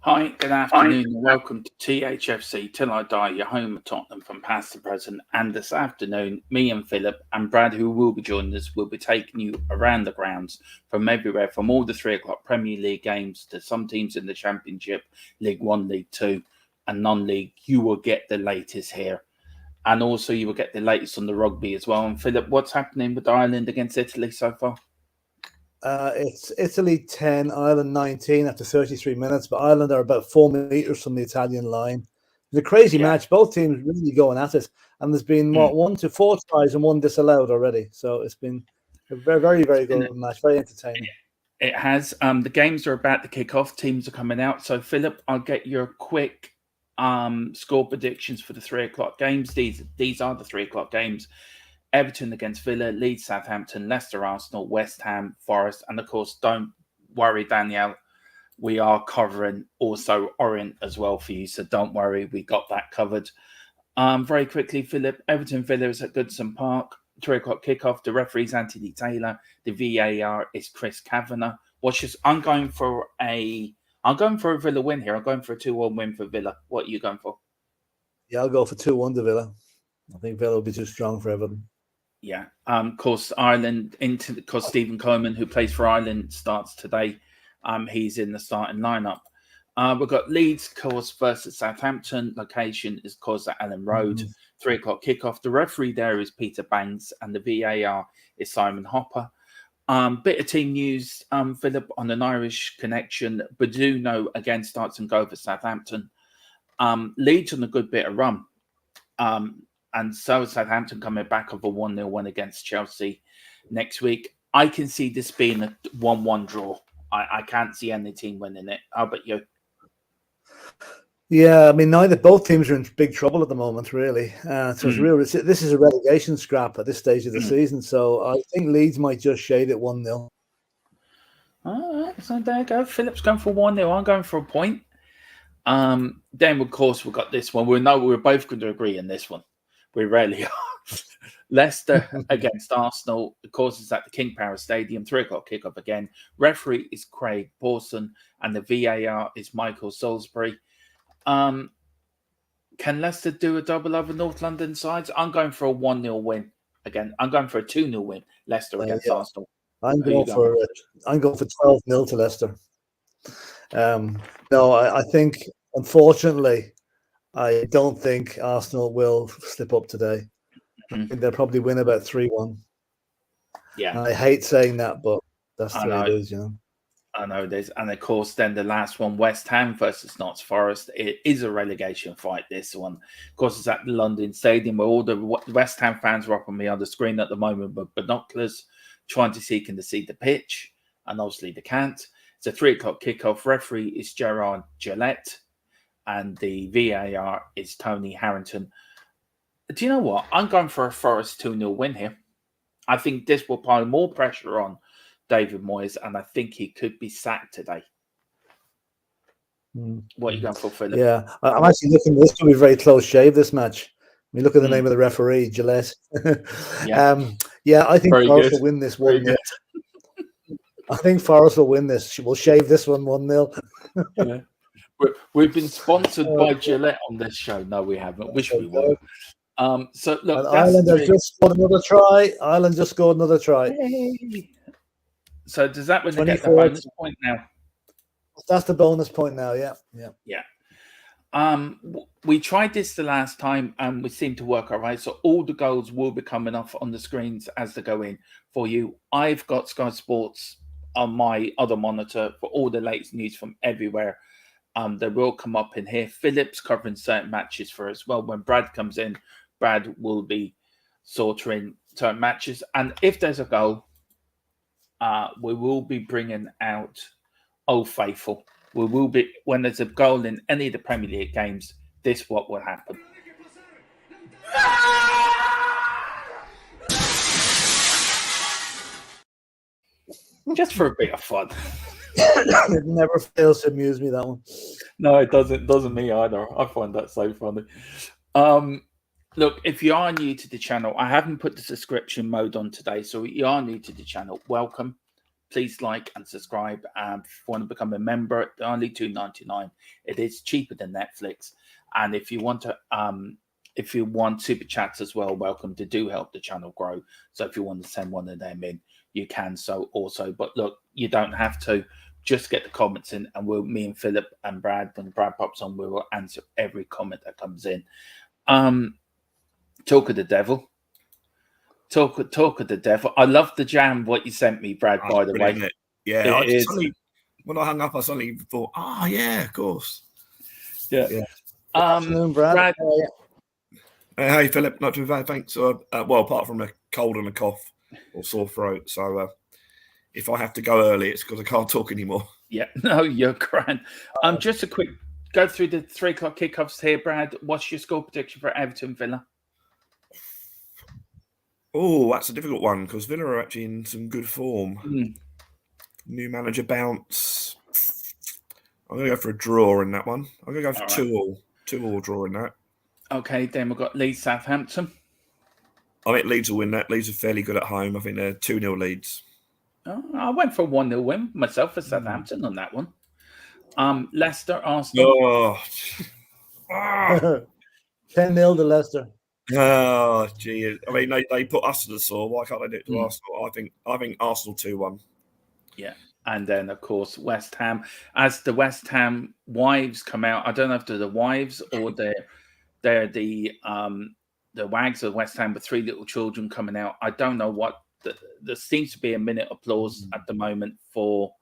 Hi, good afternoon and welcome to Thfc Till I Die, your home of Tottenham from past to present. And this afternoon, me and Philip and Brad, who will be joining us, will be taking you around the grounds from everywhere, from all the 3 o'clock Premier League games to some teams in the Championship, League One, League Two and non-league. You will get the latest here. And also you will get the latest on the rugby as well. And Philip, what's happening with Ireland against Italy so far? It's Italy 10, Ireland 19 after 33 minutes, but Ireland are about 4 meters from the Italian line. It's a crazy match. Both teams really going at it, and there's been 1 to 4 tries and 1 disallowed already. So it's been a very, very, very good match, very entertaining. It has. The games are about to kick off. Teams are coming out. So Philip, I'll get your quick score predictions for the 3 o'clock games. These are the 3 o'clock games. Everton against Villa, Leeds, Southampton, Leicester, Arsenal, West Ham, Forest. And, of course, don't worry, Danielle, we are covering also Orient as well for you. So don't worry, we got that covered. Very quickly, Philip, Everton Villa is at Goodson Park. 3 o'clock kickoff. The referee's Anthony Taylor. The VAR is Chris Kavanagh. I'm going for a Villa win here. I'm going for a 2-1 win for Villa. What are you going for? Yeah, I'll go for 2-1 to Villa. I think Villa will be too strong for Everton. Yeah, of course, Ireland because Stephen Coleman, who plays for Ireland, starts today. He's in the starting lineup. We've got Leeds, of course, versus Southampton. Location is, of course, at Ellen Road. 3 o'clock kickoff. The referee there is Peter Banks, and the VAR is Simon Hopper. Bit of team news, Philip, on an Irish connection. Baduno again starts and go for Southampton. Leeds on a good bit of run. And so Southampton coming back of a 1-0 win against Chelsea next week. I can see this being a 1-1 draw. I can't see any team winning it. How about you? Yeah, I mean, both teams are in big trouble at the moment, really. So this is a relegation scrap at this stage of the season. So I think Leeds might just shade it 1-0. All right, so there you go. Philip's going for 1-0. I'm going for a point. Then, of course, we've got this one. We're both going to agree in this one. We rarely are. Leicester against Arsenal. Of course, it's at the King Power Stadium. 3 o'clock kickoff again. Referee is Craig Pawson, and the VAR is Michael Salisbury. Can Leicester do a double over North London sides? I'm going for a 1-0 win again. I'm going for a 2-0 win. Leicester against Arsenal. I'm going for 12-0 to Leicester. No, I think, unfortunately, I don't think Arsenal will slip up today. I think they'll probably win about 3-1. Yeah. And I hate saying that, but that's the way it is, you know. I know it is. And, of course, then the last one, West Ham versus Notts Forest. It is a relegation fight, this one. Of course, it's at the London Stadium, where all the West Ham fans are up on me on the screen at the moment with binoculars, trying to see the pitch, and obviously they can't. It's a 3 o'clock kickoff. Referee is Gerard Gillette, and the VAR is Tony Harrington. Do you know what? I'm going for a Forest 2-0 win here. I think this will pile more pressure on David Moyes, and I think he could be sacked today. What are you going for, Philip? Yeah, I'm actually looking. This will be a very close shave, this match. mean, look at the name of the referee, Gillette. Yeah, I think very Forest good. will win this Very 1-0. I think Forest will win this. She will shave this one 1-0. Yeah. We've been sponsored by Gillette on this show. No, we haven't. Wish we were. So look, And that's Ireland has just scored another try. Ireland just scored another try. Hey. So does that mean they get the 24. bonus point now? That's the bonus point now. Yeah. We tried this the last time and we seemed to work all right. So all the goals will be coming off on the screens as they go in for you. I've got Sky Sports on my other monitor for all the latest news from everywhere. They will come up in here. Philip's covering certain matches for us. Well, when Brad comes in, Brad will be sorting certain matches. And if there's a goal, we will be bringing out Old Faithful. We will be, when there's a goal in any of the Premier League games, this what will happen. Just for a bit of fun. It never fails to amuse me, that one. No, it doesn't me either. I find that so funny. Look, if you are new to the channel, I haven't put the subscription mode on today, so if you are new to the channel, welcome. Please like and subscribe. If you want to become a member, only $2.99. It is cheaper than Netflix. And if you want super chats as well, welcome. They do help the channel grow. So if you want to send one of them in, you can so also. But look, you don't have to. Just get the comments in, and me and Philip and Brad, when Brad pops on, we will answer every comment that comes in. Talk of the devil. Talk of the devil. I love the jam, what you sent me, Brad, by the way. Yeah, when I hung up, I suddenly thought, yeah, of course. Yeah. Afternoon, Brad. Hey, Philip, not too bad, thanks. Well, apart from a cold and a cough or sore throat. So if I have to go early, it's because I can't talk anymore. Yeah, no, you're grand. Just a quick go through the 3 o'clock kickoffs here, Brad. What's your score prediction for Everton Villa? Oh, that's a difficult one because Villa are actually in some good form. New manager bounce. I'm going to go for a draw in that one. I'm going to go for 2-2. 2-2 draw in that. Okay, then we've got Leeds Southampton. I think Leeds will win that. Leeds are fairly good at home. I think they're 2-0 Leeds. Oh, I went for a 1-0 win myself for Southampton on that one. Leicester, Arsenal. 10-0 to Leicester. Oh, gee. I mean, they put us to the sore. Why can't they do it to Arsenal? I think Arsenal 2-1. Yeah. And then, of course, West Ham. As the West Ham wives come out, I don't know if they're the wives or they're the wags of West Ham with 3 little children coming out. I don't know what. There seems to be a minute applause at the moment for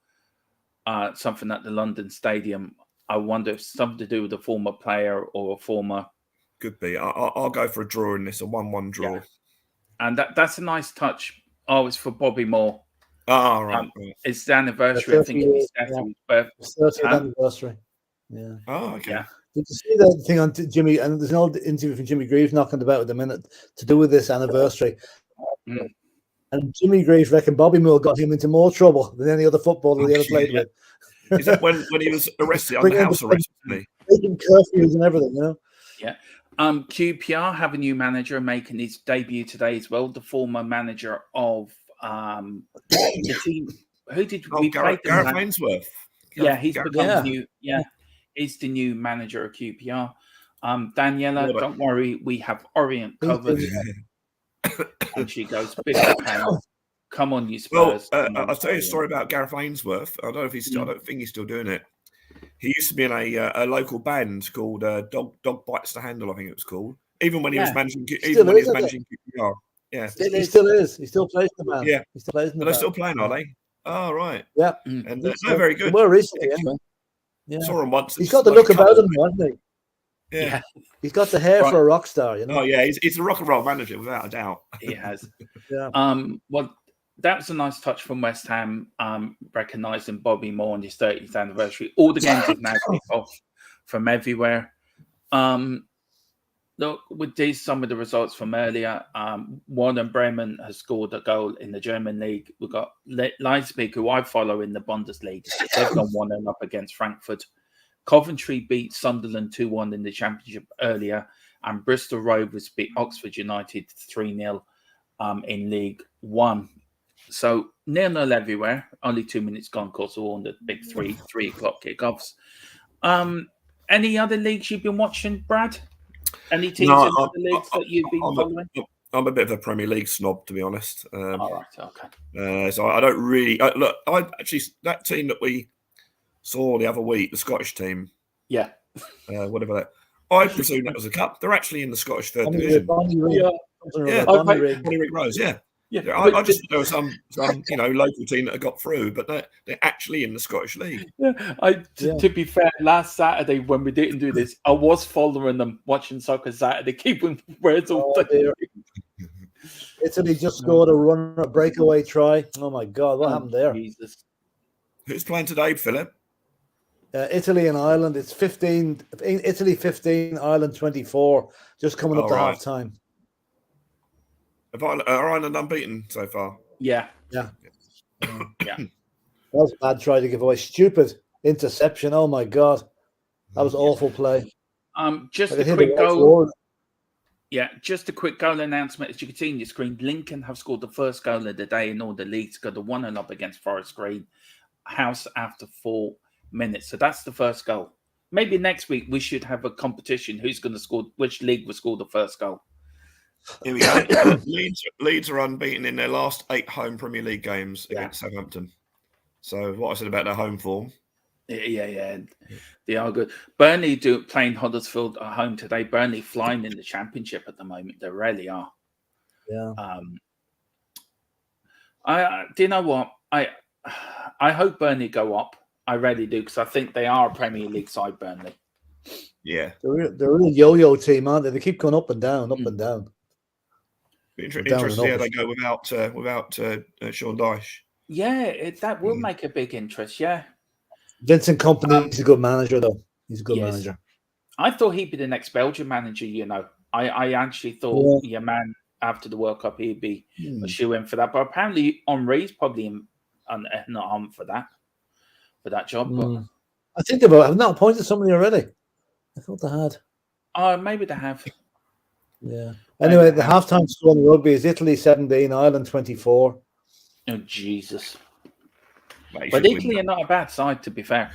something at the London Stadium. I wonder if something to do with a former player or a former. Could be. I'll go for a draw in this, a 1-1 draw. Yeah. And that's a nice touch. Oh, it's for Bobby Moore. Oh, right. It's the anniversary. I think it's his birthday. 30th anniversary. Yeah. Oh, okay. Yeah. Did you see that thing on Jimmy? And there's an old interview from Jimmy Greaves knocking about at the minute to do with this anniversary. And Jimmy Greaves reckoned Bobby Moore got him into more trouble than any other footballer he ever played with. Is that when he was arrested under house arrest? Taking curfews and everything, you know? Yeah. QPR have a new manager making his debut today as well. The former manager of the team. Who did we play? Gareth Ainsworth. Yeah, he's become the new. Yeah, he's the new manager of QPR. Daniela, don't worry, we have Orient covered. And she goes, big pound. Come on, you Spurs. Well, I'll tell you a story about Gareth Ainsworth. I don't know if he's still. I don't think he's still doing it. He used to be in a local band called Dog Bites the Handle. I think it was called. Even when he was managing, QPR. Yeah, he still is. He still plays the band. Yeah, he still plays in the band. They're still playing, are they? Oh, right. Yeah, and they're very good. Well, recently, anyway. Yeah. Saw him once. He's got the look about him, hasn't he? Yeah. He's got the hair for a rock star, you know. Oh yeah, he's a rock and roll manager without a doubt. He has. Yeah. Well, that was a nice touch from West Ham, recognising Bobby Moore on his 30th anniversary. All the games have now kicked off from everywhere. Look, with these, some of the results from earlier, Werder Bremen has scored a goal in the German league. We've got Leipzig, who I follow in the Bundesliga. They've gone 1-0 up against Frankfurt. Coventry beat Sunderland 2-1 in the Championship earlier. and Bristol Rovers beat Oxford United 3-0 in League One. So 0-0 everywhere. Only 2 minutes gone, of course, all on the big 3 o'clock kickoffs. Any other leagues you've been watching, Brad? Any teams in other leagues that you've been following? I'm a bit of a Premier League snob, to be honest. All right, okay. So I don't really look. I actually, that team that we saw the other week, the Scottish team. Yeah. Whatever that. I presume that was a cup. They're actually in the Scottish third division. Bonnie Rig Rose. Yeah. Yeah, I just thought there was some local team that had got through, but they're actually in the Scottish League. Yeah, to be fair, last Saturday when we didn't do this, I was following them, watching Soccer Saturday, keeping words all day. Italy just scored a breakaway try. Oh my God, what happened there? Jesus. Who's playing today, Philip? Italy and Ireland. It's 15. Italy 15, Ireland 24. Just coming up to half time. Are Ireland unbeaten so far? Yeah. That was a bad try to give away. Stupid interception. Oh my God, that was awful play. Just a quick goal. Yeah, just a quick goal announcement. As you can see on your screen, Lincoln have scored the first goal of the day in all the leagues. Got the 1-0 up against Forest Green House after 4 minutes. So that's the first goal. Maybe next week we should have a competition. Who's going to score? Which league will score the first goal? Here we go. Leeds are unbeaten in their last 8 home Premier League games against Southampton. So what I said about their home form. Yeah. They are good. Burnley playing Huddersfield at home today. Burnley flying in the Championship at the moment. They really are. Yeah. Do you know what? I hope Burnley go up. I really do, because I think they are a Premier League side, Burnley. Yeah. They're a real yo-yo team, aren't they? They keep going up and down, up and down. Interesting to see how they go without Sean Dyche. Yeah, that will make a big interest, yeah. Vincent Kompany is a good manager, though. He's a good manager. I thought he'd be the next Belgian manager, I actually thought, man, after the World Cup, he'd be a shoe-in for that. But apparently Henri's probably not on for that job. But I think they've not appointed somebody already. I thought they had. Maybe they have. Yeah. Anyway, the halftime score in rugby is Italy 17, Ireland 24. Oh, Jesus. But Italy are not a bad side, to be fair.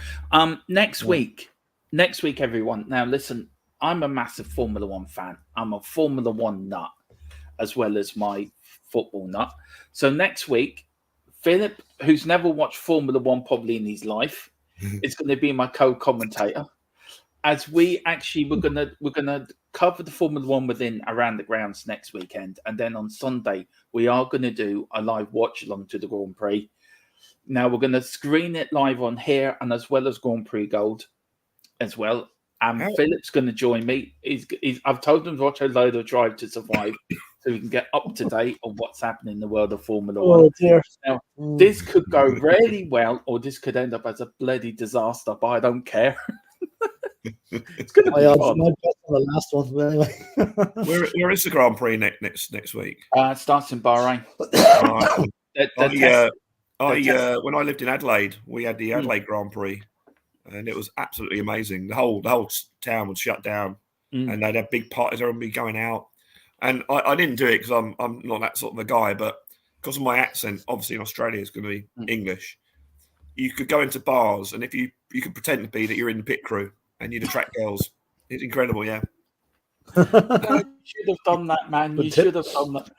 Next week, everyone. Now, listen, I'm a massive Formula One fan. I'm a Formula One nut, as well as my football nut. So next week, Philip, who's never watched Formula One probably in his life, is going to be my co-commentator. As we're gonna cover the Formula One around the grounds next weekend, and then on Sunday we are going to do a live watch along to the Grand Prix. Now we're going to screen it live on here, and as well as Grand Prix Gold, as well. And Philip's going to join me. I've told him to watch a load of Drive to Survive, so we can get up to date on what's happening in the world of Formula One. Dear. Now this could go really well, or this could end up as a bloody disaster. But I don't care. It's going to be fun. My best on the last one, but anyway. Where is the Grand Prix next week? It starts in Bahrain. When I lived in Adelaide, we had the Adelaide Grand Prix, and it was absolutely amazing. The whole town was shut down, and they'd have big parties. Everybody going out, and I didn't do it because I'm not that sort of a guy, but because of my accent, obviously in Australia it's going to be English. You could go into bars, and if you could pretend to be that you're in the pit crew. And you'd attract girls. It's incredible, yeah. You should have done that, man. You should have done that.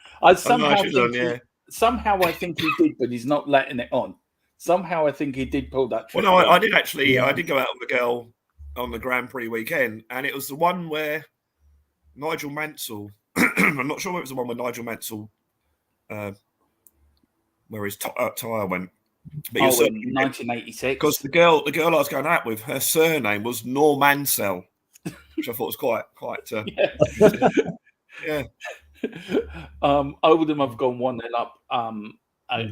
Somehow I think he did, but he's not letting it on. Somehow I think he did pull that trick. Well, no, I did actually. I did go out with a girl on the Grand Prix weekend, and it was the one where Nigel Mansell. I'm not sure if it was the one where Nigel Mansell, where his tyre went. But in 1986. Because the girl I was going out with, her surname was Normansell, which I thought was quite. Yeah. Oldham have gone 1-0 up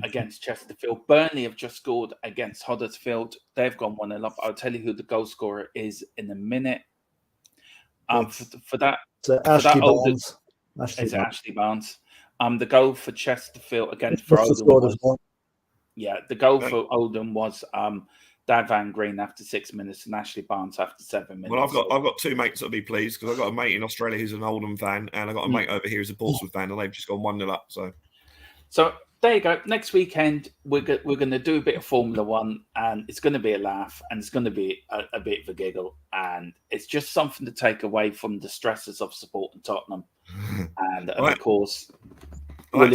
against Chesterfield. Burnley have just scored against Huddersfield. They've gone 1-0 up. I'll tell you who the goal scorer is in a minute. For that, Ashley Barnes. Ashley Barnes. The goal for Chesterfield against Oldham was. Yeah, the goal for Oldham was Dad Van Green after 6 minutes, and Ashley Barnes after 7 minutes. Well, I've got two mates that'll be pleased because I've got a mate in Australia who's an Oldham fan, and I've got a mate over here who's a Portsmouth fan, and they've just gone 1-0 up. So there you go. Next weekend, we're going to do a bit of Formula One, and it's going to be a laugh, and it's going to be a bit of a giggle, and it's just something to take away from the stresses of supporting Tottenham. And of course, I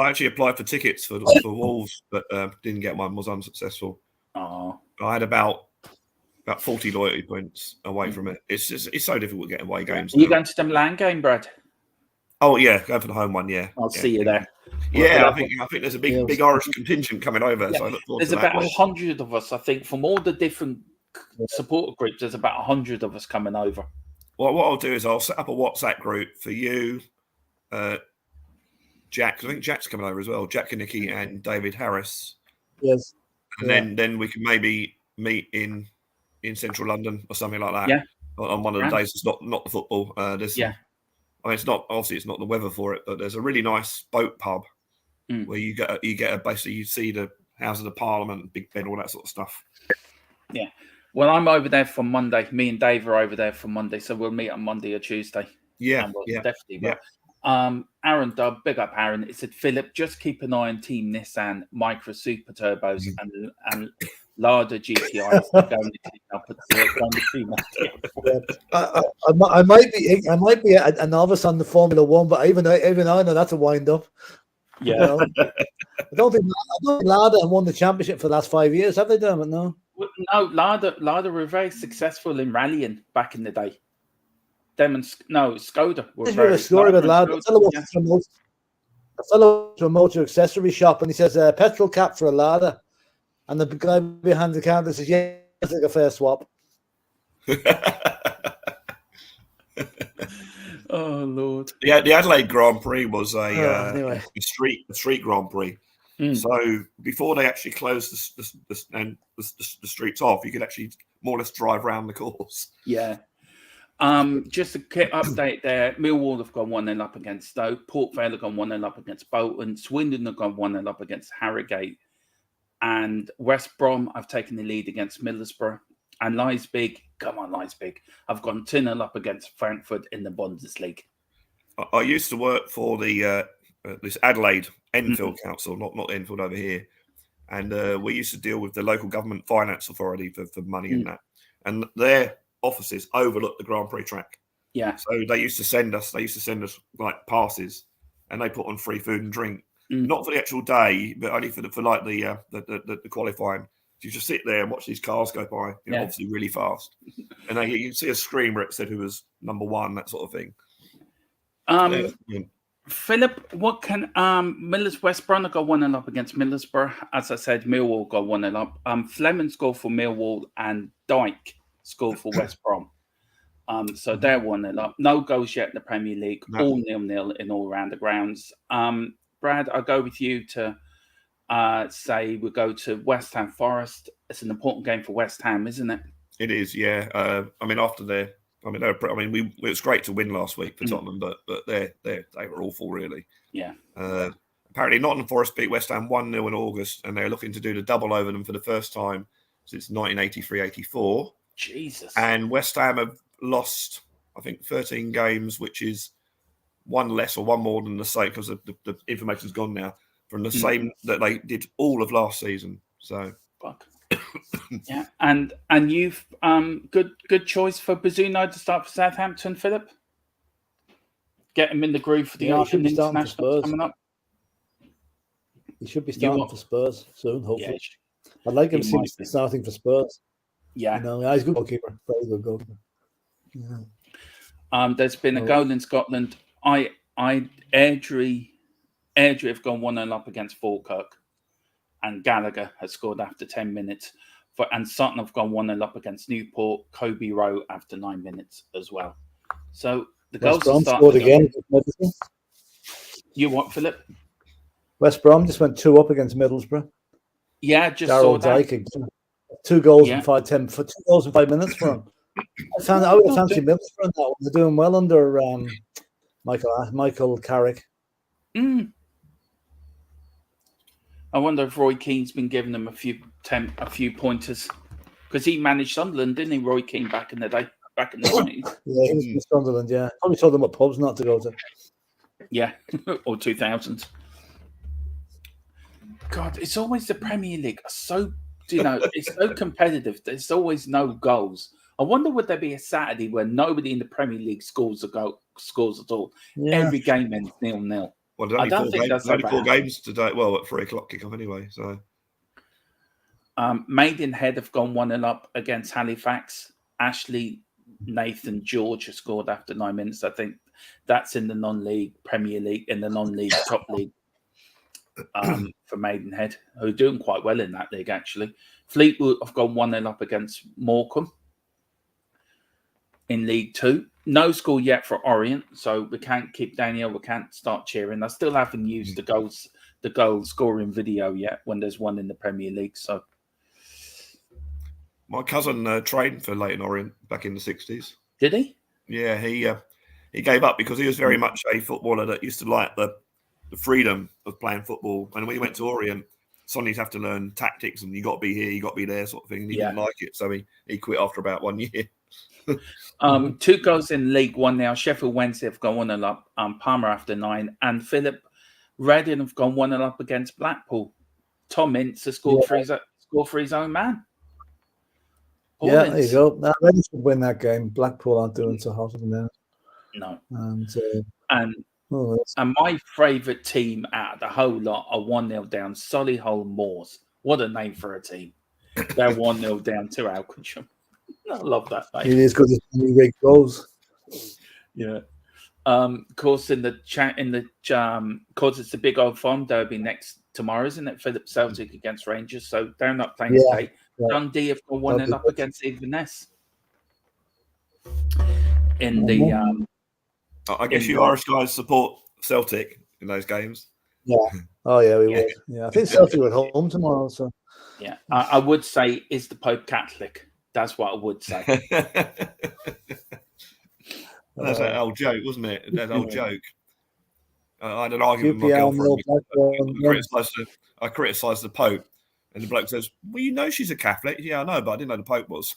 actually applied for tickets for Wolves, but didn't get one. Was unsuccessful. Oh, I had about 40 loyalty points away from it. It's so difficult to get away games. Are you going to the Milan game, Brad? Oh yeah, go for the home one. Yeah, I'll see you there. Yeah, I think there's a big Irish contingent coming over. Yeah. So I look forward there's to about that. 100 of us, I think, from all the different supporter groups. There's about 100 of us coming over. Well, what I'll do is I'll set up a WhatsApp group for you, Jack. I think Jack's coming over as well. Jack Kanicki and David Harris. Yes. And then we can maybe meet in central London or something like that. Yeah. On one of the days, it's not the football. I mean, it's not the weather for it, but there's a really nice boat pub where you get basically you see the Houses of Parliament, Big Ben, all that sort of stuff. Yeah. Well, I'm over there for Monday. Me and Dave are over there for Monday, so we'll meet on Monday or Tuesday. Yeah. Definitely. But, Aaron Dubb, big up Aaron. It said, Philip, just keep an eye on Team Nissan Micra Super Turbos and Lada GTIs. I might be a novice on the Formula One, but even I know that's a wind up. Yeah, you know? I don't think Lada won the championship for the last 5 years. Have they done it? No. No, Lada were very successful in rallying back in the day. Skoda were very. There's a story about Lada. A fellow to a motor accessory shop, and he says petrol cap for a Lada, and the guy behind the counter says, "Yeah, it's like a fair swap." Oh Lord! Yeah, the Adelaide Grand Prix was a street Grand Prix. So before they actually closed the streets off, you could actually more or less drive around the course. Yeah. Just a quick update there. Millwall have gone 1-0 up against Stoke. Port Vale have gone 1-0 up against Bolton. Swindon have gone 1-0 up against Harrogate. And West Brom, I've taken the lead against Middlesbrough. And Leipzig, come on, Leipzig, I've gone 2-0 up against Frankfurt in the Bundesliga. I used to work for the this Adelaide Enfield Council, not Enfield over here. And we used to deal with the local government finance authority for money and that. And their offices overlook the Grand Prix track. Yeah. So they used to send us like passes, and they put on free food and drink, not for the actual day, but only for the qualifying. So you just sit there and watch these cars go by, obviously really fast, and you can see a screen where it said who was number one, that sort of thing. Philip, what can West Brom got 1-0 up against Middlesbrough? As I said, Millwall got 1-0 up. Fleming scored for Millwall and Dyke scored for West Brom. So they're 1-0 up. No goals yet in the Premier League. No. All 0-0 in all round the grounds. Brad, I'll go with you to say we go to West Ham Forest. It's an important game for West Ham, isn't it? It is, yeah. It was great to win last week for Tottenham, but they were awful, really. Yeah. Apparently, Nottingham Forest beat West Ham 1-0 in August, and they're looking to do the double over them for the first time since 1983-84. Jesus. And West Ham have lost, I think, 13 games, which is one less or one more than the same, because the information's gone now, from the same that they did all of last season. So, fuck. Yeah, and you've good choice for Bazzuno to start for Southampton, Philip. Get him in the groove for the Arsenal international coming up. He should be starting for Spurs soon, hopefully. Yeah, I'd like him to be starting for Spurs. Yeah, he's a good goalkeeper, very good goalkeeper. Yeah. There's been a goal in Scotland. Airdrie have gone 1-0 up against Falkirk, and Gallagher has scored after 10 minutes. And Sutton have gone 1-0 up against Newport. Kobe Rowe after 9 minutes as well. So the goals are scored again. You what, Philip? West Brom just went 2 up against Middlesbrough. Yeah, just Darryl saw that. Dyke, 2 goals in 5 minutes for him. I would fancy Middlesbrough in that one. They're doing well under Michael Carrick. I wonder if Roy Keane's been giving them a few pointers. because he managed Sunderland, didn't he? Roy Keane back in the day, back in the 90s. Yeah, he was in Sunderland. Yeah, probably told them what pubs not to go to. Yeah, or 2000s. God, it's always the Premier League. So it's so competitive. There's always no goals. I wonder would there be a Saturday where nobody in the Premier League scores at all? Yeah. Every game ends 0-0. Well, there's only I don't think that's only 4 games today. Well, at 3 o'clock kickoff anyway. So, Maidenhead have gone 1-0 up against Halifax. Ashley, Nathan, George have scored after 9 minutes. I think that's in the non-league Premier League, in the non-league top league for Maidenhead, who are doing quite well in that league actually. Fleetwood have gone 1-0 up against Morecambe in League 2. No score yet for Orient, so we can't keep Daniel. We can't start cheering. I still haven't used the goal scoring video yet when there's one in the Premier League. So, my cousin trained for Leighton Orient back in the 60s. Did he? Yeah, he gave up because he was very much a footballer that used to like the freedom of playing football. And when he went to Orient, suddenly you have to learn tactics, and you got to be here, you got to be there, sort of thing. And he didn't like it, so he quit after about 1 year. 2 goals in League 1 now. Sheffield Wednesday have gone 1-0 up. Palmer after 9, and Philip Redding have gone 1-0 up against Blackpool. Tom Ince has scored for his own man. Paul yeah, Ince. there you go. Now, Reading should win that game. Blackpool aren't doing so hot at the minute. No, and my favourite team out of the whole lot are 1-0 down. Solihull Moors. What a name for a team! They're 1-0 down to Alconsham. I love that name. it is good as many big goals. Yeah. Of course, in the chat, course, it's the Big Old Farm Derby tomorrow, isn't it? Philip Celtic against Rangers, so they're not playing today. Yeah. Dundee have gone 1-0 up against Inverness. In the, I guess you Irish guys support Celtic in those games. Yeah. Oh yeah, we would. Yeah, I think Celtic are at home tomorrow. So yeah, I would say, is the Pope Catholic? That's what I would say. That's that old joke, wasn't it? That old joke. I had an argument with my girlfriend. I criticised the Pope, and the bloke says, "Well, you know she's a Catholic." Yeah, I know, but I didn't know the Pope was.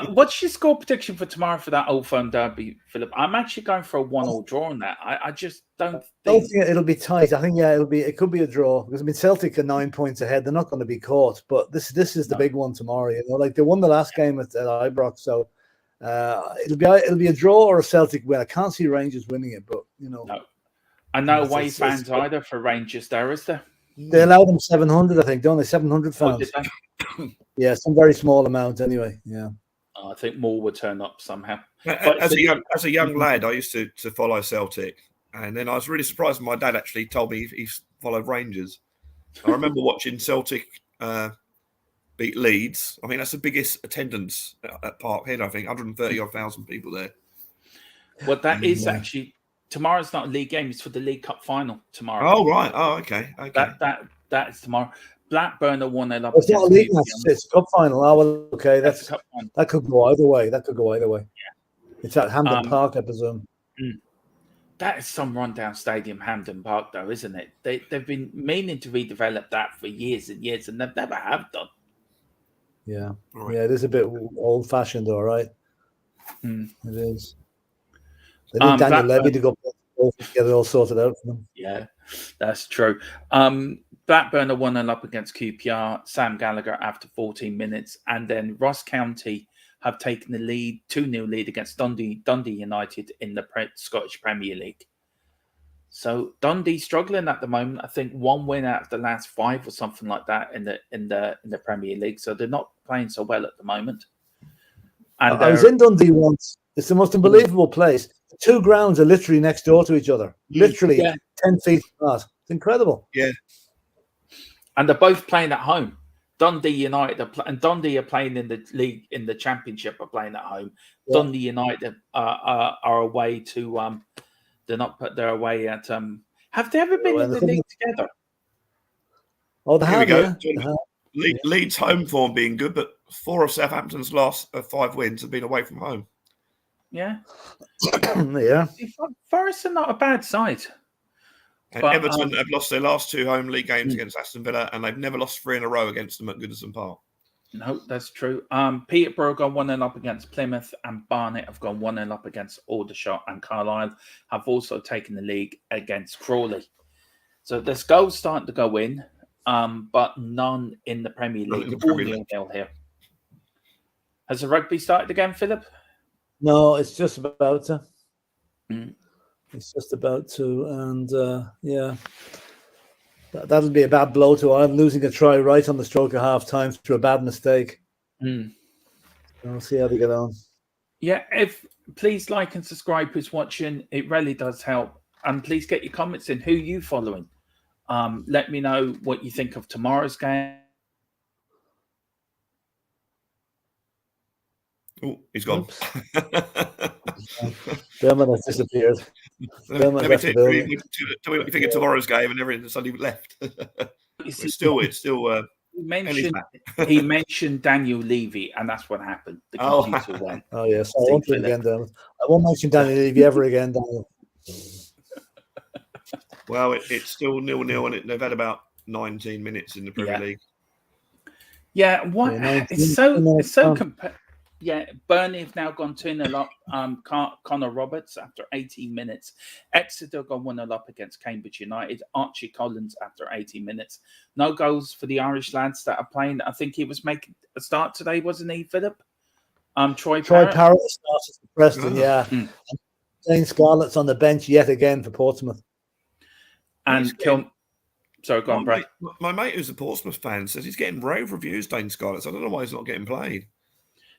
What's your score prediction for tomorrow for that Old Firm Derby, Philip? I'm actually going for a 1-1 draw on that. I just don't think it'll be tight. I think it could be a draw because Celtic are 9 points ahead. They're not going to be caught, but this is the big one tomorrow. You know, like they won the last game at Ibrox, so it'll be a draw or a Celtic win. I can't see Rangers winning it, but you know, and no away fans either for Rangers. There is there. They allow them 700, I think, don't they? 700 fans. Yeah, some very small amount anyway. Yeah. I think more would turn up somehow. As a young lad, I used to follow Celtic, and then I was really surprised when my dad actually told me he followed Rangers. I remember watching Celtic beat Leeds. I think that's the biggest attendance at Parkhead. I think 130,000 people there. Well, that is actually tomorrow's not a league game; it's for the League Cup final tomorrow. Oh right. Oh okay. That is tomorrow. Blackburn are 1-0 up. It's not a league match; it's a cup final. Oh, well, okay, that's a cup final. That could go either way. Yeah, it's at Hampden Park, I presume. That is some rundown stadium, Hampden Park, though, isn't it? They've been meaning to redevelop that for years and years, and they've never have done. Yeah, right. Yeah, it is a bit old-fashioned, all right. It is. They need Daniel Levy to go get it all sorted out for them. Yeah, that's true. Blackburn are 1-0 up against QPR. Sam Gallagher after 14 minutes, and then Ross County have taken the lead, 2-0 lead against Dundee United in the Scottish Premier League. So Dundee struggling at the moment. I think 1 win out of the last 5 or something like that in the Premier League. So they're not playing so well at the moment. And I was in Dundee once. It's the most unbelievable place. The 2 grounds are literally next door to each other. Literally 10 feet apart. It's incredible. Yeah. And they're both playing at home. Dundee United and Dundee are playing in the league, in the Championship, are playing at home. Yeah. Dundee United are away to they're away at have they ever been in the league together? Oh, they have. Yeah. Leeds home form being good, but 4 of Southampton's last 5 wins have been away from home. Yeah. Yeah. Forest are not a bad side. And Everton have lost their last 2 home league games against Aston Villa, and they've never lost 3 in a row against them at Goodison Park. No, that's true. Peterborough have gone 1-0 up against Plymouth, and Barnet have gone 1-0 up against Aldershot, and Carlisle have also taken the league against Crawley. So there's goals starting to go in, but none in the Premier League. All 0-0 here. Has the rugby started again, Philip? No, it's just about to. It's just about to, and yeah. That'll be a bad blow to Ireland, losing a try right on the stroke of half time through a bad mistake. We'll see how they get on. Yeah, please like and subscribe who's watching. It really does help. And please get your comments in. Who are you following? Let me know what you think of tomorrow's game. Oh, he's gone. Berman has disappeared. Let me tell you what you think of tomorrow's game, and everything suddenly left. It's still. He mentioned Daniel Levy, and that's what happened. The computer went. Oh yes, I won't do it again, Dermot. I won't mention Daniel Levy ever again, Daniel. Well, it's still 0-0, and they've had about 19 minutes in the Premier League. Yeah, what? It's so Yeah, Burnley have now gone 2-0 up. Connor Roberts after 18 minutes. Exeter gone 1-0 up against Cambridge United. Archie Collins after 18 minutes. No goals for the Irish lads that are playing. I think he was making a start today, wasn't he, Philip? Troy Parrott started for Preston, yeah. Dane Scarlett's on the bench yet again for Portsmouth. And Sorry, go on, Brad. My mate who's a Portsmouth fan says he's getting rave reviews, Dane Scarlett. So I don't know why he's not getting played.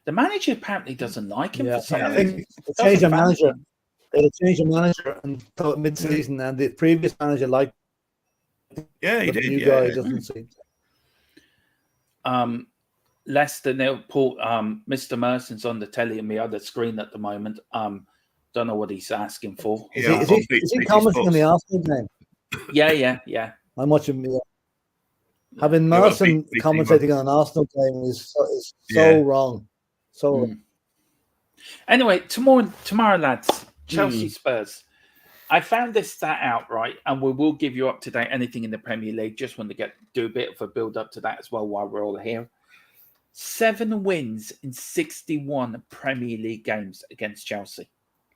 The manager apparently doesn't like him. Yeah, I think they changed the manager. They changed the manager until mid-season, and the previous manager liked. Yeah, he did. The new guy doesn't seem. Leicester now. Mr. Merson's on the telly on the other screen at the moment. Don't know what he's asking for. Is he commenting on the Arsenal game? Yeah. I'm watching. Having Merson commentating on an Arsenal game is so wrong. So anyway, tomorrow, lads, Chelsea Spurs. I found this stat out, right, and we will give you up to date anything in the Premier League. Just want to do a bit of a build up to that as well while we're all here. 7 wins in 61 Premier League games against Chelsea.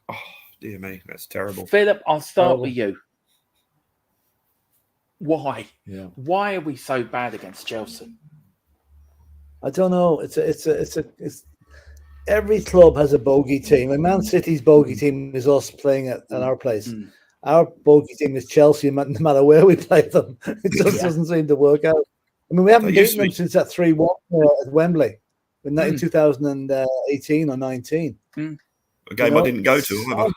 Oh dear me, that's terrible. Philip, I'll start with you. Why? Yeah. Why are we so bad against Chelsea? I don't know. It's every club has a bogey team. And Man City's bogey team is us playing at our place. Our bogey team is Chelsea, no matter where we play them. It just doesn't seem to work out. I mean, we haven't beaten them since that 3-1 at Wembley in 2018 or 19. A game I didn't go to.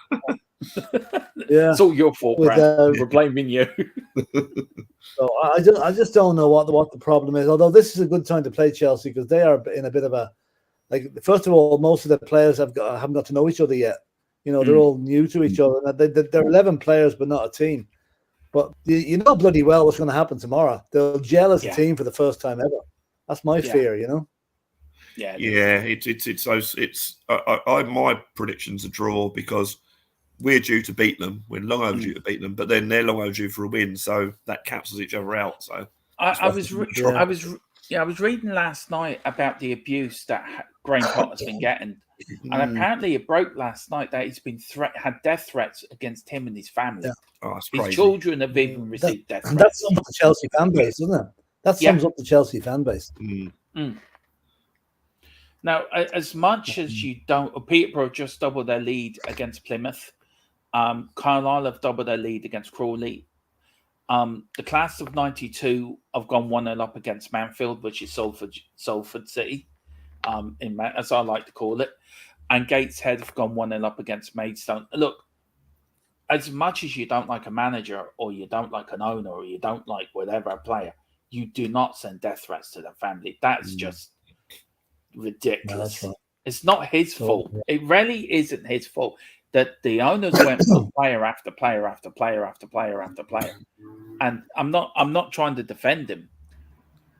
Yeah, it's all your fault, Brad. We're blaming you. So I just don't know what the problem is. Although this is a good time to play Chelsea because they are in a bit of a First of all, most of the players haven't got to know each other yet. You know, they're all new to each other. They're 11 players, but not a team. But you know bloody well what's going to happen tomorrow. They'll gel as a team for the first time ever. That's my fear, you know. Yeah. My prediction's a draw because we're due to beat them. We're long overdue to beat them, but then they're long overdue for a win, so that cancels each other out. So I was reading last night about the abuse that Graham Potter's been getting, and apparently it broke last night that he's been had death threats against him and his family. Yeah. Oh, that's crazy. His children have even received death threats. That sums up the Chelsea fan base, doesn't it? That sums up the Chelsea fan base. Now, as much as you don't, Peterborough just doubled their lead against Plymouth. Carlisle have doubled their lead against Crawley. The class of 92 have gone 1-0 up against Manfield, which is Salford City, as I like to call it. And Gateshead have gone 1-0 up against Maidstone. Look, as much as you don't like a manager or you don't like an owner or you don't like whatever a player, you do not send death threats to their family. That's just ridiculous. Right. It's not his fault. It really isn't his fault that the owners went for player after player after player after player after player. And I'm not trying to defend him,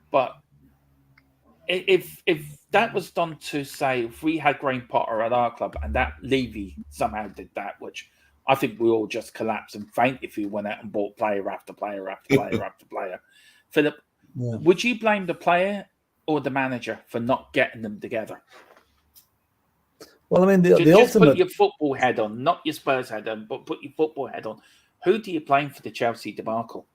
but if that was done to say if we had Graham Potter at our club and that Levy somehow did that, which I think we all just collapse and faint if we went out and bought player after player after player after player. Philip, would you blame the player or the manager for not getting them together? Well, I mean, the Just ultimate. put your football head on, not your Spurs head on, but put your football head on. Who do you blame for the Chelsea debacle?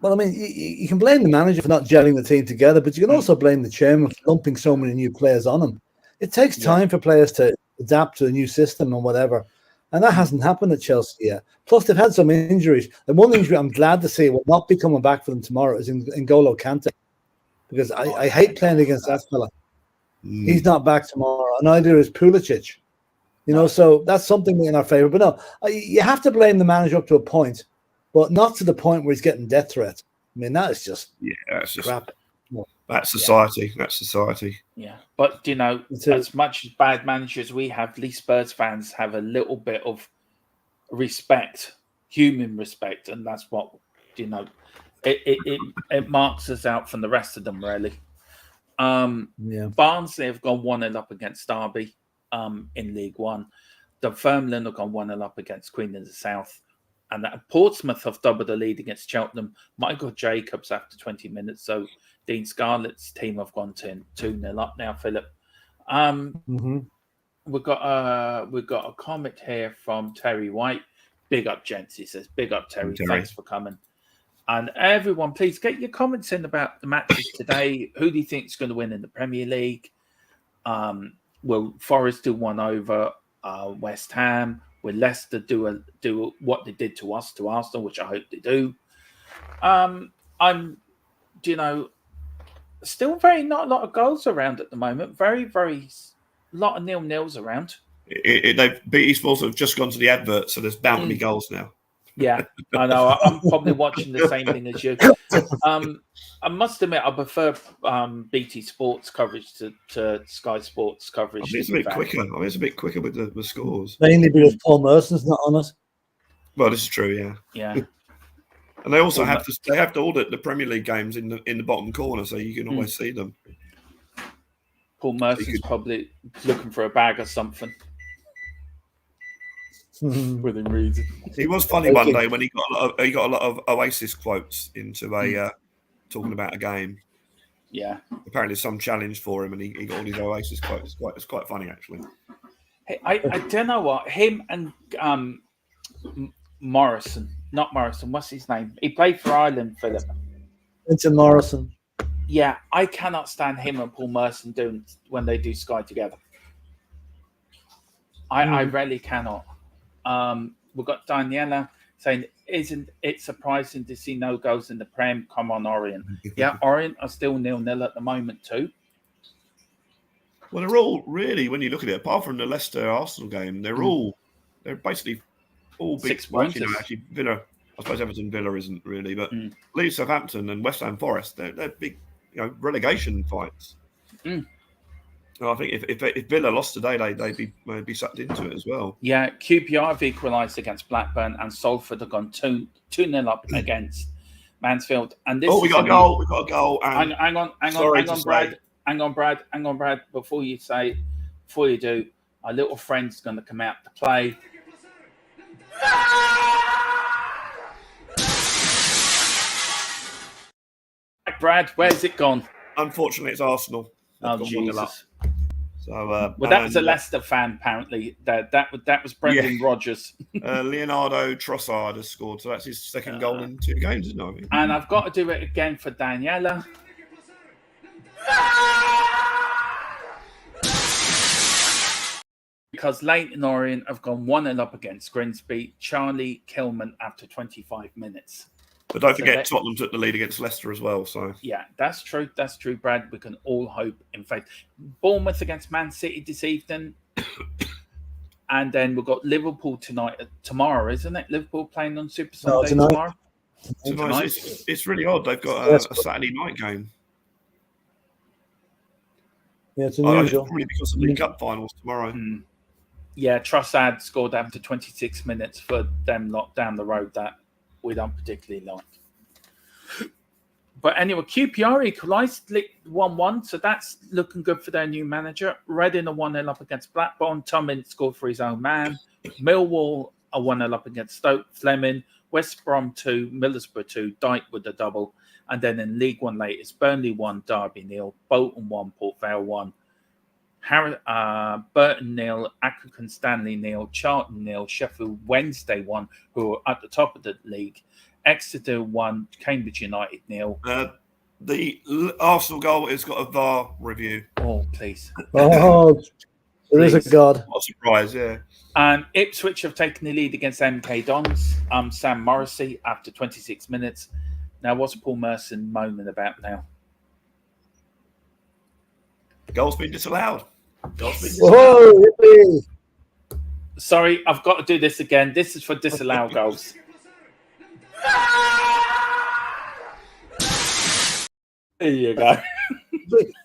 Well, I mean, you can blame the manager for not gelling the team together, but you can also blame the chairman for lumping so many new players on him. It takes time for players to adapt to a new system and whatever, and that hasn't happened at Chelsea yet. Plus, they've had some injuries. And one injury I'm glad to see will not be coming back for them tomorrow is N'Golo Kante, because I hate playing against that fella. He's not back tomorrow, and neither is Pulisic. So that's something in our favor. But no, you have to blame the manager up to a point, but not to the point where he's getting death threats. I mean, that is just that's just crap. That's society. Yeah. That's society. Yeah, but as much as bad managers we have, at least Spurs fans have a little bit of respect, human respect, and that's what it marks us out from the rest of them, really. Barnsley have gone 1-0 up against Derby in League One. Dunfermline have gone 1-0 up against Queen of the South. And that Portsmouth have doubled the lead against Cheltenham. Michael Jacobs after 20 minutes. So Dean Scarlett's team have gone 2-0 up now, Philip. We've got a comment here from Terry White. Big up, gents. He says, big up, Terry. Thanks for coming. And everyone, please get your comments in about the matches today. Who do you think is going to win in the Premier League? Will Forest do one over West Ham? Will Leicester do what they did to us, to Arsenal, which I hope they do? I'm, still not a lot of goals around at the moment. Very, very lot of 0-0s around. BT Sports have just gone to the advert, so there's bound to be goals now. Yeah, I know. I'm probably watching the same thing as you. I must admit, I prefer BT Sports coverage to Sky Sports coverage. It's a bit quicker. It's a bit quicker with the scores. Mainly because Paul Merson's not on it. Well, this is true. Yeah. Yeah. And they also have to audit the Premier League games in the bottom corner, so you can always see them. Paul Merson's probably looking for a bag or something. Within reason. He was funny one day when he got a lot of Oasis quotes into a talking about a game. Yeah. Apparently some challenge for him, and he got all these Oasis quotes. It's quite funny, actually. Hey, I don't know what him and Morrison, not Morrison. What's his name? He played for Ireland, Philip. Vincent Morrison. Yeah, I cannot stand him and Paul Merson doing when they do Sky together. I really cannot. We've got Daniela saying, isn't it surprising to see no goals in the Prem? Come on, Orient. Yeah, Orient are still 0-0 at the moment too. Well, they're all really, when you look at it, apart from the Leicester Arsenal game, they're basically all big 6 points. Actually, Villa, I suppose Everton Villa isn't really, but Leeds, Southampton, and West Ham Forest, they're big, relegation fights. And I think if Villa lost today, they'd be sucked into it as well. Yeah, QPR have equalised against Blackburn, and Salford have gone 2-0 up against Mansfield. And this we got a goal. We got a goal. And hang on, Brad. Before you do, our little friend's going to come out to play. Brad, where's it gone? Unfortunately, it's Arsenal. Oh, Jesus. So, that was a Leicester fan, apparently. That was Brendan Rodgers. Leonardo Trossard has scored, so that's his second goal in 2 games, isn't it? And I've got to do it again for Daniela. Because Leighton Orient have gone 1-0 up against Grimsby. Charlie Kilman after 25 minutes. But don't forget, Tottenham took the lead against Leicester as well. So yeah, that's true. That's true, Brad. We can all hope in faith. Bournemouth against Man City this evening, and then we've got Liverpool tomorrow, isn't it? Liverpool playing on Super Sunday tomorrow. Tonight. It's really odd. They've got a Saturday night game. Yeah, it's unusual. Probably because of the League Cup finals tomorrow. Yeah, Trossard scored after 26 minutes for them lot down the road that we don't particularly like. But anyway, QPR equalised 1-1, so that's looking good for their new manager. Reading are 1-0 up against Blackburn. Tom Ince scored for his own man. Millwall are 1-0 up against Stoke. Fleming West Brom 2, Middlesbrough 2, Dyke with a double. And then in League One latest, Burnley 1, Derby 0, Bolton 1, Port Vale 1, Burton 0, Accrington Stanley 0, Charlton 0, Sheffield Wednesday 1, who are at the top of the league, Exeter 1, Cambridge United 0. The Arsenal goal has got a VAR review. Oh, please. Oh, there is a God. What a surprise, yeah. Ipswich have taken the lead against MK Dons. Sam Morrissey after 26 minutes. Now, what's Paul Merson moaning about now? Goal's been disallowed. Whoa, yippee. Sorry, I've got to do this again. This is for disallowed goals. There you go.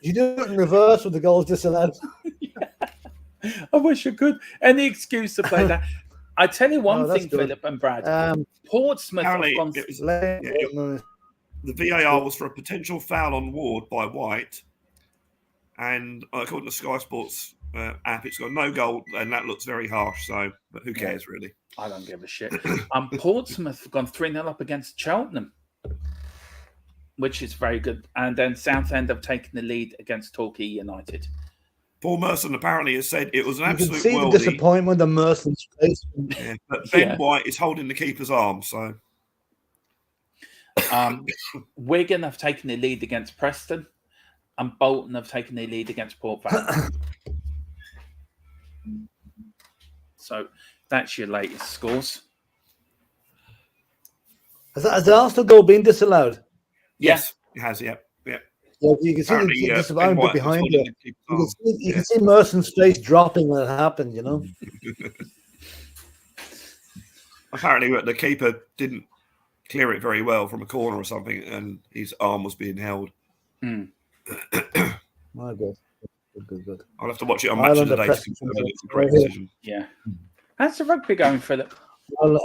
You do it in reverse with the goals disallowed. Yeah. I wish I could. Any excuse to play that. I tell you one thing, good. Philip and Brad. Portsmouth have gone... the VAR was for a potential foul on Ward by White. And according to Sky Sports app, it's got no goal, and that looks very harsh. So, but who cares, really? I don't give a shit. Portsmouth have gone 3-0 up against Cheltenham, which is very good. And then Southend have taken the lead against Torquay United. Paul Merson apparently has said it was an absolute You can see worldie. the disappointment on Merson's face. Yeah, but Ben White is holding the keeper's arm, so... Wigan have taken the lead against Preston, and Bolton have taken the lead against Port Vale. So that's your latest scores. Has the Arsenal goal been disallowed? Yes, it has, yeah. Yeah, you can see the disallowed behind it. You can see Merson's face dropping when it happened, you know? Apparently the keeper didn't clear it very well from a corner or something, and his arm was being held. My God. Good. I'll have to watch it on Match of the Day to confirm that it's a great decision. Yeah. How's the rugby going, Philip? Well,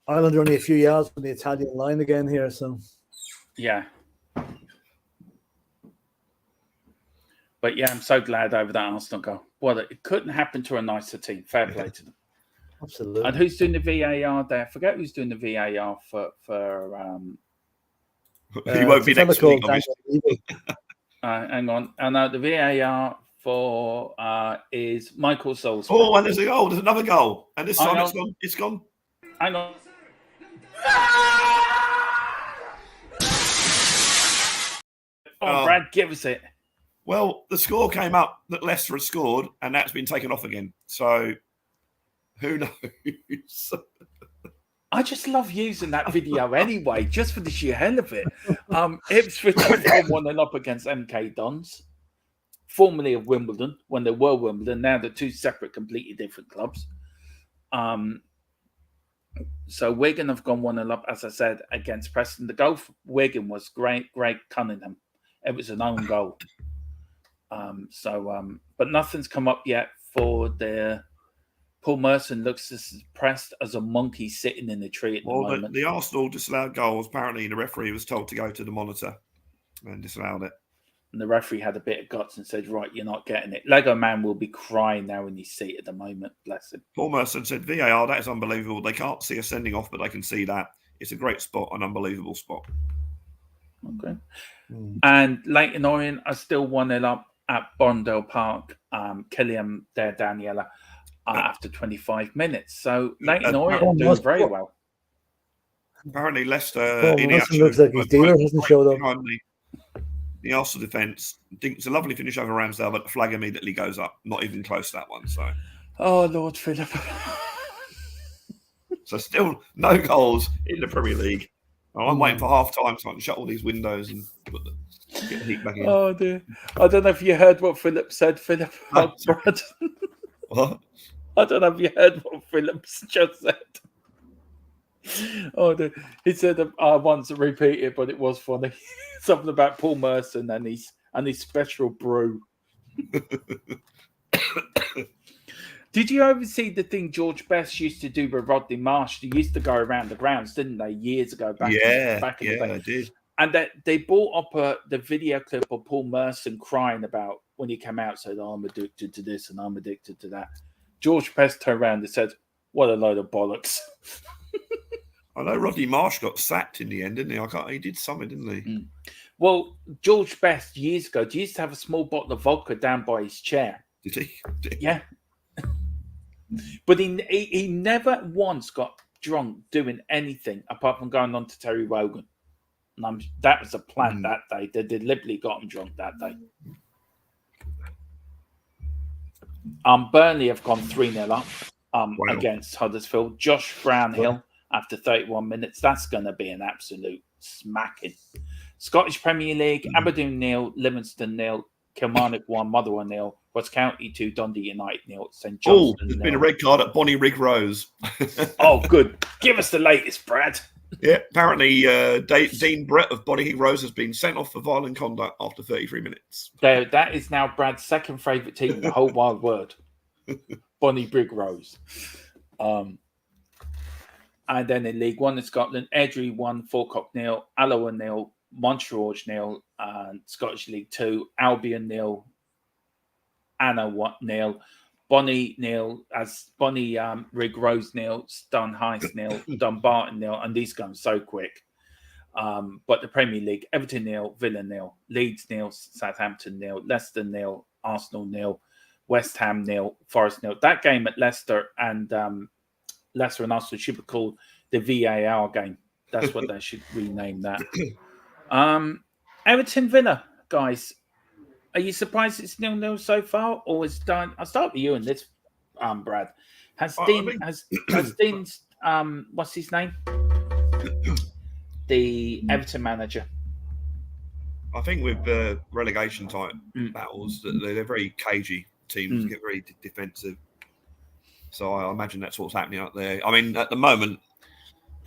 Ireland are only a few yards from the Italian line again here, so... Yeah. But yeah, I'm so glad over that Arsenal goal. Well, it couldn't happen to a nicer team. Fair play to them. Absolutely. And who's doing the VAR there? I forget who's doing the VAR for he won't be next week, obviously. Hang on. I know the VAR for is Michael Salisbury. Oh, and there's a goal. There's another goal. And this time it's gone. Hang on. Oh, Brad, give us it. Well, the score came up that Leicester had scored, and that's been taken off again. So, who knows? I just love using that video anyway, just for the sheer hell of it. Ipswich have gone 1-0 up against MK Dons, formerly of Wimbledon, when they were Wimbledon. Now they're two separate, completely different clubs. So Wigan have gone 1-0 up, as I said, against Preston. The goal for Wigan was Greg Cunningham. It was an own goal. But nothing's come up yet for the... Paul Merson looks as depressed as a monkey sitting in the tree at the moment. The Arsenal disallowed goals. Apparently, the referee was told to go to the monitor and disallowed it. And the referee had a bit of guts and said, right, you're not getting it. Lego Man will be crying now in his seat at the moment. Bless him. Paul Merson said, VAR, that is unbelievable. They can't see us sending off, but they can see that. It's a great spot, an unbelievable spot. Okay. And Leighton Orient are still 1-0 up at Bondell Park. Killian there, Daniela. After 25 minutes. So Leighton Orient doing very well. Apparently Leicester in the action looks like his dealer hasn't showed up. The Arsenal defence. It's a lovely finish over Ramsdale, but the flag immediately goes up. Not even close to that one. So oh Lord Philip. So still no goals in the Premier League. I'm waiting for half time so I can shut all these windows and get the heat back in. Oh dear. I don't know if you heard what Philip said, Philip. Brad. What? I don't know if you heard what Phillips just said. Oh, he said I want to repeat it, but it was funny. Something about Paul Merson and his special brew. Did you ever see the thing George Best used to do with Rodney Marsh? They used to go around the grounds, didn't they, years ago? Back in the day. I did. And they brought up the video clip of Paul Merson crying about when he came out, said, I'm addicted to this and I'm addicted to that. George Best turned around and said, what a load of bollocks. I know Rodney Marsh got sacked in the end, didn't he? He did something, didn't he? Well, George Best years ago used to have a small bottle of vodka down by his chair. Did he? Yeah. But he never once got drunk doing anything apart from going on to Terry Wogan. And that was a plan that day. They deliberately got him drunk that day. Burnley have gone 3-0 up against Huddersfield. Josh Brownhill after 31 minutes. That's going to be an absolute smacking. Scottish Premier League, Aberdeen 0, Livingston 0, Kilmarnock 1, Motherwell 0, Ross County 2, Dundee United 0, St Johnstone. There's been a red card at Bonnie Rig Rose. Oh, good. Give us the latest, Brad. Yeah, apparently Dean Brett of Bonnie Rig Rose has been sent off for violent conduct after 33 minutes. That is now Brad's second favourite team in the whole wide world. Bonnie Rig Rose. And then in League One in Scotland, Airdrie 1, Falkirk 0, Alloa 0, Montreal 0, and Scottish League 2, Albion 0, Anna 0, Bonnie 0, as Bonnie Rig Rose 0, Stonehenge 0, Dumbarton 0, and these come so quick. But the Premier League, Everton 0, Villa 0, Leeds 0, Southampton 0, Leicester 0, Arsenal 0, West Ham 0, Forest 0. That game at Leicester and Arsenal should be called the VAR game. That's what they should rename that. Everton Villa, guys. Are you surprised it's 0-0 so far, or is done? I'll start with you on this, Brad. Has Dean's what's his name? The Everton manager. I think with the relegation type battles, they're very cagey teams, get very defensive. So I imagine that's what's happening out there. I mean, at the moment,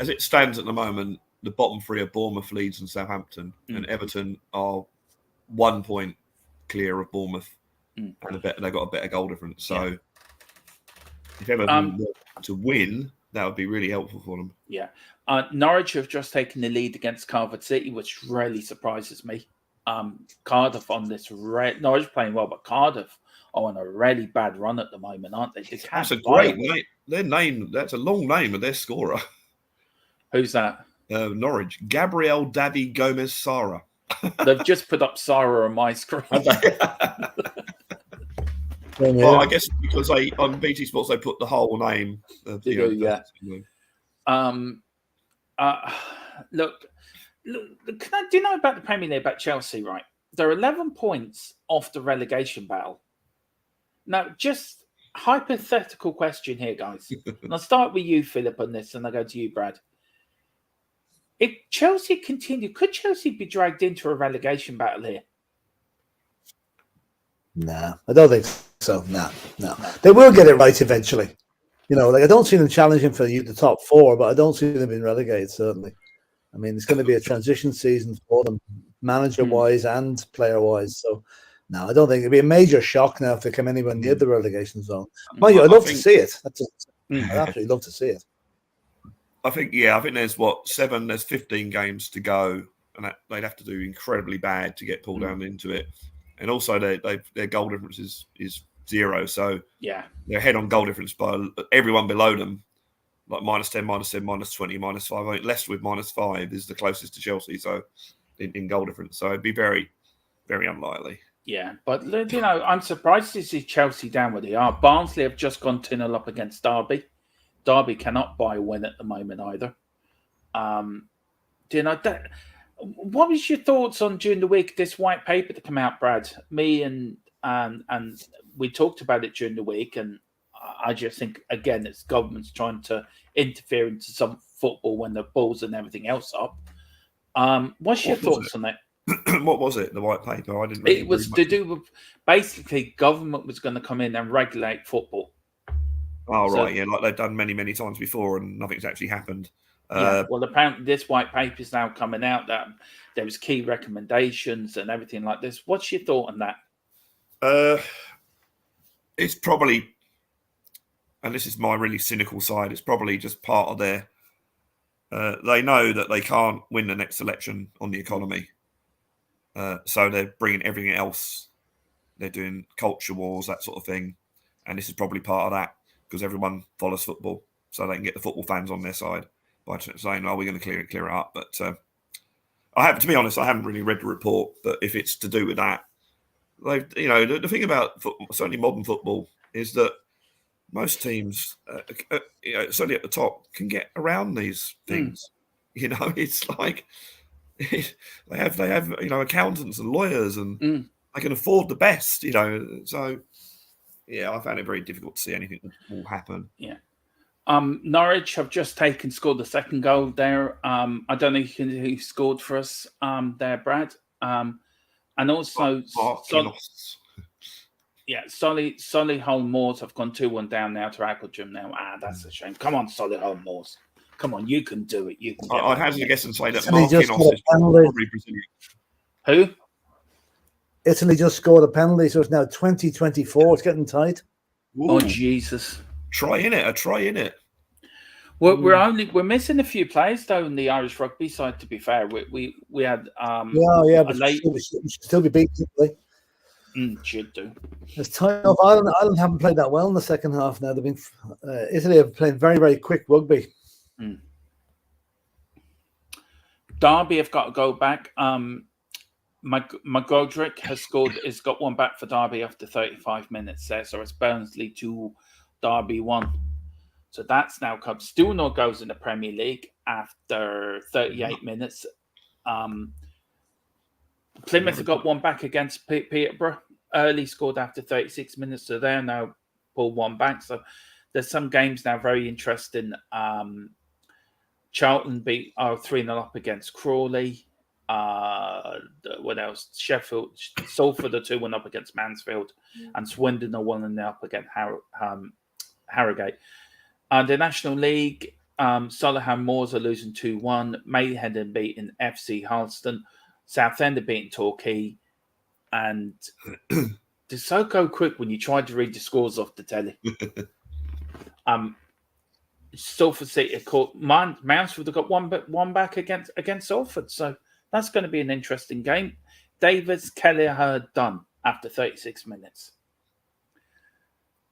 as it stands at the moment, the bottom three are Bournemouth, Leeds, and Southampton, and Everton are 1 point clear of Bournemouth, and they've got a better goal difference. So if Everton were to win, that would be really helpful for them. Yeah. Norwich have just taken the lead against Cardiff City, which really surprises me. Cardiff on this Norwich playing well, but Cardiff are on a really bad run at the moment, aren't they? That's a great name. Their name, that's a long name of their scorer. Who's that? Norwich. Gabriel Daddy Gomez Sara. They've just put up Sara on my screen. Well, I guess because on BT Sports they put the whole name. Look, do you know about the Premier League, about Chelsea, right? They're 11 points off the relegation battle. Now, just hypothetical question here, guys. And I'll start with you, Philip, on this, and I'll go to you, Brad. If Chelsea continue, could Chelsea be dragged into a relegation battle here? Nah, I don't think so. No. They will get it right eventually. You know, like I don't see them challenging for the top four, but I don't see them being relegated, certainly. I mean, it's going to be a transition season for them, manager-wise and player-wise. So, no, I don't think it'd be a major shock now if they come anywhere near the relegation zone. Mind you, I'd love to see it. I'd absolutely love to see it. I think there's 15 games to go, and they'd have to do incredibly bad to get pulled down into it. And also, their goal difference is 0. So they're ahead on goal difference by everyone below them, like -10, -10, -20, -5. I mean, Leicester with -5 is the closest to Chelsea. So in goal difference, so it'd be very, very unlikely. Yeah, but you know, I'm surprised to see Chelsea down where they are. Barnsley have just gone 2-0 up against Derby. Derby cannot buy a win at the moment either. Do you know that? What was your thoughts on during the week this white paper to come out, Brad? Me and we talked about it during the week, and I just think again it's governments trying to interfere into some football when the balls and everything else up. What's your thoughts on that? What was it? The white paper? I didn't. It was to do with basically government was going to come in and regulate football. Oh, right, yeah, like they've done many, many times before and nothing's actually happened. Well, apparently this white paper is now coming out that there was key recommendations and everything like this. What's your thought on that? It's probably, and this is my really cynical side, it's probably just part of their, they know that they can't win the next election on the economy. So they're bringing everything else. They're doing culture wars, that sort of thing. And this is probably part of that. Because everyone follows football, so they can get the football fans on their side. by saying, "Oh, we're going to clear it up." But I have to be honest, I haven't really read the report. But if it's to do with that, the thing about football, certainly modern football, is that most teams, certainly at the top, can get around these things. It's like they have accountants and lawyers, and they can afford the best. So yeah, I found it very difficult to see anything will happen. Yeah. Norwich have just scored the second goal there. I don't know who scored for us there, Brad. And also, Solihull Moors have gone 2-1 down now to Aquadrum now. That's a shame. Come on, Solihull Moors. Come on, you can do it. You can. I'd hazard a guess and say that Marquinhos is probably Brazilian. Who? Italy just scored a penalty, so it's now 20-24. It's getting tight. Ooh. Oh Jesus! A try in it. We're missing a few players though in the Irish rugby side. To be fair, we had but we should still be beating Italy. Should do. It's tight enough. Ireland haven't played that well in the second half. Now they've been Italy have played very, very quick rugby. Derby have got to go back. McGodrick has got one back for Derby after 35 minutes there. So it's Barnsley 2, Derby 1. So that's now come. Still no goes in the Premier League after 38 minutes. Plymouth have got one back against Peterborough. Early scored after 36 minutes. So they're now pulled one back. So there's some games now very interesting. Charlton beat 3-0 up against Crawley. What else? Sheffield, Salford are 2-1 up against Mansfield, and Swindon are 1-0 up against Harrogate. The National League, Solihull Moors are losing 2-1. Mayhead are beating FC Harleston. Southend are beating Torquay, and they so go quick when you try to read the scores off the telly. Salford City caught Mansfield have got one back against Salford, so that's going to be an interesting game. Davis Kelleher done after 36 minutes.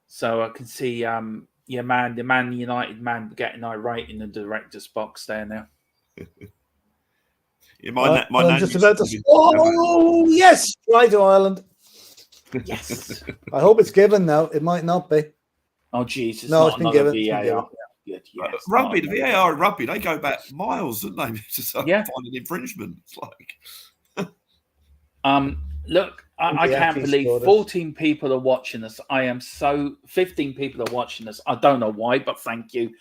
So I can see the Man United man getting irate in the director's box there now. I'm just about to. Oh yes, right to Ireland. Yes. I hope it's given now. It might not be. Oh Jesus! No, it's been given. Good, rugby, the VAR in rugby, they go back miles, don't they? To find an infringement. It's like, look, I can't believe 14 people are watching us. 15 people are watching us. I don't know why, but thank you.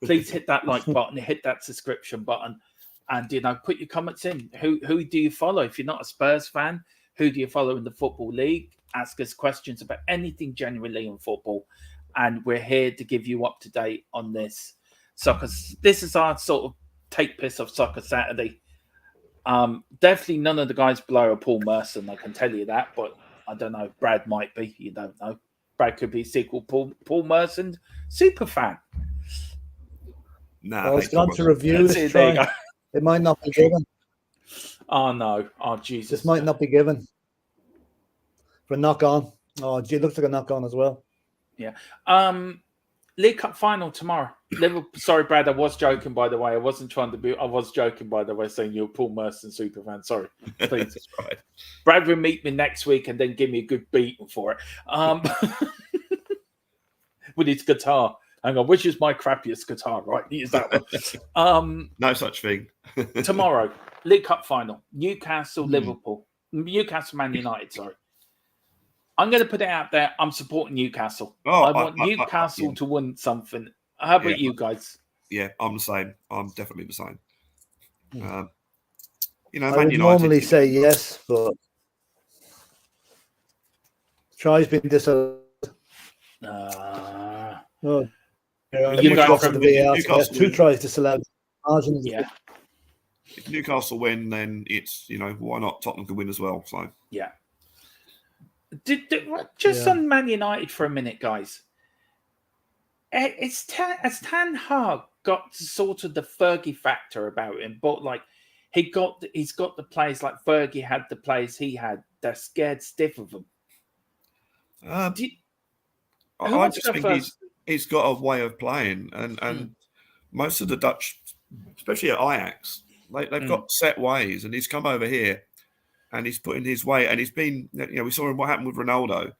Please hit that like button, hit that subscription button, and put your comments in. Who do you follow? If you're not a Spurs fan, who do you follow in the Football League? Ask us questions about anything genuinely in football. And we're here to give you up to date on this. This is our sort of take piss of Soccer Saturday. Definitely none of the guys below are Paul Merson, I can tell you that. But I don't know. Brad might be. You don't know. Brad could be sequel Paul Merson super fan. Nah, it's gone to review this try. It might not be given. Oh no! Oh Jesus! This might not be given for a knock on. Oh, gee, it looks like a knock on as well. Yeah. League Cup final tomorrow. Liverpool. Sorry, Brad. I was joking, by the way. I wasn't trying to be. I was joking, by the way, saying you're a Paul Merson super fan. Sorry, please. Right. Brad will meet me next week and then give me a good beating for it. With his guitar. Hang on, which is my crappiest guitar? Right, use that one. No such thing. Tomorrow, League Cup final. Newcastle, Liverpool. Newcastle, Man United. Sorry. I'm going to put it out there. I'm supporting Newcastle. I want Newcastle to win something. How about you guys? Yeah, I'm the same. I'm definitely the same. I Man would United, normally say yes, but try's been disallowed. You go from the 2 tries disallowed. Yeah. If Newcastle win, then it's why not? Tottenham could win as well. So yeah. On Man United for a minute, guys. Has Ten Hag got sort of the Fergie factor about him, but like he's got the players like Fergie had the players he had. They're scared stiff of him. I just think he's got a way of playing, and most of the Dutch especially at Ajax. They've got set ways, and he's come over here and he's put in his way, and he's been, we saw what happened with Ronaldo.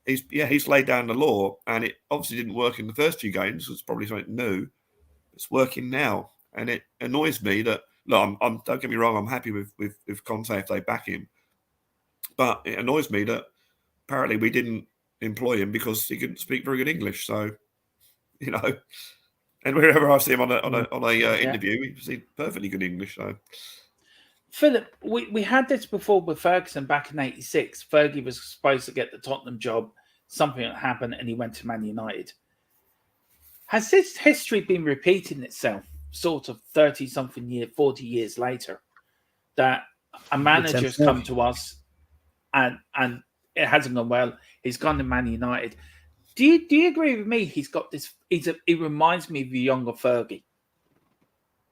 He's laid down the law, and it obviously didn't work in the first few games. It's probably something new. It's working now, and it annoys me that, look, don't get me wrong, I'm happy with Conte if they back him, but it annoys me that apparently we didn't employ him because he couldn't speak very good English. So, and wherever I see him on a interview, he speaks perfectly good English. So, Philip, we had this before with Ferguson back in '86. Fergie was supposed to get the Tottenham job. Something happened, and he went to Man United. Has this history been repeating itself, sort of 30-something years, 40 years later, that a manager's come to us and it hasn't gone well? He's gone to Man United. Do you agree with me? He's got this. He reminds me of a younger Fergie,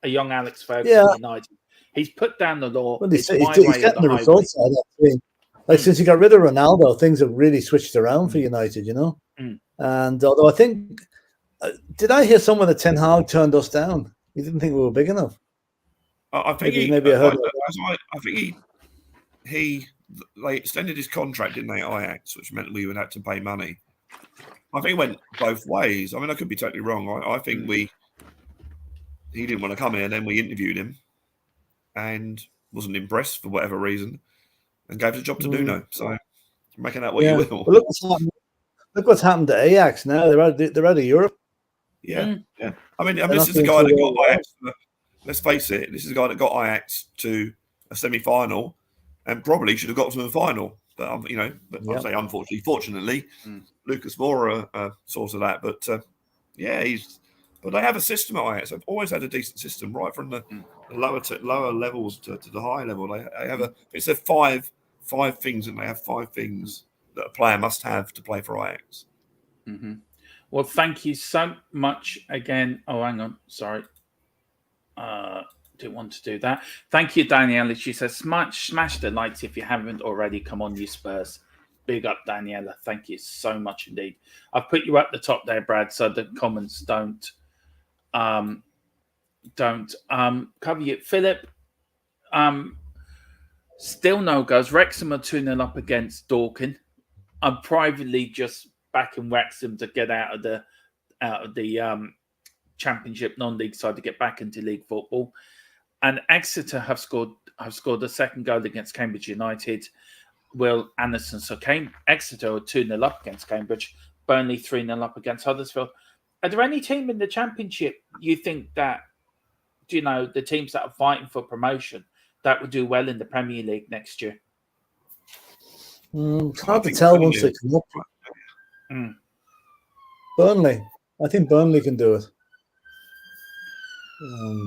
a young Alex Ferguson United. He's put down the law. Well, he's getting the results out of that. Like since he got rid of Ronaldo, things have really switched around for United. And although I think, did I hear someone that Ten Hag turned us down? He didn't think we were big enough. I think maybe I heard. I think he they extended his contract, didn't they, Ajax, which meant we would have to pay money. I think it went both ways. I mean, I could be totally wrong. I think he didn't want to come here, and then we interviewed him and wasn't impressed for whatever reason and gave the job to Nuno. So making that what you will. Well, look what's happened to Ajax now. They're out of Europe. Yeah. I mean, this is the guy that got Ajax. Let's face it, this is the guy that got Ajax to a semi-final and probably should have got to the final. But I say unfortunately, fortunately, Lucas Moura sorted that. But but they have a system at Ajax. They've always had a decent system, right from the lower levels to the high level. They have it's a five things, and they have 5 things that a player must have to play for Ajax. Mm-hmm. Well, thank you so much again. Oh, hang on, sorry. Didn't want to do that. Thank you, Daniela. She says, smash the likes if you haven't already. Come on, you Spurs. Big up, Daniela. Thank you so much indeed. I've put you at the top there, Brad, so the comments don't cover you. Philip, still no goes. Wrexham are 2-0 up against Dorking. I'm privately just backing Wrexham to get out of the Championship non-league side to get back into league football. And Exeter have scored a second goal against Cambridge United. Will Anderson. So Exeter are 2-0 up against Cambridge. Burnley 3-0 up against Huddersfield. Are there any team in the Championship you think that, the teams that are fighting for promotion that would do well in the Premier League next year? It's hard to tell once they come up. Burnley. I think Burnley can do it.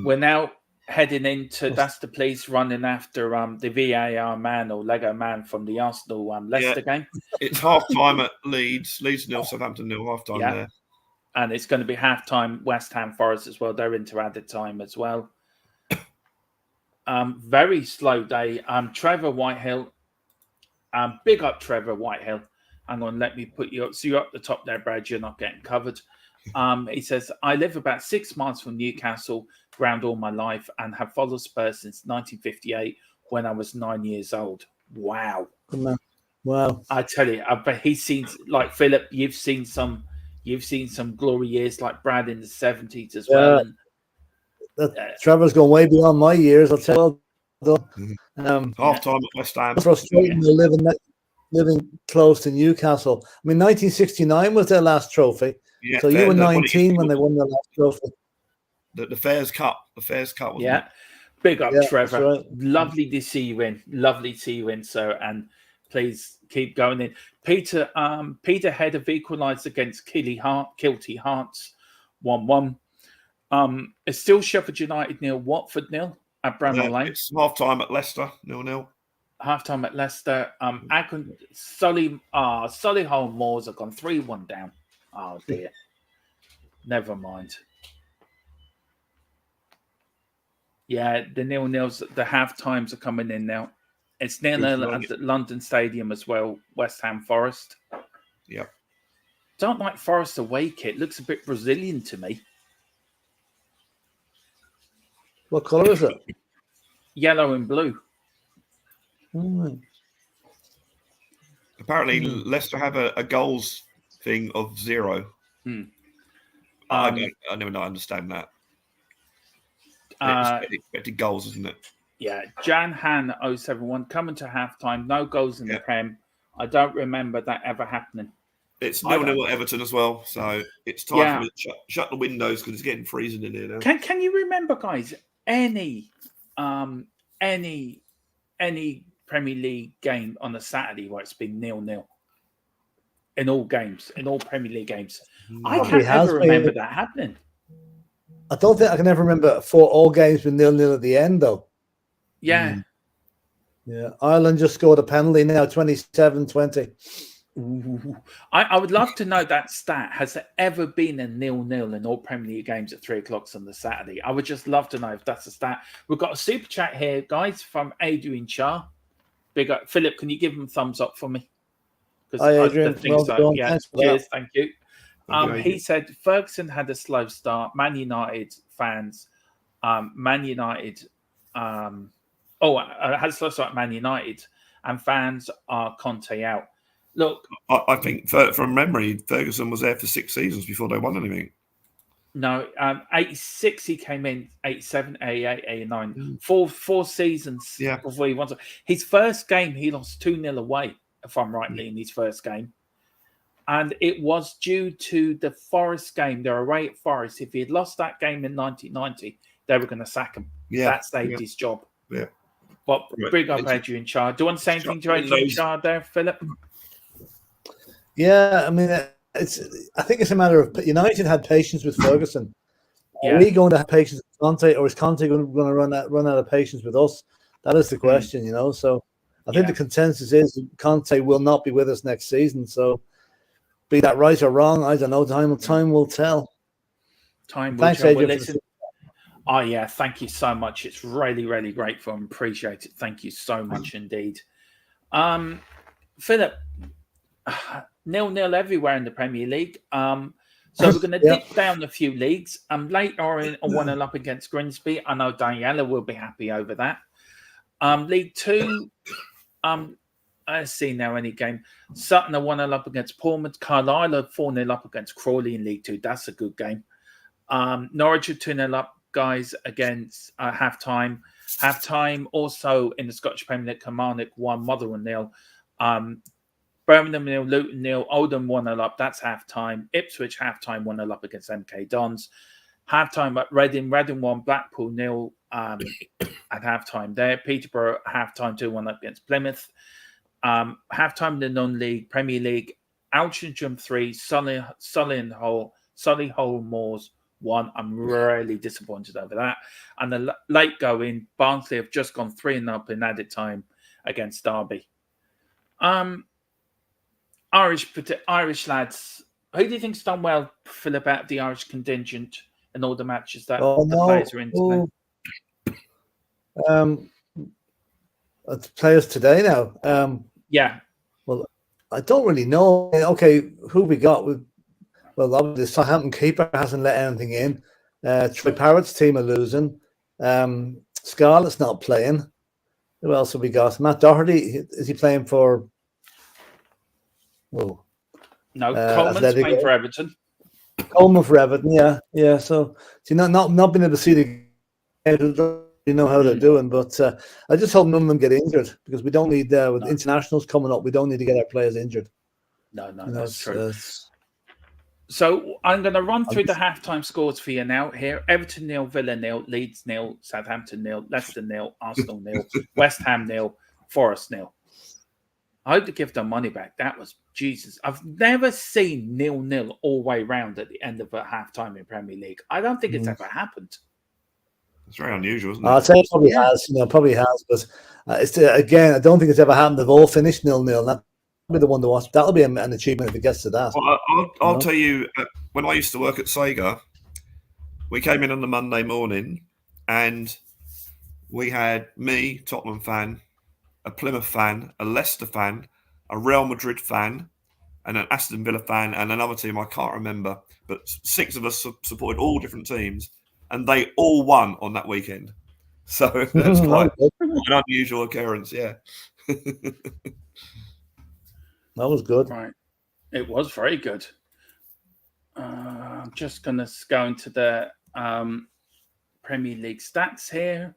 We're now heading into that's the police running after the VAR man or Lego man from the Arsenal Leicester game. It's half time at Leeds 0, Southampton 0, half time there. And it's going to be half time West Ham Forest as well. They're into added time as well. Very slow day. Trevor Whitehill. Big up Trevor Whitehill. Hang on, let me put you up. So you're up the top there, Brad. You're not getting covered. He says, I live about 6 miles from Newcastle, ground all my life, and have followed Spurs since 1958 when I was 9 years old. Wow. Wow. I tell you, I bet he's seen, like Philip, you've seen some glory years like Brad in the 70s as well. And, Trevor's gone way beyond my years, I'll tell you. Half time at West Ham. Frustrating living close to Newcastle. I mean, 1969 was their last trophy. Yeah, so you were 19 when they won their last trophy. The Fairs Cup. The Fairs Cup. Wasn't it? Big up, Trevor. Right. Lovely to see you in. Lovely to see you in, sir. And please keep going in. Peter Head have equalised against Kilty Hearts 1-1. It's still Sheffield United 0, Watford 0 at Bramall Lane. It's half time at Leicester 0-0. Half time at Leicester. Solihull Moors have gone 3-1 down. Oh dear. Never mind. Yeah, the 0-0s, the half times are coming in now. It's 0-0 at London Stadium as well. West Ham Forest. Yep. Don't like Forest away kit. Looks a bit Brazilian to me. What colour is it? Yellow and blue. Mm. Apparently, Leicester have a goals thing of 0. I never understand that. Expected goals, isn't it? Yeah, Jan Han 071 coming to halftime. No goals in the Prem. I don't remember that ever happening. It's 0-0 at Everton as well, so it's time for me to shut the windows because it's getting freezing in here now. Can you remember, guys, any Premier League game on a Saturday where it's been 0-0 in all games, in all Premier League games? I can't ever remember that happening. I don't think I can ever remember all games with 0-0 at the end, though. Yeah. Yeah. Ireland just scored a penalty now, 27-20. I would love to know that stat. Has there ever been a 0-0 in all Premier League games at 3 o'clock on the Saturday? I would just love to know if that's a stat. We've got a super chat here, guys, from Adrian Shah. Big up. Philip, can you give him a thumbs up for me? Hi, Adrian. Cheers. Thank you. He said Ferguson had a slow start. Man United fans, had a slow start at Man United, and fans are Conte out. Look, I think from memory, Ferguson was there for 6 seasons before they won anything. No, 86 he came in, 87, 88, 89, four seasons before he won. His first game, he lost 2-0 away, if I'm rightly, in his first game. And it was due to the Forest game. They're away at Forest. If he had lost that game in 1990, they were going to sack him. Yeah, that saved his job. Yeah. But big up Adrian Char. Do you want to say anything to Adrian Char there, Philip? Yeah, I mean, I think it's a matter of United had patience with Ferguson. Yeah. Are we going to have patience with Conte, or is Conte going to run out of patience with us? That is the question, So I think the consensus is Conte will not be with us next season. So be that right or wrong, I don't know. Time will tell. Time will tell. Well, listen. Oh, yeah. Thank you so much. It's really, really grateful and appreciate it. Thank you so much indeed. Philip, 0-0 everywhere in the Premier League. So we're going to dip down a few leagues. Late Orient are 1-0 up against Grimsby. I know Daniela will be happy over that. League 2, let's see now any game. Sutton are 1-0 up against Bournemouth. Carlisle are 4-0 up against Crawley in League 2. That's a good game. Norwich are 2-0 up, guys, against half-time. Half-time also in the Scottish Premier League, Kilmarnock 1, Motherwell 0. Birmingham 0, Luton 0, Oldham 1-0 up. That's half-time. Ipswich half-time 1-0 up against MK Dons. Half-time at Reading 1, Blackpool 0 at half-time there. Peterborough half-time 2-1 up against Plymouth. Half-time in the non-league Premier League, Altrincham 3, Solihull Moors 1. I'm really disappointed over that. And the late going, Barnsley have just gone 3-0 up in added time against Derby. Irish lads, who do you think's done well, Philip, out of the Irish contingent and all the matches that the players are in today? Players today now. Well, I don't really know. Okay, who we got? Obviously, Southampton keeper hasn't let anything in. Troy Parrott's team are losing. Scarlett's not playing. Who else have we got? Matt Doherty, is he playing for? No, Coleman's playing for Everton. Coleman for Everton, yeah. So not being able to see the game, you know how they're doing, but I just hope none of them get injured because we don't need with internationals coming up. We don't need to get our players injured. No, that's true. So I'm going to run through the halftime scores for you now. Here, Everton 0, Villa 0, Leeds 0, Southampton 0, Leicester 0, Arsenal 0, West Ham 0, Forest 0. I hope to give them money back. That was Jesus. I've never seen 0-0 all the way round at the end of a halftime in Premier League. I don't think it's ever happened. It's very unusual, isn't it? I'd say it probably has. Probably has. But it's again, I don't think it's ever happened. They've all finished 0-0. That'll be the one to watch. That'll be an achievement if it gets to that. Well, I'll tell you. When I used to work at Sega, we came in on the Monday morning, and we had me, Tottenham fan, a Plymouth fan, a Leicester fan, a Real Madrid fan, and an Aston Villa fan, and another team I can't remember. But 6 of us supported all different teams. and they all won on that weekend. So that's quite an unusual occurrence. Yeah. That was good. Right. It was very good. I'm just going to go into the Premier League stats here.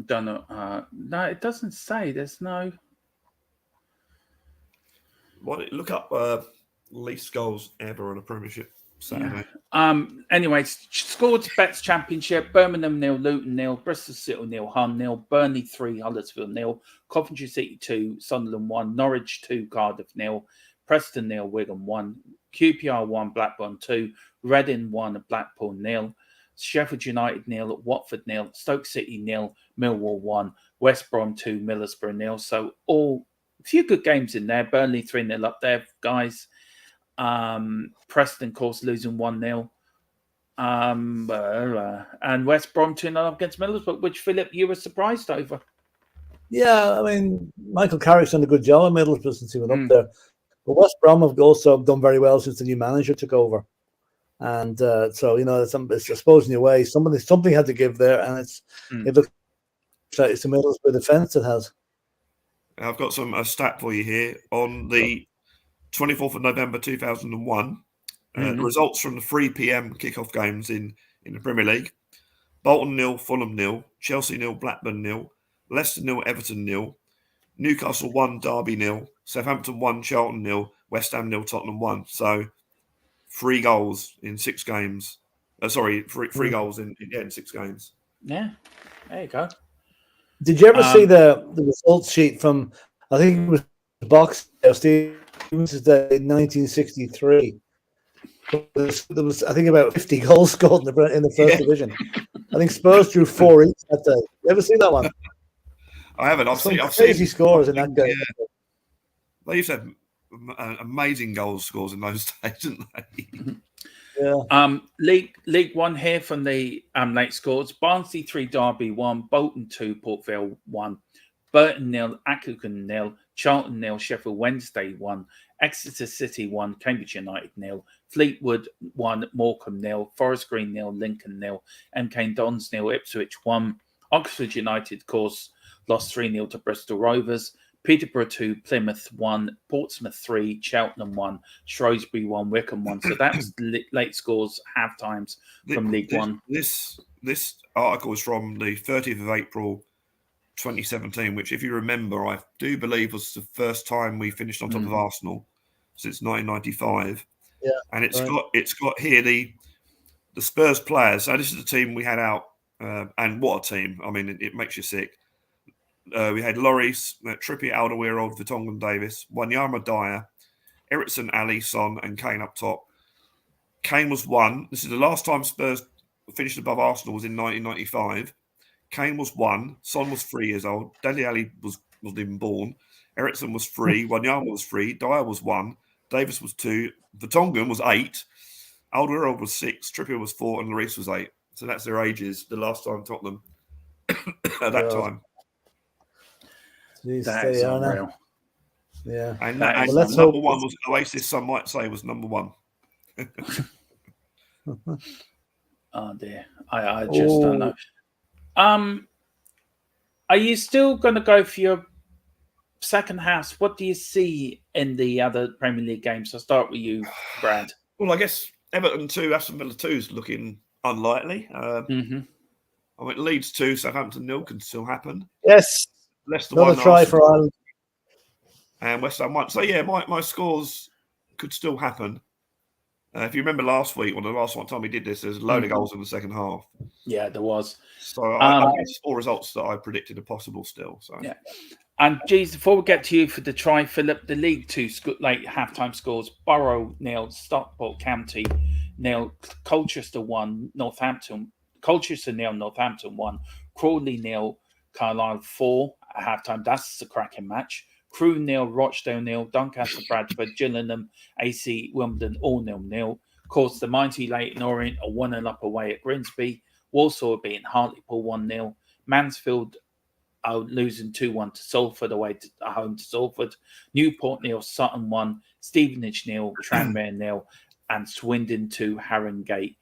Don't know. No, it doesn't say. There's no. Look up least goals ever on a Premiership Saturday. Yeah. Anyway, scored bets championship: Birmingham 0, Luton 0, Bristol City 0, Hull 0, Burnley 3, Huddersfield 0, Coventry City 2, Sunderland 1, Norwich 2, Cardiff 0, Preston 0, Wigan 1, QPR 1, Blackburn 2, Reading 1, Blackpool 0, Sheffield United 0, Watford 0, Stoke City 0, Millwall 1, West Brom 2, Middlesbrough 0. So all a few good games in there. Burnley 3-0 up there, guys. Preston, of course, losing 1-0. And West Brom 2-0 against Middlesbrough, which, Philip, you were surprised over. Yeah, I mean, Michael Carrick's done a good job at Middlesbrough since he went up there. But West Brom have also done very well since the new manager took over. And so, you know, it's, I suppose in a way, something had to give there. And it looks like it's the Middlesbrough defence that has. I've got a stat for you here. On the 24th of November 2001, the results from the 3 p.m. kickoff games in the Premier League: Bolton 0, Fulham 0, Chelsea 0, Blackburn 0, Leicester 0, Everton 0, Newcastle 1, Derby 0, Southampton 1, Charlton 0, West Ham 0, Tottenham 1. So 3 goals in 6 games. Three goals in 6 games. Yeah, there you go. Did you ever see the results sheet from, I think it was Box Stevens' day in 1963? There was, I think, about 50 goals scored in the first division. I think Spurs drew 4 each that day. You ever see that one? I haven't. I've seen crazy scores in that game. Yeah. They used to have amazing goal scores in those days, didn't they? Yeah. League One here from the late scores: Barnsley 3, Derby 1, Bolton 2, Port Vale 1, Burton 0, Accrington 0, Charlton 0, Sheffield Wednesday 1, Exeter City 1, Cambridge United 0, Fleetwood 1, Morecambe 0, Forest Green 0, Lincoln 0, MK Dons 0, Ipswich 1, Oxford United, of course, lost 3-0 to Bristol Rovers, Peterborough 2, Plymouth 1, Portsmouth 3, Cheltenham 1, Shrewsbury 1, Wycombe 1. So that was late scores, half times from League One. This article is from the 30th of April 2017, which, if you remember, I do believe was the first time we finished on top of Arsenal since 1995. Yeah, and it's got here the Spurs players. So this is the team we had out, and what a team! I mean, it makes you sick. We had Lloris, Trippier, Alderweireld, Vertonghen, Davis, Wanyama, Dyer, Eriksson, Ali, Son, and Kane up top. Kane was 1. This is the last time Spurs finished above Arsenal was in 1995. Kane was 1. Son was 3 years old. Dele Alli wasn't even born. Eriksson was 3. Wanyama was 3. Dyer was 1. Davis was 2. Vertonghen was 8. Alderweireld was 6. Trippier was 4. And Lloris was 8. So that's their ages. The last time Tottenham at that time. Jeez, that is unreal. Yeah. And number 1 was Oasis, some might say, was number 1. Oh dear. I just don't know. Are you still going to go for your second house? What do you see in the other Premier League games? I'll start with you, Brad. Well, I guess Everton 2, Aston Villa 2 is looking unlikely. I mean, Leeds 2, Southampton 0 can still happen. Yes. Leicester Another 1, try Arsenal, for Ireland. And West Ham 1. So, yeah, my scores could still happen. If you remember last week, or the last time we did this, there's a load of goals in the second half. Yeah, there was. So I guess all results that I predicted are possible still. So yeah. And geez, before we get to you for the try, Philip, the League 2 late halftime scores: Borough 0, Stockport County 0, Colchester 1, Northampton. Colchester 0, Northampton 1, Crawley 0, Carlisle 4 at halftime. That's a cracking match. Crewe 0, Rochdale 0, Doncaster, Bradford, Gillingham, AC, Wimbledon all 0-0. Of course, the mighty Leyton Orient are 1-0 up away at Grimsby. Walsall beating Hartlepool 1-0. Mansfield losing 2-1 to Salford away to home to Salford. Newport 0, Sutton 1, Stevenage 0, Tranmere 0, and Swindon 2, Harringay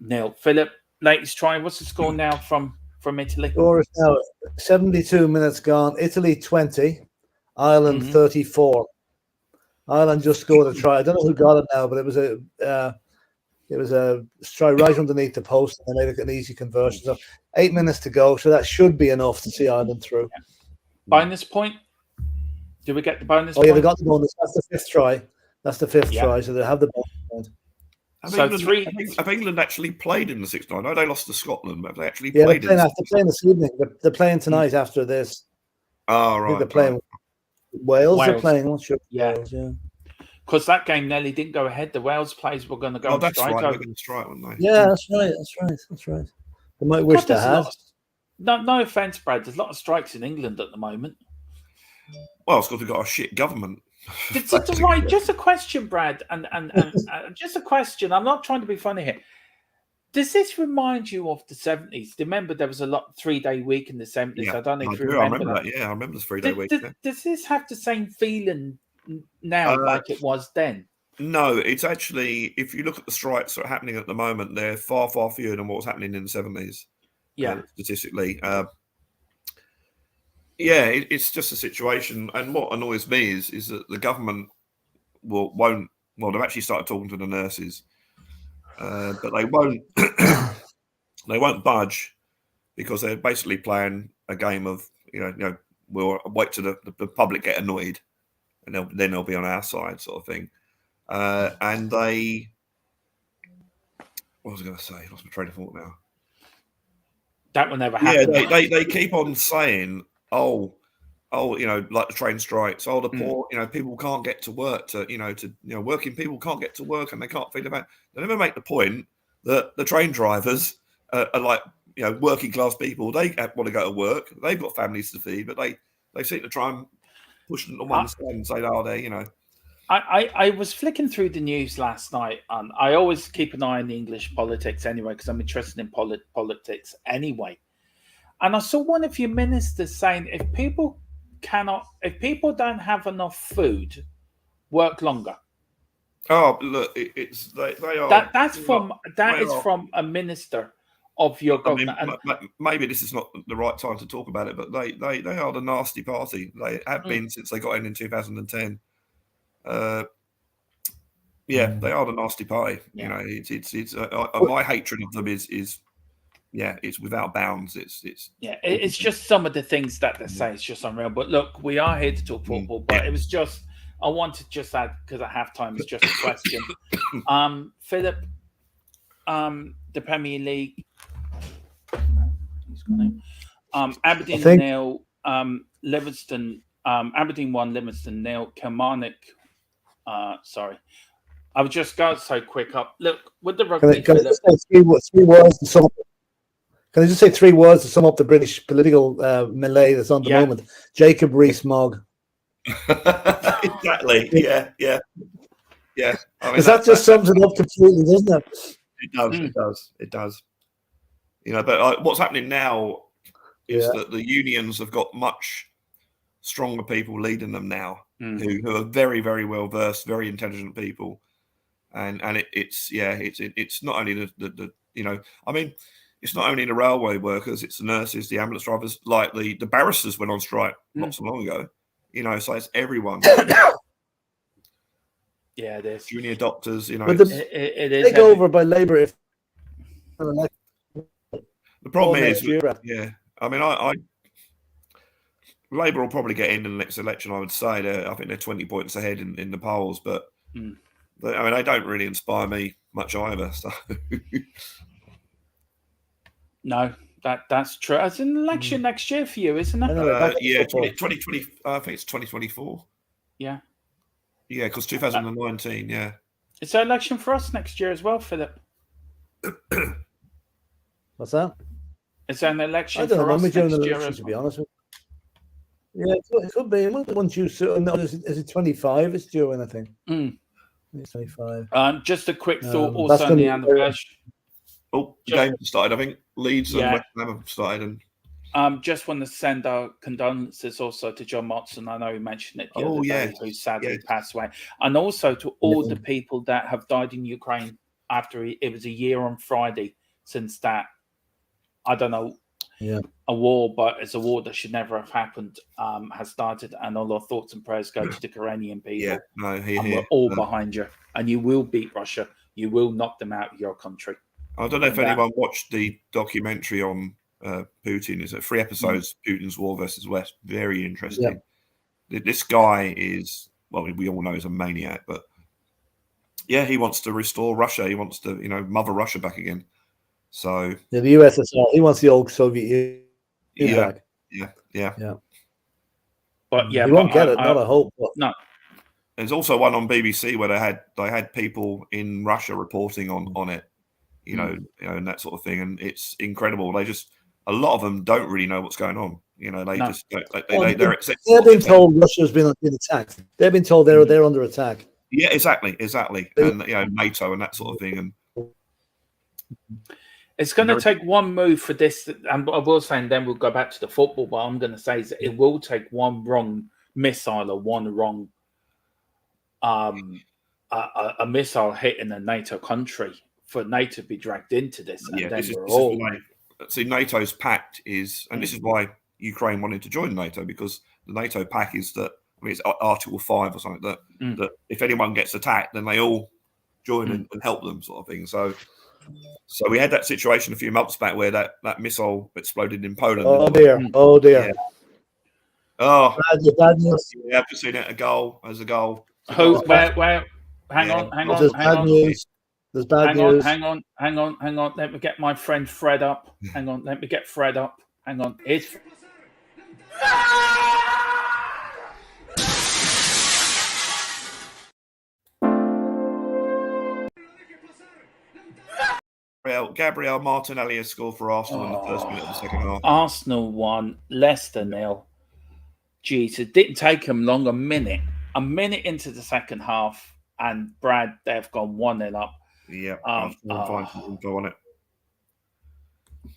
0. Philip, latest try. What's the score now from Italy? Score is now 72 minutes gone. Italy 20, Ireland 34. Ireland just scored a try. I don't know who got it now, but it was a try right underneath the post, and they made it an easy conversion. So 8 minutes to go, so that should be enough to see Ireland through. Yeah. Bonus point? Do we get the bonus point? Oh, yeah, they point? got the bonus. That's the fifth try. That's the fifth try, so they have the bonus point. Have England actually played in the 6-9? I know they lost to Scotland, but have they actually played they're playing this evening. They're playing tonight after this. Oh, right. They're playing Wales. They're playing. What's your Wales, yeah. Because that game nearly didn't go ahead. The Wales players were going to go. Oh, that's right. They're going to strike, weren't they? Yeah, that's right. They might wish they had. No offense, Brad. There's a lot of strikes in England at the moment. Well, it's because we've got a shit government. Right, just a question, Brad, and just a question. I'm not trying to be funny here. Does this remind you of the 70s? Remember, there was a 3-day week in the 70s. Yeah, I don't know if you remember that. Yeah, I remember the 3-day week. Does this have the same feeling now like it was then? No, it's actually, if you look at the strikes that are happening at the moment, they're far, far fewer than what was happening in the 70s. Yeah. Statistically. It's just a situation. And what annoys me is that the government they've actually started talking to the nurses, but they won't they won't budge because they're basically playing a game of, we'll wait till the public get annoyed and then they'll be on our side sort of thing. And they, what was I going to say? I lost my train of thought now. That will never happen. Yeah, they keep on saying, like the train strikes. Oh, the poor, people can't get to work. Working people can't get to work and they can't feed about. They never make the point that the train drivers are like, working class people. They want to go to work. They've got families to feed, but they seem to try and push them on one side and say, I was flicking through the news last night, and I always keep an eye on the English politics anyway, because I'm interested in politics anyway. And I saw one of your ministers saying, if people don't have enough food, work longer. Oh, look, they are. That is from a minister of your government. Maybe this is not the right time to talk about it, but they are the nasty party. They have been since they got in 2010. They are the nasty party. Yeah. It's my hatred of them is it's without bounds. It's just some of the things that they say. It's just unreal. But look, we are here to talk football. But it was just, I wanted to just add, because at halftime it's just a question. Philip, the Premier League. Aberdeen 0, Livingston. Aberdeen 1, Livingston 0. Kilmarnock. Sorry, I would just go so quick up. Look, with the rugby. Can I just say three words to sum up? Can I just say 3 words to sum up the British political melee that's on the moment? Jacob Rees-Mogg. Exactly. Yeah. Because that just sums it up completely, doesn't it? It does. But what's happening now is that the unions have got much stronger people leading them now, who are very, very well versed, very intelligent people, and it's not only the it's not only the railway workers, it's the nurses, the ambulance drivers, like the barristers went on strike not so long ago, so it's everyone. Yeah, it is. Junior doctors, But it is take over by Labour if the problem is, I Labour will probably get in the next election, I would say. I think they're 20 points ahead in the polls, but they don't really inspire me much either. So no, that's true. It's an election next year for you, isn't it? 2020. I think it's 2024. Yeah, because 2019. It's an election for us next year as well, Philip. What's that? It's an election for us next year, to be honest with you. Yeah, it could be. Once you no, is it 25? It's due in, I think. It's 25. Just a quick thought also on the anniversary. Oh, the game started. I think Leeds and West Ham have started. Just want to send our condolences also to John Motson. I know he mentioned it the other day, who sadly passed away, and also to all the people that have died in Ukraine after it was a year on Friday since that. I don't know. Yeah. A war, but it's a war that should never have happened, has started, and all our thoughts and prayers go to the Ukrainian people. Yeah, no, and we're all behind you, and you will beat Russia. You will knock them out of your country. I don't know if anyone watched the documentary on Putin. Is it 3 episodes? Putin's War versus West. Very interesting. Yeah. This guy is, well, we all know he's a maniac, but yeah, he wants to restore Russia. He wants to, mother Russia back again. So the USSR, he wants the old Soviet Union back. Yeah. But yeah, he won't get it. Not a hope. But. No. There's also one on BBC where they had people in Russia reporting on it, and that sort of thing, and it's incredible. A lot of them don't really know what's going on. They've been told Russia's been attacked. They've been told they're under attack. Yeah, exactly, and NATO and that sort of thing, and. It's going to take one move for this, and I will say, and then we'll go back to the football. But I'm going to say is that it will take one wrong missile or one wrong a missile hitting a NATO country for NATO to be dragged into this. And then see, NATO's pact is, and this is why Ukraine wanted to join NATO, because the NATO pact is that, it's Article 5 or something, that if anyone gets attacked, then they all join and help them, sort of thing. So we had that situation a few months back where that missile exploded in Poland. Oh dear! Yeah. Oh, bad news. Yeah, I've just seen it. A goal. Where? Hang on. There's bad news. There's bad news. Hang on. Let me get my friend Fred up. Hang on. Let me get Fred up. Hang on. It's. Gabriel Martinelli has scored for Arsenal in the first minute of the second half. Arsenal won, Leicester 0. Jeez, it didn't take them long. A minute into the second half, and Brad, they've gone 1-0 up. Yeah, Arsenal on it.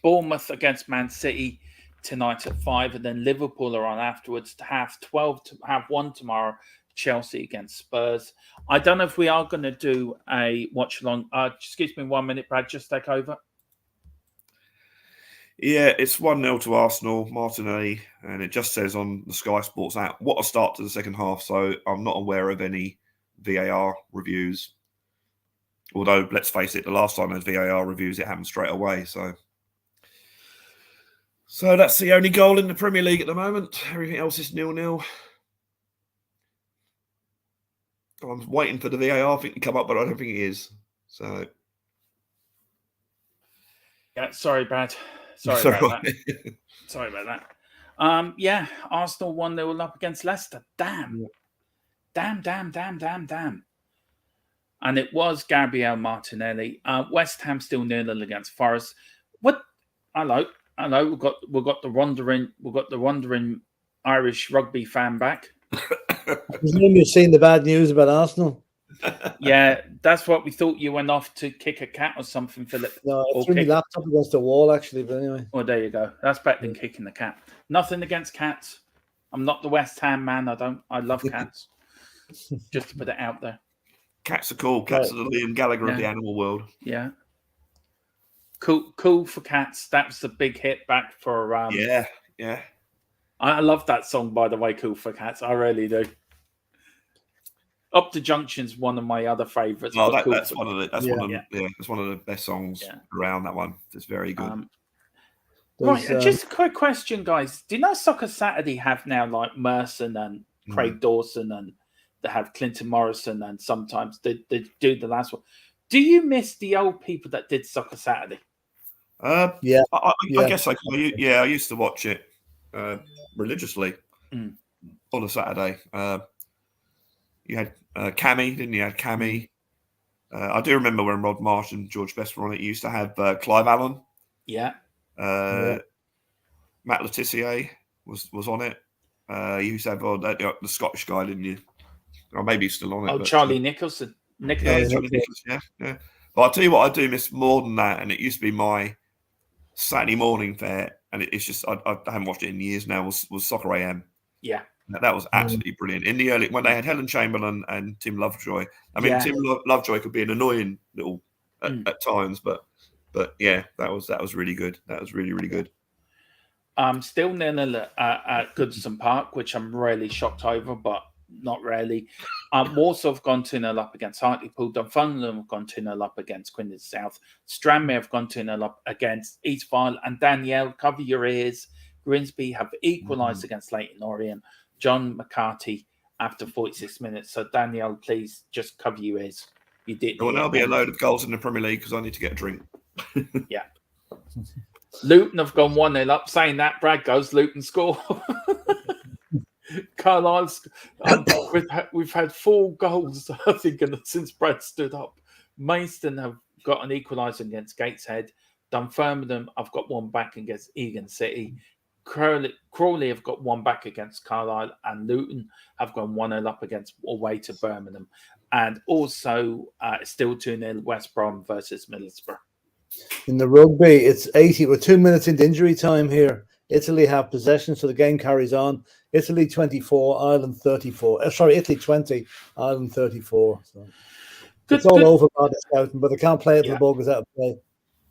Bournemouth against Man City tonight at 5, and then Liverpool are on afterwards to have 12 to have one tomorrow. Chelsea against Spurs. I don't know if we are going to do a watch along. Excuse me 1 minute, Brad, just take over. Yeah, it's 1-0 to Arsenal, Martinelli, and it just says on the Sky Sports app, what a start to the second half. So I'm not aware of any VAR reviews. Although, let's face it, the last time there's VAR reviews, it happened straight away. So that's the only goal in the Premier League at the moment. Everything else is 0-0. I'm waiting for the VAR thing to come up, but I don't think it is. So, yeah, sorry, Brad. Sorry about that. Arsenal 1-0 up against Leicester. Damn. And it was Gabriel Martinelli. West Ham still 0-0 against Forest. What? Hello. We've got the wandering Irish rugby fan back. I presume you've seen the bad news about Arsenal. Yeah, that's what we thought. You went off to kick a cat or something, Philip. No, I threw my laptop against the wall, actually. But anyway. Well, there you go. That's better than kicking the cat. Nothing against cats. I'm not the West Ham man. I love cats. Just to put it out there. Cats are cool. Cats are the Liam Gallagher of the animal world. Yeah. Cool for cats. That's the big hit back for. Yeah. I love that song, by the way, Cool for Cats. I really do. Up to Junction's one of my other favourites. Oh, that's one of the best songs around. That one. It's very good. Right, just a quick question, guys. Do you know Soccer Saturday have now like Merson and Craig Dawson, and they have Clinton Morrison, and sometimes they do the last one. Do you miss the old people that did Soccer Saturday? I guess I used to watch it religiously on a Saturday. You had Cammy, didn't you? Had Cammy. I do remember when Rod Marsh and George Best were on it. You used to have Clive Allen. Yeah. Matt Letizia was on it. You used to have the Scottish guy, didn't you? Or maybe he's still on it. Oh, Charlie Nicholson. Yeah. But I'll tell you what I do miss more than that, and it used to be my Saturday morning fare, and it's just I haven't watched it in years now. Was Soccer AM? Yeah, that was absolutely brilliant. In the early when they had Helen Chamberlain and Tim Lovejoy. I mean, Tim Lovejoy could be an annoying little at times, but yeah, that was really good. That was really good. Still 0-0 at Goodison Park, which I'm really shocked over, but not really. Warsaw have gone 2-0 up against Hartlepool. Dunfermline have gone 2-0 up against Quinton South. Stranmere have gone 2-0 up against East File. And Danielle, cover your ears. Grimsby have equalised against Leyton Orient. John McCarthy after 46 minutes. So Danielle, please just cover your ears. You did. Well, there'll be a load of goals in the Premier League because I need to get a drink. Yeah. Luton have gone 1-0 up. Saying that, Brad goes, Luton score. Carlisle's, we've had 4 goals, I think, since Brad stood up. Maidstone have got an equaliser against Gateshead. Dunfermline have got 1 back against Egan City. Crawley have got 1 back against Carlisle, and Luton have gone 1-0 up against away to Birmingham. And also still 2-0 West Brom versus Middlesbrough. In the rugby, it's 80. We're 2 minutes into injury time here. Italy have possession, so the game carries on. Italy 24, Ireland 34. Italy 20, Ireland 34. So it's all over by the scouting, but they can't play it till the ball goes out of play.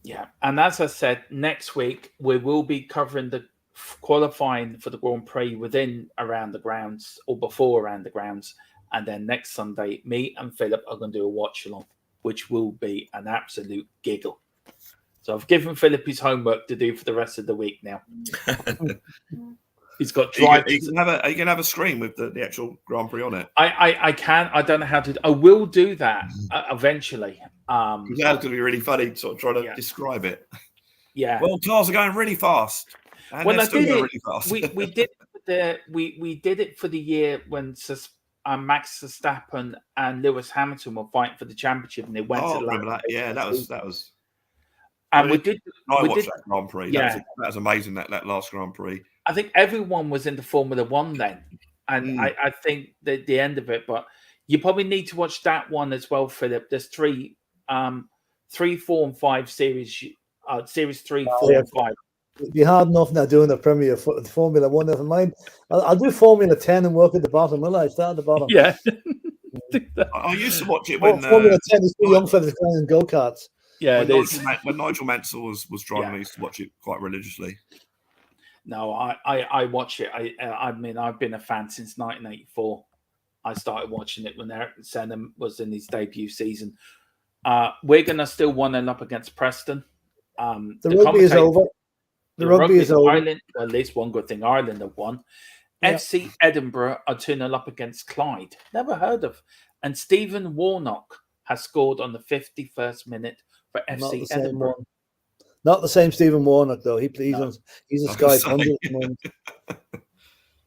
Yeah, and as I said, next week we will be covering the qualifying for the Grand Prix within around the grounds or before around the grounds, and then next Sunday, me and Philip are going to do a watch along, which will be an absolute giggle. So I've given Philip his homework to do for the rest of the week now. He's got drive. You can have a screen with the actual Grand Prix on it. I can. I don't know how to. I will do that eventually. That's going to be really funny, sort of trying to describe it. Yeah. Well, cars are going really fast. And when I did it, really fast. we did it for the year when Max Verstappen and Lewis Hamilton were fighting for the championship, and they went to the remember that? Yeah, that was. And I watched that Grand Prix. Yeah. That was amazing. That last Grand Prix. I think everyone was into Formula One then, and I think that the end of it. But you probably need to watch that one as well, Philip. There's 3, 4, and 5 series. Series 3, 4, and 5. It'd be hard enough now doing the Premier Formula One. Never mind. I'll do Formula 10 and work at the bottom. Will I start at the bottom? Yeah. I used to watch it when Formula 10 is too young for the going go-karts. Yeah, when Nigel Mansell was driving, I used to watch it quite religiously. No, I watch it. I mean, I've been a fan since 1984. I started watching it when Eric Senna was in his debut season. Wigan are still 1-0 up against Preston. The rugby is over. The rugby is over. Ireland, at least one good thing, Ireland have won. Yeah. FC Edinburgh are 2-0 up against Clyde. Never heard of. And Stephen Warnock has scored on the 51st minute for FC Edinburgh. Not the same Stephen Warnock, though. He's a Sky pundit.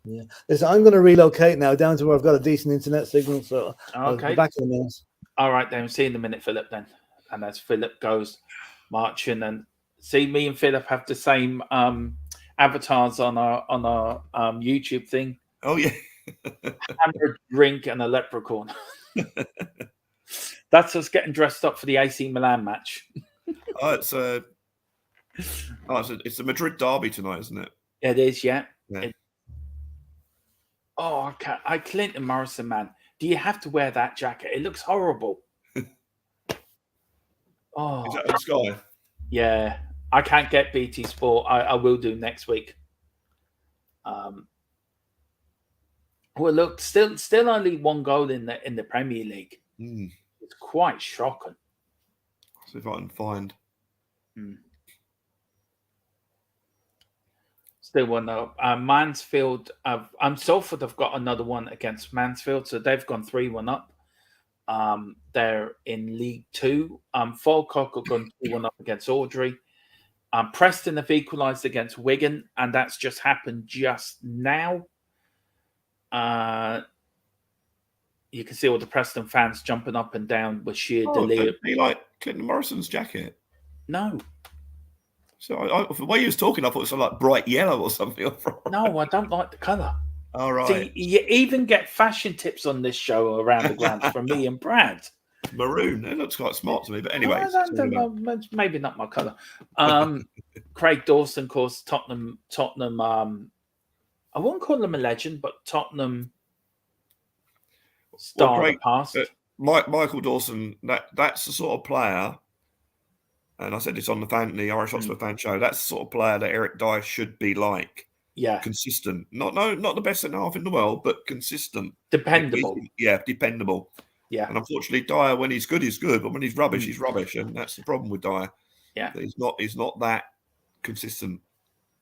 Yeah. Listen, I'm going to relocate now down to where I've got a decent internet signal. So I'll be back in a minute. All right, then. See you in a minute, Philip, then. And as Philip goes marching, and see, me and Philip have the same avatars on our YouTube thing. Oh, yeah. Hammer, drink, and a leprechaun. That's us getting dressed up for the AC Milan match. It's a Madrid derby tonight, isn't it? It is, yeah. Clinton Morrison, man. Do you have to wear that jacket? It looks horrible. Is that on Sky? Yeah. I can't get BT Sport. I will do next week. Well, look, still only 1 goal in the Premier League. It's quite shocking. See if I can find. Still 1-0. Mansfield. Salford have got another one against Mansfield, so they've gone 3-1 up. They're in League 2. Falkirk have gone 2-1 up against Audrey. Preston have equalised against Wigan, and that's just happened just now. You can see all the Preston fans jumping up and down with sheer delight. Do you like Clinton Morrison's jacket? No. So the way he was talking, I thought it was like bright yellow or something. No, I don't like the colour. All right. See, you even get fashion tips on this show around the grounds from me and Brad. Maroon. It looks quite smart to me, but anyway. Maybe not my colour. Craig Dawson, of course, Tottenham. I won't call him a legend, but Tottenham star of the past. Michael Dawson. That's the sort of player. And I said this on the Irish Hotspur fan show. That's the sort of player that Eric Dyer should be like. Yeah, consistent. Not the best centre half in the world, but consistent, dependable. Yeah, dependable. Yeah. And unfortunately, Dyer, when he's good, he's good, but when he's rubbish, he's rubbish, and that's the problem with Dyer. Yeah, he's not that consistent.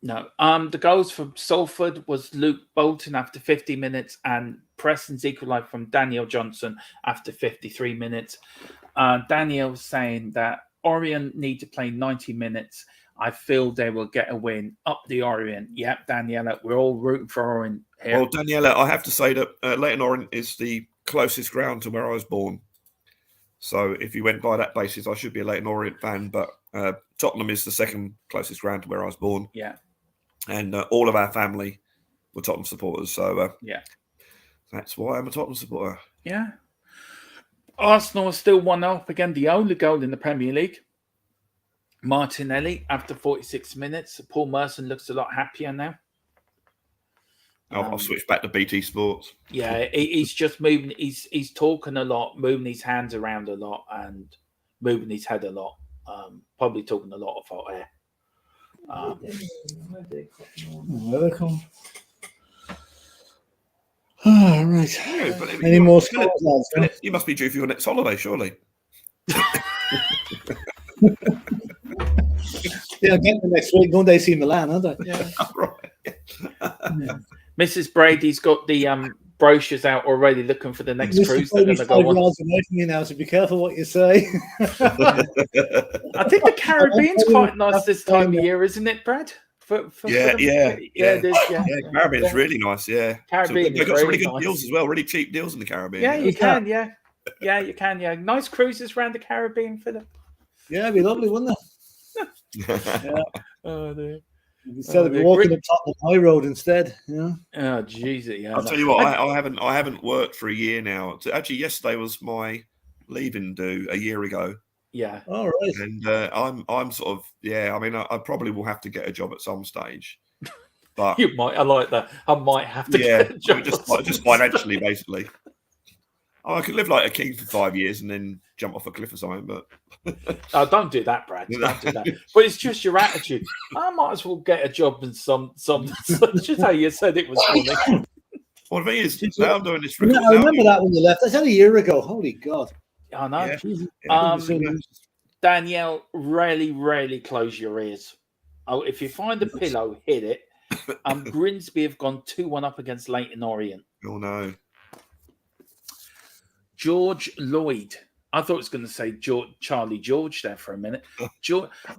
No. The goals from Salford was Luke Bolton after 50 minutes, and Preston's equalised from Daniel Johnson after 53 minutes. Daniel saying that Orient need to play 90 minutes. I feel they will get a win. Up the Orient. Yep, Daniela, we're all rooting for Orient here. Well, Daniela, I have to say that Leighton Orient is the closest ground to where I was born. So if you went by that basis, I should be a Leighton Orient fan, but Tottenham is the second closest ground to where I was born. Yeah. And all of our family were Tottenham supporters. So that's why I'm a Tottenham supporter. Yeah. Arsenal is still 1-0 again, the only goal in the Premier League. Martinelli after 46 minutes. Paul Merson looks a lot happier now. I'll switch back to BT Sports. Yeah, he's just moving. He's talking a lot, moving his hands around a lot, and moving his head a lot. Probably talking a lot of hot air. Welcome. All right. Yeah, Any more scores? You must be due for your next holiday, surely. Yeah, again the next week. One day see Milan, aren't I? Yeah. Right. Yeah. Mrs. Brady's got the brochures out already, looking for the next cruise. They're going to go on. Yards away from you now, so be careful what you say. I think the Caribbean's quite nice this time of year, isn't it, Brad? Yeah. Caribbean is really nice. Yeah, Caribbean. They've got some really good deals as well. Really cheap deals in the Caribbean. Yeah, you can. Yeah, you can. Yeah, nice cruises around the Caribbean, Philip. Yeah, it'd be lovely, wouldn't it? Yeah. Oh, dear. Instead of walking the Tottenham High Road instead, yeah. Oh, Jesus, yeah. I'll tell you what, I haven't worked for a year now. Actually, yesterday was my leaving due a year ago. Yeah. All right. And I'm sort of I mean, I probably will have to get a job at some stage. But You might. I like that. I might have to get a job. Just financially, basically. I could live like a king for 5 years and then jump off a cliff or something, but Oh, don't do that, Brad. Don't do that. But it's just your attitude. I might as well get a job in some. Just how you said it was funny. Well, the thing is, now I'm doing this. I remember that when you left. That's only a year ago. Holy God! I know. Yeah. Danielle, really close your ears. Oh, if you find a pillow, hit it. Grimsby have gone 2-1 up against Leighton Orient. Oh no. George Lloyd. I thought it was going to say Charlie George there for a minute.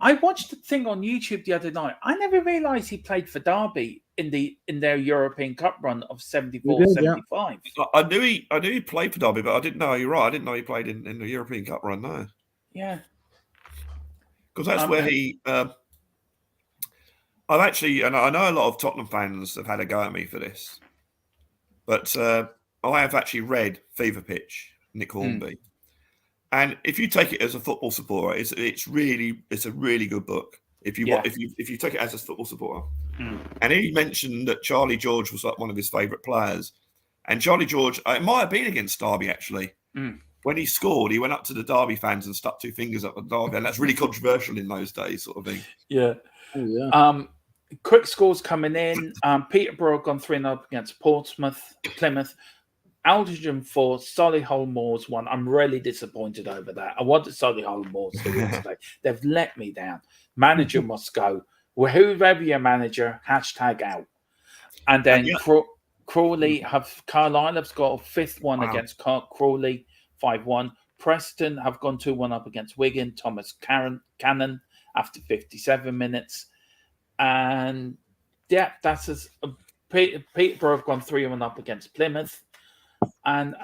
I watched the thing on YouTube the other night. I never realised he played for Derby in their European Cup run of 74-75. Yeah. I knew he played for Derby, but I didn't know. You're right. I didn't know he played in the European Cup run. No. Yeah. Because that's where he. I've actually, and I know a lot of Tottenham fans have had a go at me for this, but I have actually read Fever Pitch, Nick Hornby. And if you take it as a football supporter, it's a really good book. If you take it as a football supporter, and he mentioned that Charlie George was like one of his favourite players, and Charlie George, it might have been against Derby actually. When he scored, he went up to the Derby fans and stuck two fingers up at Derby, and that's really controversial in those days, sort of thing. Yeah. Oh, yeah. Quick scores coming in. Peterborough gone 3-0 against Plymouth. Aldridge 4, Solihull Moors 1. I'm really disappointed over that. I wanted Solihull Moors to win today. They've let me down. Manager must go. Well, whoever your manager, #out. And then Carlisle have got a 5th one against Crawley, 5-1. Preston have gone 2-1 up against Wigan. Thomas Cannon after 57 minutes. And that's Peterborough have gone 3-1 up against Plymouth. And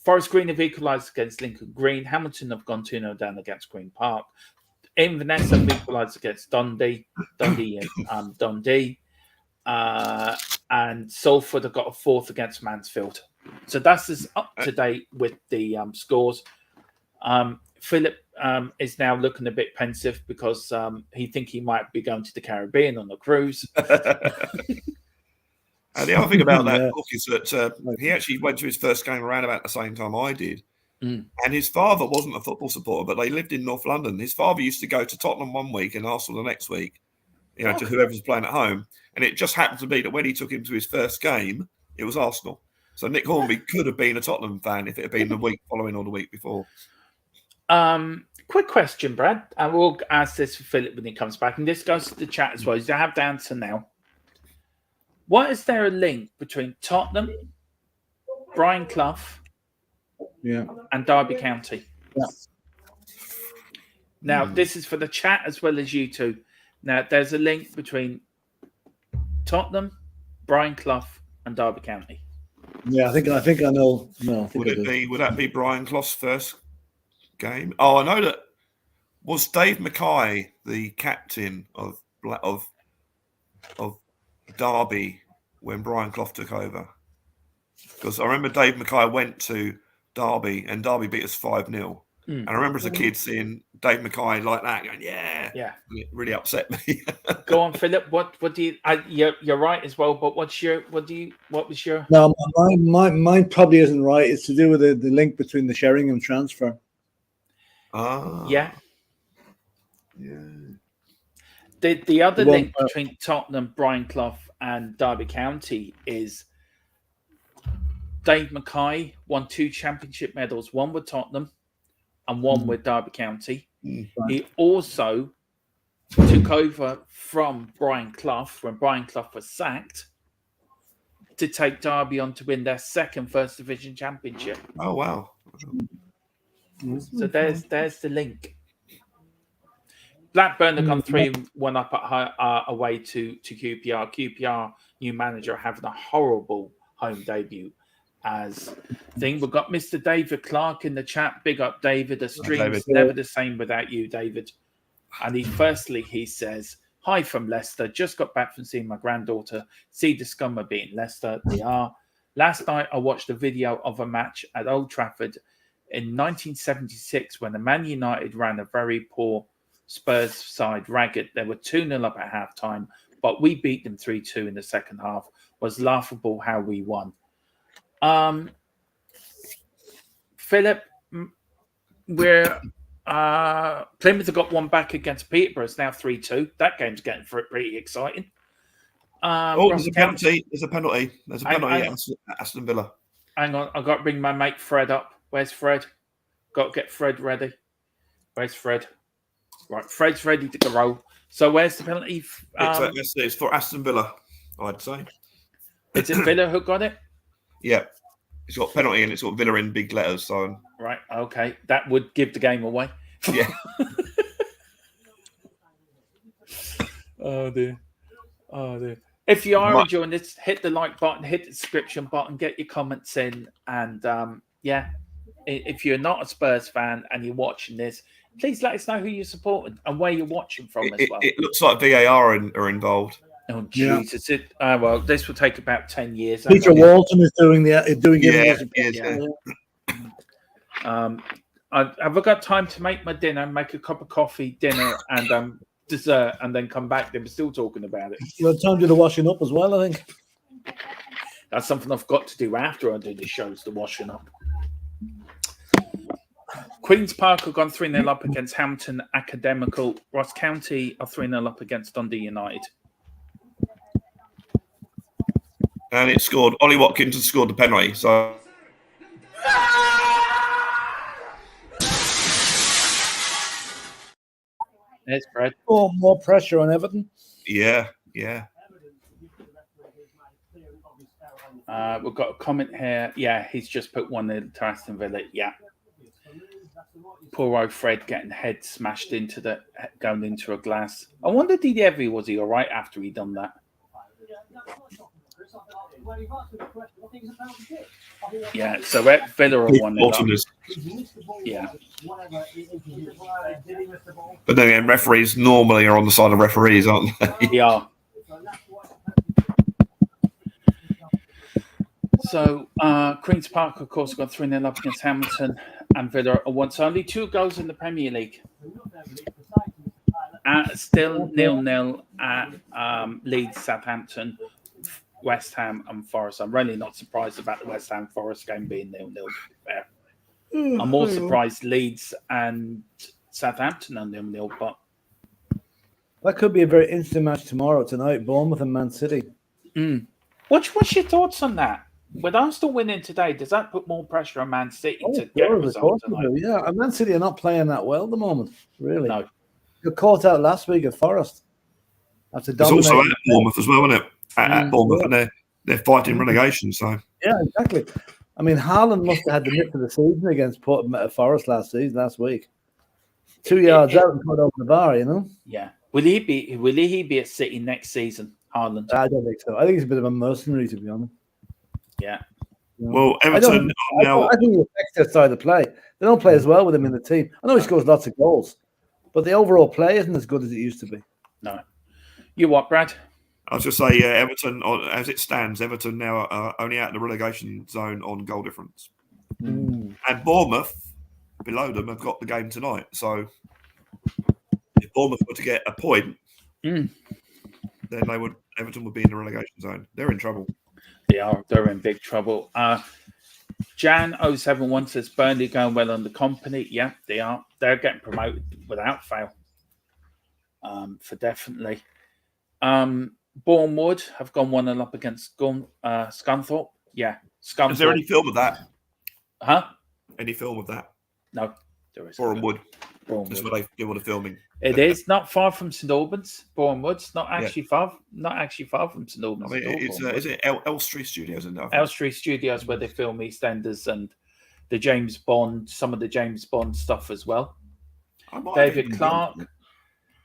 Forest Green have equalised against Lincoln Green. Hamilton have gone 2-0 down against Green Park. Inverness have equalised against Dundee. And Salford have got a 4th against Mansfield. So that's as up to date with the scores. Philip, is now looking a bit pensive because he might be going to the Caribbean on a cruise. And the other thing about that book is that he actually went to his first game around about the same time I did. And his father wasn't a football supporter, but they lived in North London. His father used to go to Tottenham one week and Arsenal the next week, to whoever's playing at home. And it just happened to be that when he took him to his first game, it was Arsenal. So Nick Hornby could have been a Tottenham fan if it had been the week following or the week before. Quick question, Brad. I will ask this for Philip when he comes back. And this goes to the chat as well. You have the answer now. What is there a link between Tottenham, Brian Clough, and Derby County? Yeah. Now, this is for the chat as well as you two. Now, there's a link between Tottenham, Brian Clough, and Derby County. Yeah, I think I know. No, Would that be Brian Clough's first game? Oh, I know that. Was Dave Mackay the captain of Derby when Brian Clough took over? Because I remember Dave Mackay went to Derby and Derby beat us 5-0. And I remember as a kid seeing Dave Mackay like that, going, "Yeah." It really upset me. Go on, Philip. What do you? You're right as well. But what was your? No, mine probably isn't right. It's to do with the link between the Sheringham transfer. Yeah. The other link between Tottenham, Brian Clough, and Derby County is Dave Mackay won 2 championship medals, one with Tottenham and one with Derby County. He also took over from Brian Clough when Brian Clough was sacked to take Derby on to win their second First Division championship. Oh, wow. So there's the link. Blackburn have gone 3-1 up away to QPR. QPR, new manager, having a horrible home debut as thing. We've got Mr. David Clark in the chat. Big up, David. The stream's never the same without you, David. And he says, "Hi from Leicester. Just got back from seeing my granddaughter. See the Scum are beating Leicester. They are. Last night, I watched a video of a match at Old Trafford in 1976 when the Man United ran a very poor Spurs side ragged. They were 2-0 up at halftime, but we beat them 3-2 in the second half. Was laughable how we won." Philip, we're Plymouth have got one back against Peterborough. It's now 3-2. That game's getting pretty exciting. There's a penalty. There's a penalty at Aston Villa. Hang on, I've got to bring my mate Fred up. Where's Fred? Got to get Fred ready. Where's Fred? Right, Fred's ready to go. So where's the penalty? It's for Aston Villa, I'd say. Is it Villa who got it? Yeah. It's got penalty and it's got Villa in big letters. So right, okay. That would give the game away. Yeah. Oh dear. If you are enjoying this, hit the like button, hit the subscription button, get your comments in. And if you're not a Spurs fan and you're watching this, please let us know who you're supporting and where you're watching from as well. It looks like VAR are involved. Oh Jesus! Yeah. Well, this will take about 10 years. Peter Walton is doing it. Have I got time to make my dinner, make a cup of coffee, dinner, and dessert, and then come back? They were still talking about it. Well, time to do the washing up as well, I think. That's something I've got to do after I do the shows, the washing up. Queen's Park have gone 3-0 up against Hampton Academical. Ross County are 3-0 up against Dundee United. And it scored. Ollie Watkins has scored the penalty. So there's Fred. Oh, more pressure on Everton. Yeah. We've got a comment here. Yeah, he's just put one in to Aston Villa. Yeah. Poor old Fred getting head smashed going into a glass. I wonder was he all right after he done that? Yeah, so Villa are 1-0. Yeah. But then again, referees normally are on the side of referees, aren't they? Yeah. So Queen's Park, of course, got 3-0 up against Hamilton. and Villa are once only 2 goals in the Premier League. Still 0-0 at Leeds, Southampton, West Ham, and Forest. I'm really not surprised about the West Ham Forest game being 0-0. To be fair, I'm more surprised Leeds and Southampton are 0-0, but that could be a very interesting match tonight. Bournemouth and Man City. What's your thoughts on that? With Arsenal winning today, does that put more pressure on Man City to get a result tonight? Yeah, and Man City are not playing that well at the moment, really. No. Got caught out last week at Forest. It's also at Bournemouth as well, isn't it? At Bournemouth, yeah. and they're fighting relegation. So yeah, exactly. I mean, Haaland must have had the miss of the season against Forest last week. 2 yards out and put over the bar, you know. Yeah. Will he be at City next season, Haaland? I don't think so. I think he's a bit of a mercenary, to be honest. Yeah. Well, Everton I think he affects their style of play. They don't play as well with him in the team. I know he scores lots of goals, but the overall play isn't as good as it used to be. No. You what, Brad? I was just say, Everton, as it stands, Everton now are only out of the relegation zone on goal difference. And Bournemouth, below them, have got the game tonight. So if Bournemouth were to get a point, then Everton would be in the relegation zone. They're in trouble. They're in big trouble. Jan071 says Burnley going well under Company. Yeah, they are. They're getting promoted without fail. For definitely. Bournemouth have gone 1-0 up against Scunthorpe. Yeah, Scunthorpe. Is there any film of that? Huh? Any film of that? No, there isn't. Bournemouth. That's what they do all the filming. It is not far from St Albans. Bournemouth's not actually far. Not actually far from St Albans. I mean, is it Elstree Studios in there? Elstree Studios, where they film EastEnders and the James Bond, some of the James Bond stuff as well. David Clark.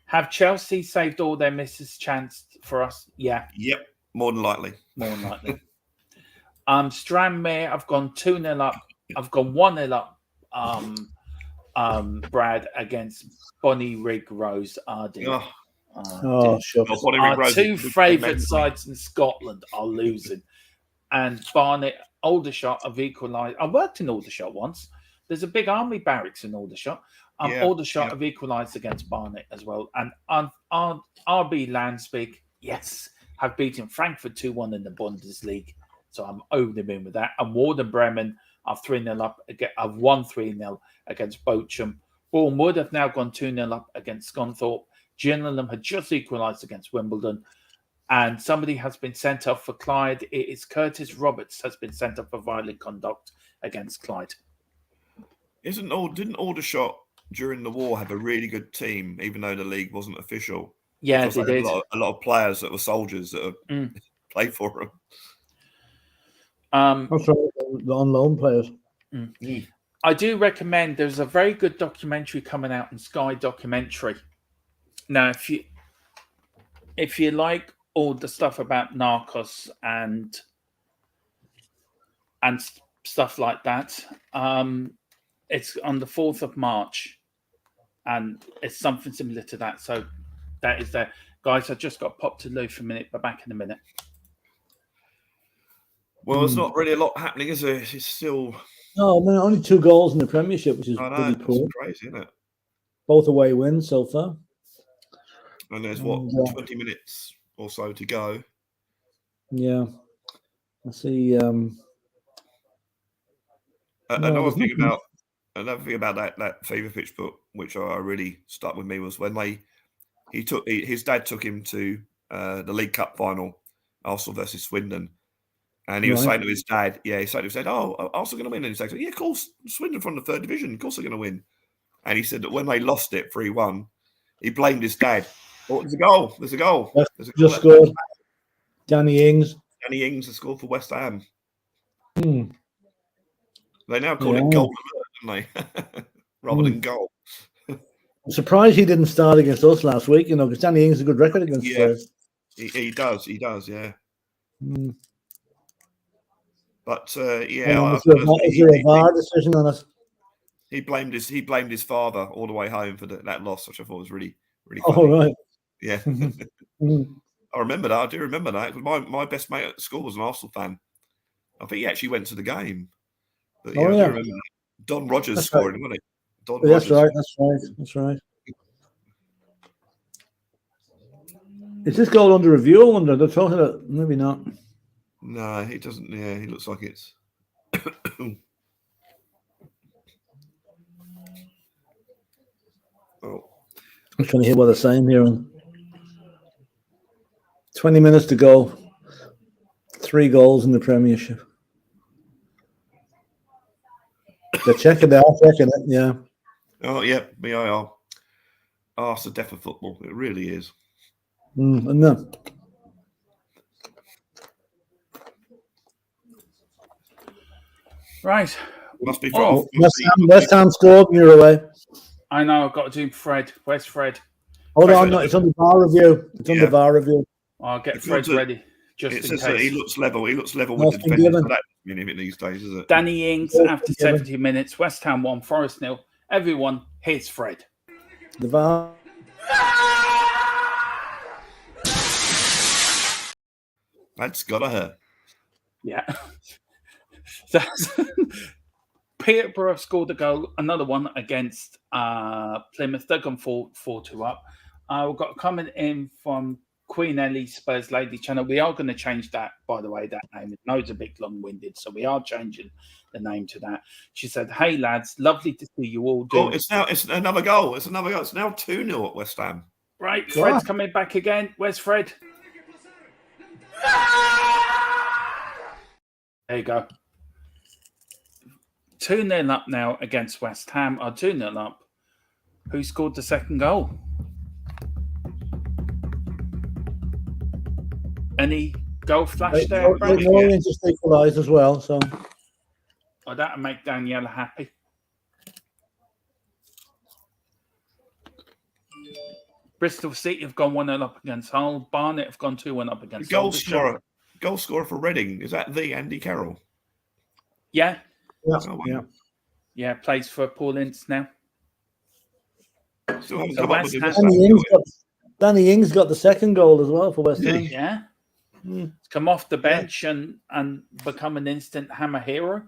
Have Chelsea saved all their misses chance for us? Yeah. Yep. More than likely. Stranmere, I've gone 2-0 up. I've gone 1-0 up. Brad against Bonnie Rig Rose Arding. Our 2 favourite sides in Scotland are losing. And Barnet, Aldershot have equalised. I worked in Aldershot once. There's a big army barracks in Aldershot. Aldershot have equalised against Barnet as well. And RB Landspeak, yes, have beaten Frankfurt 2-1 in the Bundesliga. So I'm over the moon with that. And Warden Bremen are 3-0 up. I've won 3-0 against Bochum. Bournemouth have now gone 2-0 up against Scunthorpe. Gillingham had just equalised against Wimbledon. And somebody has been sent off for Clyde. It is Curtis Roberts has been sent off for violent conduct against Clyde. Didn't Aldershot during the war have a really good team, even though the league wasn't official? Yeah, they did. A lot of players that were soldiers that have played for them. That's right, the on loan players. I do recommend. There's a very good documentary coming out in Sky Documentary. Now, if you like all the stuff about Narcos and stuff like that, it's on the 4th of March, and it's something similar to that. So that is there, guys. I just got popped to Lou for a minute, but back in a minute. Well, there's not really a lot happening, is there? It's still only 2 goals in the Premiership, which is pretty poor. Crazy, isn't it? Both away wins so far. And there's 20 minutes or so to go. Yeah, I see. Another thing about that fever pitch book, which I really stuck with me, was when his dad took him to the League Cup final, Arsenal versus Swindon. And he was saying to his dad, "Oh, Arsenal going to win?" And he said, "Yeah, of course, Swindon from the 3rd division, of course they're going to win." And he said that when they lost it 3-1, he blamed his dad. Oh, there's a goal. There's a goal. Just scored. Danny Ings. Danny Ings has scored for West Ham. They now call it goal alert, don't they? Rather than goal. I'm surprised he didn't start against us last week, because Danny Ings has a good record against us. He does, yeah. But is there a VAR decision on it? He blamed his father all the way home for that loss, which I thought was really, really funny. Oh, right. Yeah. I remember that. I do remember that. My best mate at school was an Arsenal fan. I think he actually went to the game. But I do remember that. Don Rogers That's scoring, right. wasn't it? Don That's Rogers. right. That's right. Is this goal under review? I wonder. They're talking about maybe not. No, he doesn't. Yeah, he looks like it's. Oh. I'm trying to hear what they're saying here. 20 minutes to go. 3 goals in the Premiership. They're checking it. I'm checking it. Yeah. Oh, yeah. VAR. Oh, it's the death of football. It really is. No. Right. Must be for West Ham scored. You're away. I know. I've got to do Fred. Where's Fred? Hold on. No, it's on the VAR review. It's on the VAR review. I'll get Fred ready. Just it in says case. That he looks level. He looks level with the defenders. That doesn't mean anything these days, is it? Danny Ings after 70 minutes. West Ham 1, Forest 0. Everyone, here's Fred. The VAR. That's gotta hurt. Yeah. Peterborough scored a goal, another one against Plymouth. They've gone 4-2 up. We've got a comment in from Queen Ellie Spurs Lady Channel. We are going to change that, by the way, that name. I know it's a bit long-winded, so we are changing the name to that. She said, "Hey lads, lovely to see you all do." Oh, it's another goal. It's another goal. It's now 2-0 at West Ham. Right, Fred's coming back again. Where's Fred? There you go. 2-0 up now against West Ham. 2-0 up. Who scored the second goal? Any goal flash there? Orient just equalised as well, so. Oh, that'll make Daniela happy. Bristol City have gone 1-0 up against Hull. Barnet have gone 2-1 up against Goal scorer for Reading. Is that the Andy Carroll? Yeah. Yeah. Plays for Paul Ince now. Still haven't So come up with Danny Ings got the second goal as well for West Ham. Yeah. It's come off the bench and become an instant Hammer hero.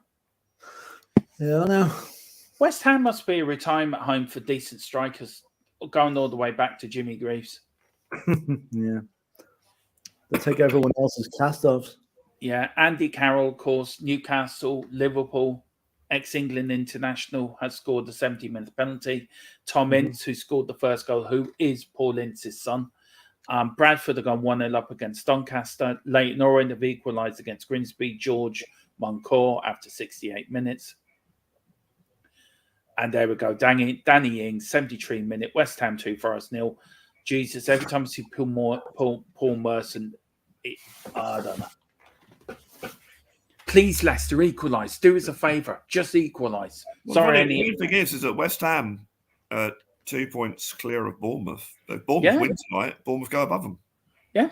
Yeah, I know. West Ham must be a retirement home for decent strikers, going all the way back to Jimmy Greaves. Yeah. They take everyone else's cast-offs. Yeah, Andy Carroll, of course, Newcastle, Liverpool, ex-England international, has scored the 70-minute penalty. Tom Ince, who scored the first goal, who is Paul Ince's son. Bradford have gone 1-0 up against Doncaster. Leyton Orient have equalised against Grimsby. George Moncourt after 68 minutes. And there we go. Danny Ings, 73-minute. West Ham 2, Forest 0. Jesus, every time I see Paul Merson, I don't know. Please, Leicester, equalise. Do us a favour. Just equalise. Well, Sorry, the thing is that West Ham 2 points clear of Bournemouth. If Bournemouth win tonight, Bournemouth go above them. Yeah.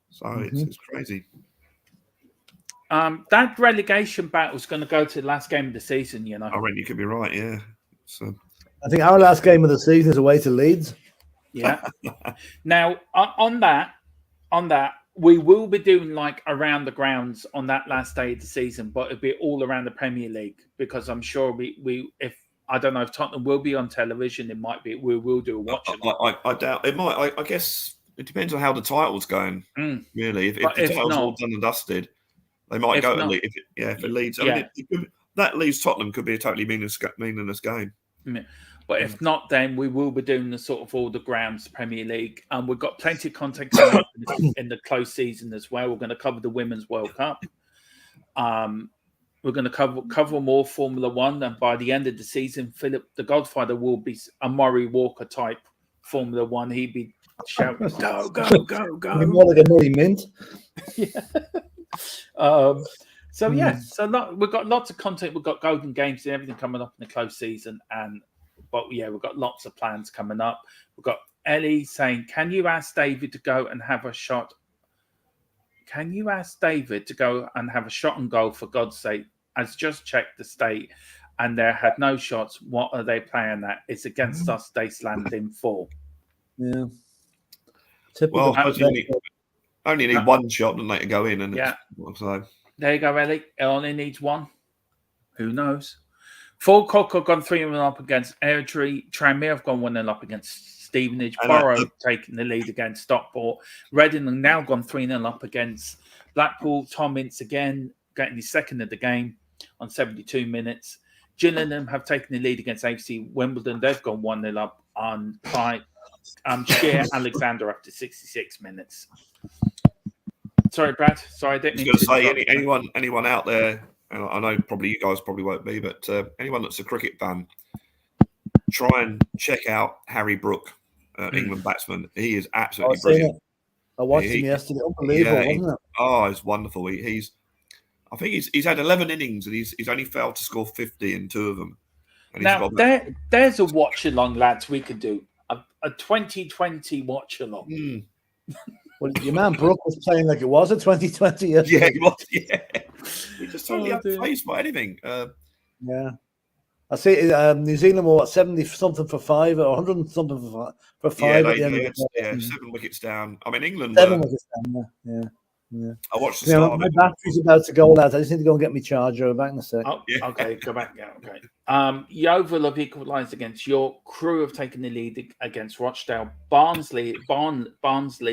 So it's crazy. That relegation battle is going to go to the last game of the season, you know. I reckon you could be right, yeah. So I think our last game of the season is away to Leeds. Yeah. Now, on that, we will be doing like around the grounds on that last day of the season, but it'll be all around the Premier League because I'm sure if I don't know if Tottenham will be on television, it might be we will do a watch. I doubt it might. I guess it depends on how the title's going. Really, if the title's all done and dusted, they might go to Leeds. If it leads, that Leeds Tottenham could be a totally meaningless game. Yeah. But if not, then we will be doing the sort of all the grounds Premier League. And we've got plenty of content coming up in the close season as well. We're going to cover the Women's World Cup. We're going to cover more Formula One. And by the end of the season, Philip the Godfather will be a Murray Walker type Formula One. He'd be shouting, go, go, go, go. More like a Murray Mint. So we've got lots of content. We've got Golden Games and everything coming up in the close season. But we've got lots of plans coming up. We've got Ellie saying, can you ask David to go and have a shot? Can you ask David to go and have a shot on goal, for God's sake? Has just checked the state and they had no shots. What are they playing at? It's against us. They slammed in 4. Yeah. Well, only need one shot, don't they, to go in? And so there you go, Ellie. It only needs one. Who knows? Falkirk have gone 3-0 up against Airdrie. Tranmere have gone 1-0 up against Stevenage. Borough taking the lead against Stockport. Reading have now gone 3-0 up against Blackpool. Tom Ince again getting his second of the game on 72 minutes. Gillingham have taken the lead against AFC Wimbledon. They've gone 1-0 up on Shear Alexander after 66 minutes. Sorry, Brad. Sorry, I didn't mean to say anyone out there. I know probably you guys probably won't be, but anyone that's a cricket fan, try and check out Harry Brook, England batsman. He is absolutely brilliant. I watched him yesterday. Unbelievable, wasn't it? Oh, it's wonderful. I think he's had 11 innings and he's only failed to score 50 in 2 of them. And now there's a watch along, lads. We could do a 2020 watch along. Well, your man Brooke was playing like it was a 2020 yesterday. Yeah, he was. Yeah, he just totally unfazed by anything. Yeah, I see. New Zealand were 70 something for 5 or 100 something for 5. Yeah, 7 wickets down. I mean, England. 7 wickets down. Yeah. I watched the start. My battery's about to go, lads. I just need to go and get my charger. I'll be back in a sec. Oh, yeah. Okay, go back. Yeah, okay. Yeovil have equalised against York. Crew have taken the lead against Rochdale. Barnsley. We've got a goal. Barnsley.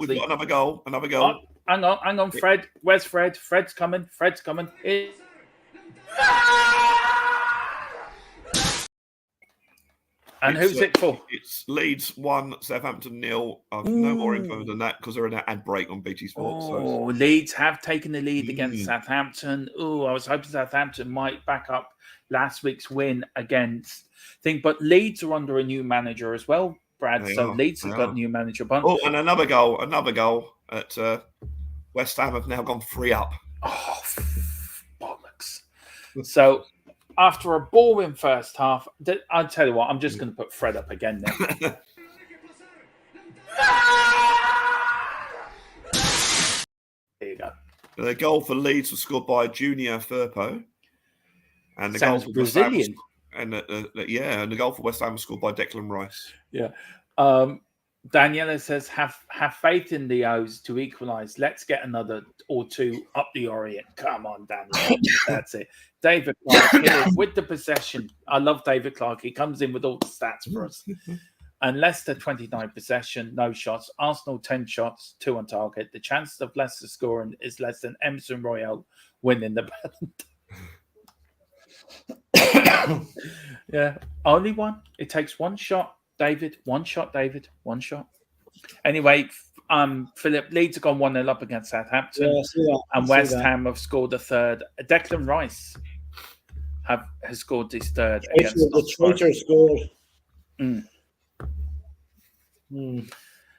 We've got another goal. Oh, hang on. Fred. Where's Fred? Fred's coming. And who's it for? It's Leeds 1, Southampton 0. I've no more info than that because they're in an ad break on BT Sports. Oh, Leeds have taken the lead against Southampton. Oh, I was hoping Southampton might back up last week's win against thing, but Leeds are under a new manager as well, Brad. Leeds have got a new manager. Oh, and another goal at West Ham have now gone 3 up. Oh, bollocks! So. After a boring first half, I'll tell you what, I'm just going to put Fred up again now. There you go. The goal for Leeds was scored by Junior Firpo. And the Sounds goal for Brazilian. And the goal for West Ham was scored by Declan Rice. Yeah. Daniela says, have faith in the O's to equalise. Let's get another or 2 up the Orient. Come on, Daniela. That's it. David Clark here with the possession. I love David Clark. He comes in with all the stats for us. And Leicester 29 possession, no shots. Arsenal 10 shots, 2 on target. The chances of Leicester scoring is less than Emerson Royale winning the ballot. Yeah, only one. It takes 1 shot. David, 1 shot, David, 1 shot. Anyway, Philip, Leeds have gone 1-0 up against Southampton. And West Ham have scored a third. Declan Rice has scored his third against the traitor scored.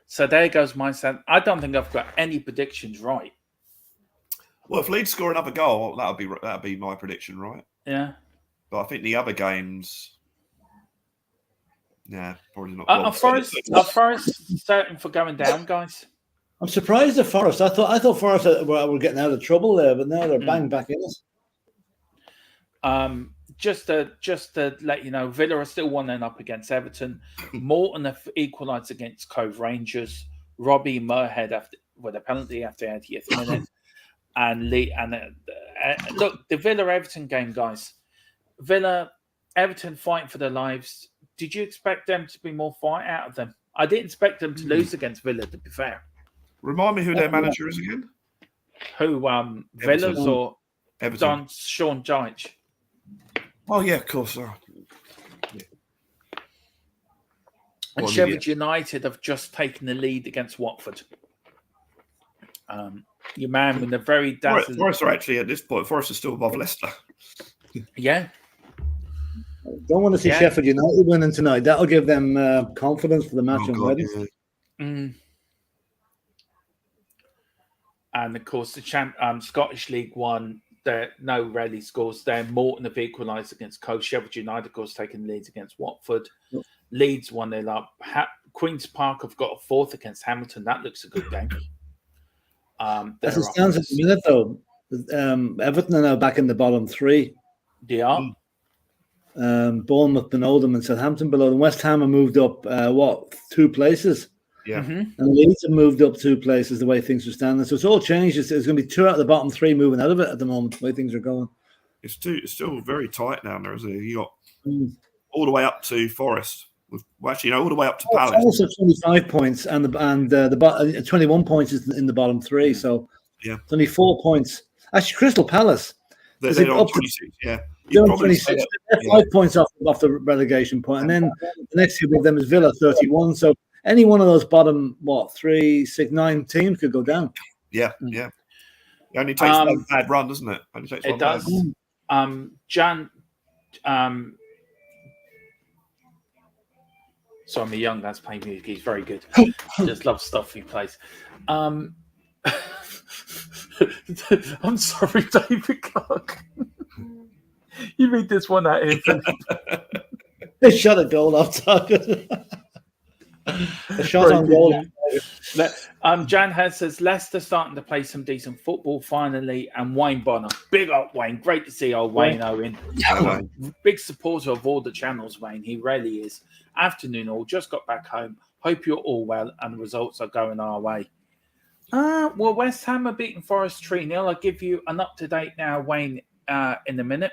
So there goes my set. I don't think I've got any predictions right. Well, if Leeds score another goal, that'll be my prediction, right? Yeah. But I think the other games. Yeah, probably not. Are Forest certain for going down, guys? I'm surprised at Forest. I thought Forest were getting out of trouble there, but now they're bang back in it. Just to let you know, Villa are still 1-0 up against Everton. Morton have equalised against Cove Rangers. Robbie Muirhead with a penalty after 80th minute. Look, the Villa Everton game, guys. Villa Everton fighting for their lives. Did you expect them to be more fight out of them? I didn't expect them to lose against Villa, to be fair. Remind me who their manager is again? Who, Villa's or Everton? Sean Dyche? Oh, yeah, of course. And Sheffield United have just taken the lead against Watford. Your man with a very dazzling... Forest are actually, at this point, Forest are still above Leicester. Yeah. Don't want to see Sheffield United winning tonight. That'll give them confidence for the match on Wednesday. Yeah. And of course, the Scottish League One, there no rally scores there. Morton have equalised against Coast. Sheffield United, of course, taking the lead against Watford. Yep. Leeds 1-0 up. Queen's Park have got a 4th against Hamilton. That looks a good game. As it stands at the minute, though, Everton are now back in the bottom 3. They are. Bournemouth below them and Southampton below them. West Ham have moved up 2 places. Yeah. And Leeds have moved up 2 places the way things are standing. So it's all changed. There's going to be 2 out of the bottom 3 moving out of it at the moment, the way things are going. It's still very tight down there, isn't it? You got all the way up to Forest. Well, actually, all the way up to Palace. Also 25 points, and the 21 points is in the bottom three. So it's only 4 points. Actually, Crystal Palace. They're on 26. They're on 26. They're 5 points off the relegation point, and then the next two with them is Villa 31. So any one of those bottom 3, 6, 9 teams could go down. Yeah. It only takes one bad run, doesn't it? It does. Jan. Sorry, my young lad's playing music. He's very good. Just love stuff he plays. I'm sorry, David Clark. You read this one out here. They shot a goal off target. A shot on goal. Jan Head says Leicester starting to play some decent football finally, and Wayne Bonner, big up Wayne, great to see old Wayne Owen. Big supporter of all the channels, Wayne. He really is. Afternoon all, just got back home. Hope you're all well and the results are going our way. Well, West Ham are beating Forest 3-0. I'll give you an up-to-date now, Wayne, in a minute.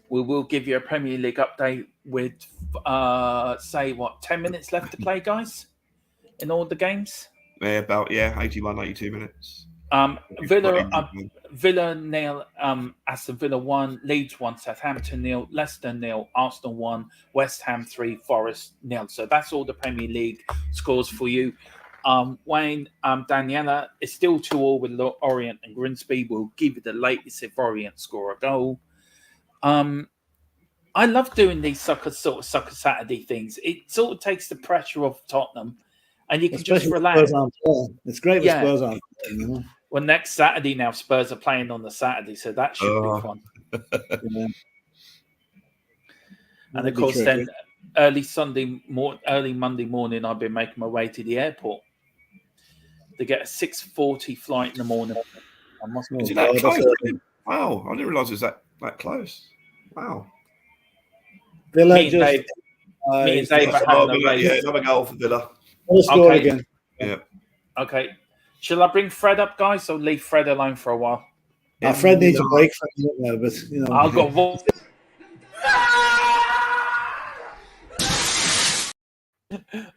We will give you a Premier League update with, 10 minutes left to play, guys, in all the games? Yeah, about 81, 82 minutes. Villa 0, Aston Villa 1, Leeds 1, Southampton 0, Leicester 0, Arsenal 1, West Ham 3, Forest 0. So that's all the Premier League scores for you. Wayne, Daniela is still 2-2 with Orient and Grimsby. We'll give you the latest if Orient score a goal. I love doing these Soccer Saturday things. It sort of takes the pressure off Tottenham, and you can just relax. It's great with Spurs on. You know? Well, next Saturday now, Spurs are playing on the Saturday, so that should be fun. And of course, then early Monday morning, I've been making my way to the airport to get a 6:40 flight in the morning. Is it that close? Wow, I didn't realise it was that close. Wow. Villa me and Dave are having a race. Another goal for Villa. Score again. Yeah. Okay. Shall I bring Fred up, guys, or leave Fred alone for a while? Fred needs a break from you, but you know. I'll go.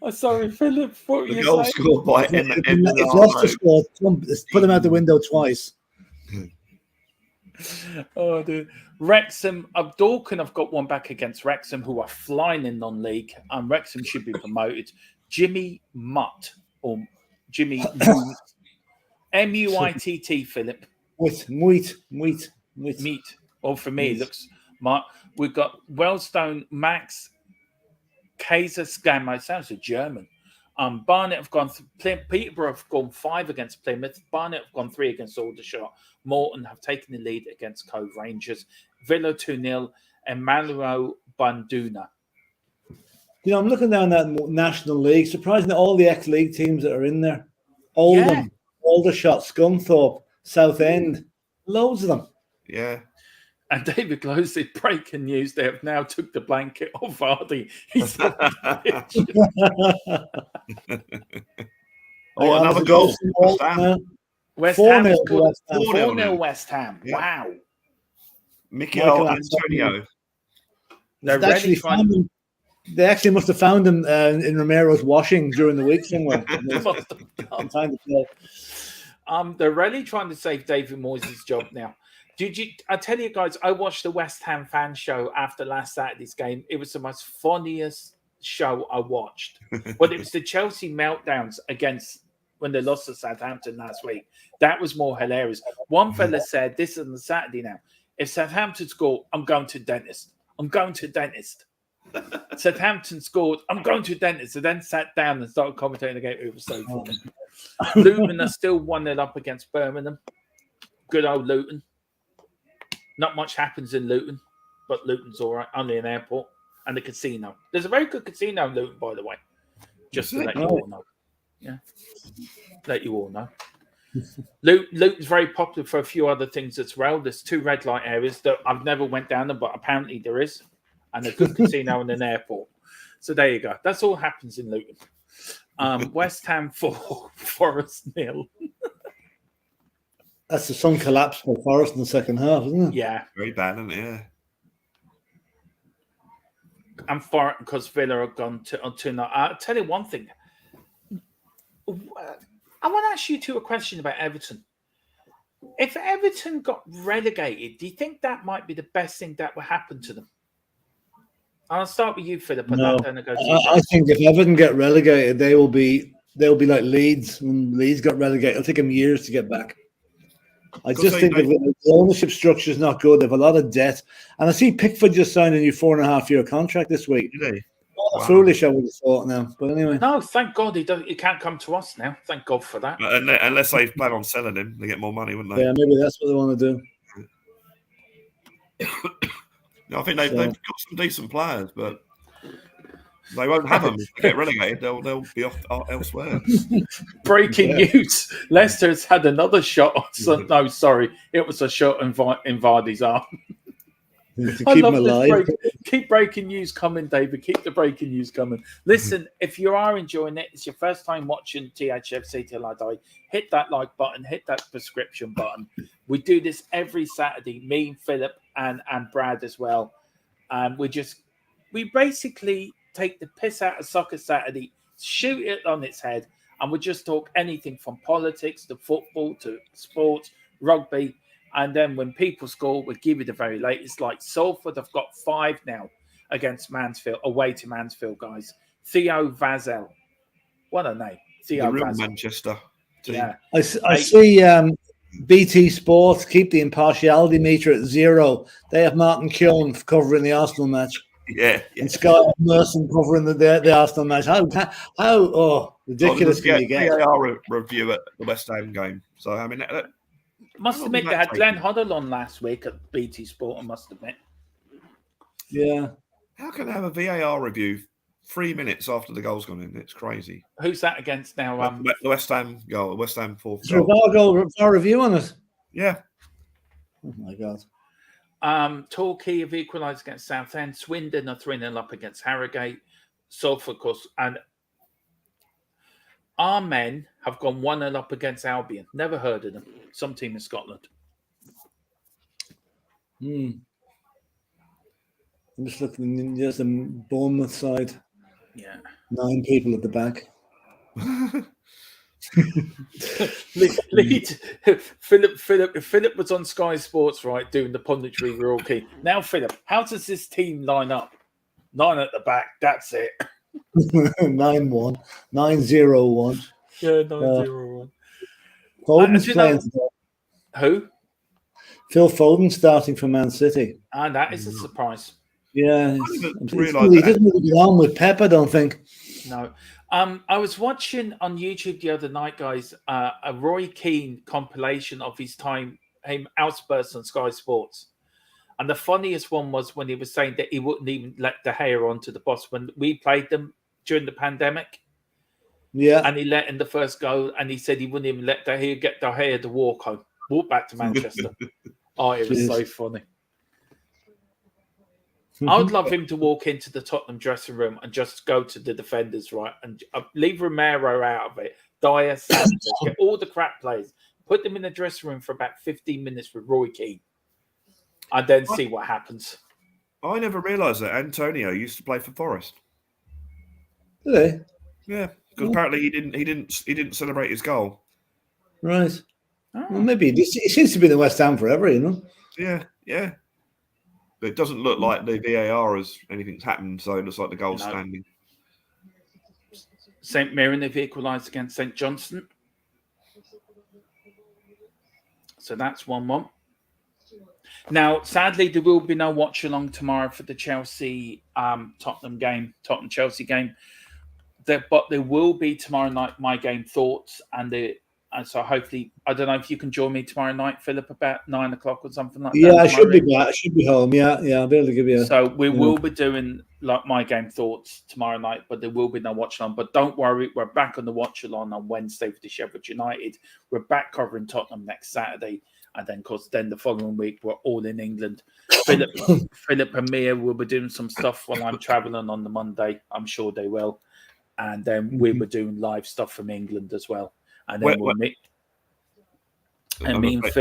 I'm sorry, Philip. What were you goal saying? scored by If Leicester scored, put them out the window twice. Oh, dude. Wrexham, Dorking have got one back against Wrexham, who are flying in non-league. Wrexham should be promoted. Jimmy Mutt, or Jimmy Muitt, Philip. Muitt. Or for me, it looks Mutt. We've got Wellstone, Max, Kaiser Scammer. It sounds like German. Barnet have gone. Peterborough have gone 5 against Plymouth. Barnet have gone 3 against Aldershot. Morton have taken the lead against Cove Rangers. Villa 2-0 and Malmo Banduna. You know, I'm looking down that National League. Surprisingly, all the ex-league teams that are in there. Oldham, Aldershot, Scunthorpe, Southend. Loads of them. Yeah. And David Glow said, breaking news, they have now took the blanket off Vardy. He's another goal. West Ham 4-0 West Ham. Yeah. Wow. Mikel Antonio. They actually must have found him in Romero's washing during the week somewhere. Time to play. They're really trying to save David Moyes' job now. I tell you guys, I watched the West Ham fan show after last Saturday's game. It was the most funniest show I watched. But it was the Chelsea meltdowns against when they lost to Southampton last week. That was more hilarious. One fella said, this is on the Saturday now, if Southampton score, I'm going to dentist. I'm going to dentist. Southampton scored, I'm going to dentist. So then sat down and started commentating the game. It was so funny. Luton are still 1-0 up against Birmingham. Good old Luton. Not much happens in Luton, but Luton's all right. Only an airport and a casino. There's a very good casino in Luton, by the way. Just to let you all know. Yeah. Let you all know. Luton's very popular for a few other things as well. There's 2 red light areas that I've never went down them, but apparently there is. And a good casino and an airport. So there you go. That's all happens in Luton. West Ham 4, Forest 0. That's some collapse for Forest in the second half, isn't it? Yeah. Very bad, isn't it? Yeah. And for because Villa have gone to 2-0. I'll tell you one thing. I want to ask you two a question about Everton. If Everton got relegated, do you think that might be the best thing that would happen to them? I'll start with you, Philip. No, then I'll go to you. I think if Everton get relegated, they'll be like Leeds. When Leeds got relegated, it'll take them years to get back. I just think the ownership structure is not good. They have a lot of debt. And I see Pickford just signed a new 4.5-year contract this week. Really? Wow. Foolish, I would have thought now. But anyway. No, thank God he can't come to us now. Thank God for that. Unless they plan on selling him, they get more money, wouldn't they? Yeah, maybe that's what they want to do. I think they've got some decent players, but they won't have them. If they get relegated, they'll be off elsewhere. Breaking news. Leicester's had another shot. No, sorry. It was a shot in Vardy's arm. I love alive. Keep breaking news coming, David. Keep the breaking news coming. Listen, if you are enjoying it, it's your first time watching Thfc Till I Die, hit that like button, hit that subscription button. We do this every Saturday, me and Philip and Brad as well. We basically take the piss out of Soccer Saturday, shoot it on its head, and we just talk anything from politics to football to sports, rugby. And then when people score, we give you the very latest. Like Salford have got 5 now against Mansfield, away to Mansfield, guys. Theo Vazel. What a name. Theo the real Vazel. Manchester team. Yeah. I see BT Sports keep the impartiality meter at 0. They have Martin Keown covering the Arsenal match. Yeah. And Scott Merson covering the Arsenal match. How ridiculous can you get? VAR review at the West Ham game. So, I mean... Must admit, they had Glenn Hoddle on last week at BT Sport, I must admit. Yeah. How can they have a VAR review 3 minutes after the goal's gone in? It's crazy. Who's that against now? The West Ham goal, West Ham fourth goal. VAR review on it? Yeah. Oh, my God. Torquay have equalised against Southend. Swindon are 3-0 up against Harrogate. Salford, of course, and our men have gone 1-0 up against Albion. Never heard of them. Some team in Scotland. I'm just looking. There's the Bournemouth side. Yeah. 9 people at the back. Philip was on Sky Sports, right, doing the punditry with all key. Now, Philip, how does this team line up? 9 at the back. That's it. 9-1, 9-0-1. Yeah, 9-0-1. Foden's playing. Who? Phil Foden starting for Man City. And that is a surprise. Yeah, he doesn't really get on with Pep, I don't think. No. I was watching on YouTube the other night, guys, a Roy Keane compilation of his time, him outbursts on Sky Sports. And the funniest one was when he was saying that he wouldn't even let De Gea onto the bus when we played them during the pandemic. Yeah. And he let in the first goal, and he said he wouldn't even let De Gea to walk home, walk back to Manchester. Oh, it was so funny. I would love him to walk into the Tottenham dressing room and just go to the defenders, right, and leave Romero out of it. Dyer, Sanchez, get all the crap players, put them in the dressing room for about 15 minutes with Roy Keane, and then see what happens. I never realised that Antonio used to play for Forest. Did he? Yeah, because apparently he didn't celebrate his goal. Right. Oh. Well, maybe he seems to be in the West Ham forever, you know. Yeah. But it doesn't look like the VAR has anything's happened, so it looks like the goal's standing. St Mirren have equalised against St Johnstone. So that's 1-1. Now, sadly, there will be no watch along tomorrow for the Chelsea Tottenham Chelsea game. But there will be tomorrow night my game thoughts, and so hopefully, I don't know if you can join me tomorrow night, Philip, about 9 o'clock or something like that. Yeah, I should be back. I should be home. Yeah, I'll be able to give you. So we will be doing like my game thoughts tomorrow night, but there will be no watch along. But don't worry, we're back on the watch along on Wednesday for the Sheffield United. We're back covering Tottenham next Saturday, and then, of course, the following week we're all in England. Philip and Mia will be doing some stuff while I'm travelling on the Monday. I'm sure they will, and then we were doing live stuff from England as well. And then we'll meet. And me and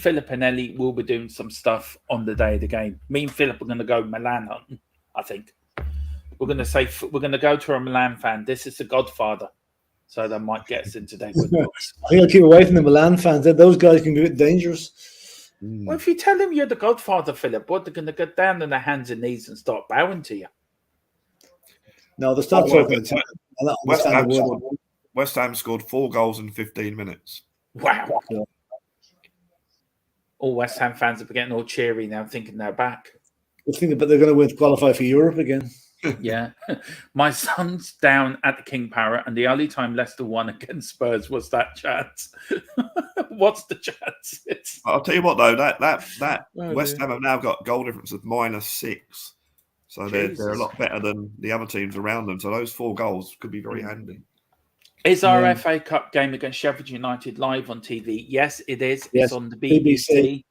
Philip and Ellie will be doing some stuff on the day of the game. Me and Philip are going to go Milan hunting, I think. We're going to go to a Milan fan. This is the Godfather. So that might get us into their good books. I think I'll keep away from the Milan fans. Those guys can be a bit dangerous. Well, if you tell them you're the Godfather, Philip, what, they're going to get down on their hands and knees and start bowing to you? No, they start talking. West Ham scored 4 goals in 15 minutes. Wow. Yeah. All West Ham fans are getting all cheery now, thinking they're back. But they're going to qualify for Europe again. Yeah. My son's down at the King Power, and the only time Leicester won against Spurs was that chance. What's the chance? I'll tell you what, though, that West Ham have now got goal difference of -6. So they're a lot better than the other teams around them. So those 4 goals could be very handy. Is our FA Cup game against Sheffield United live on TV? Yes, it is. Yes. It's on the BBC.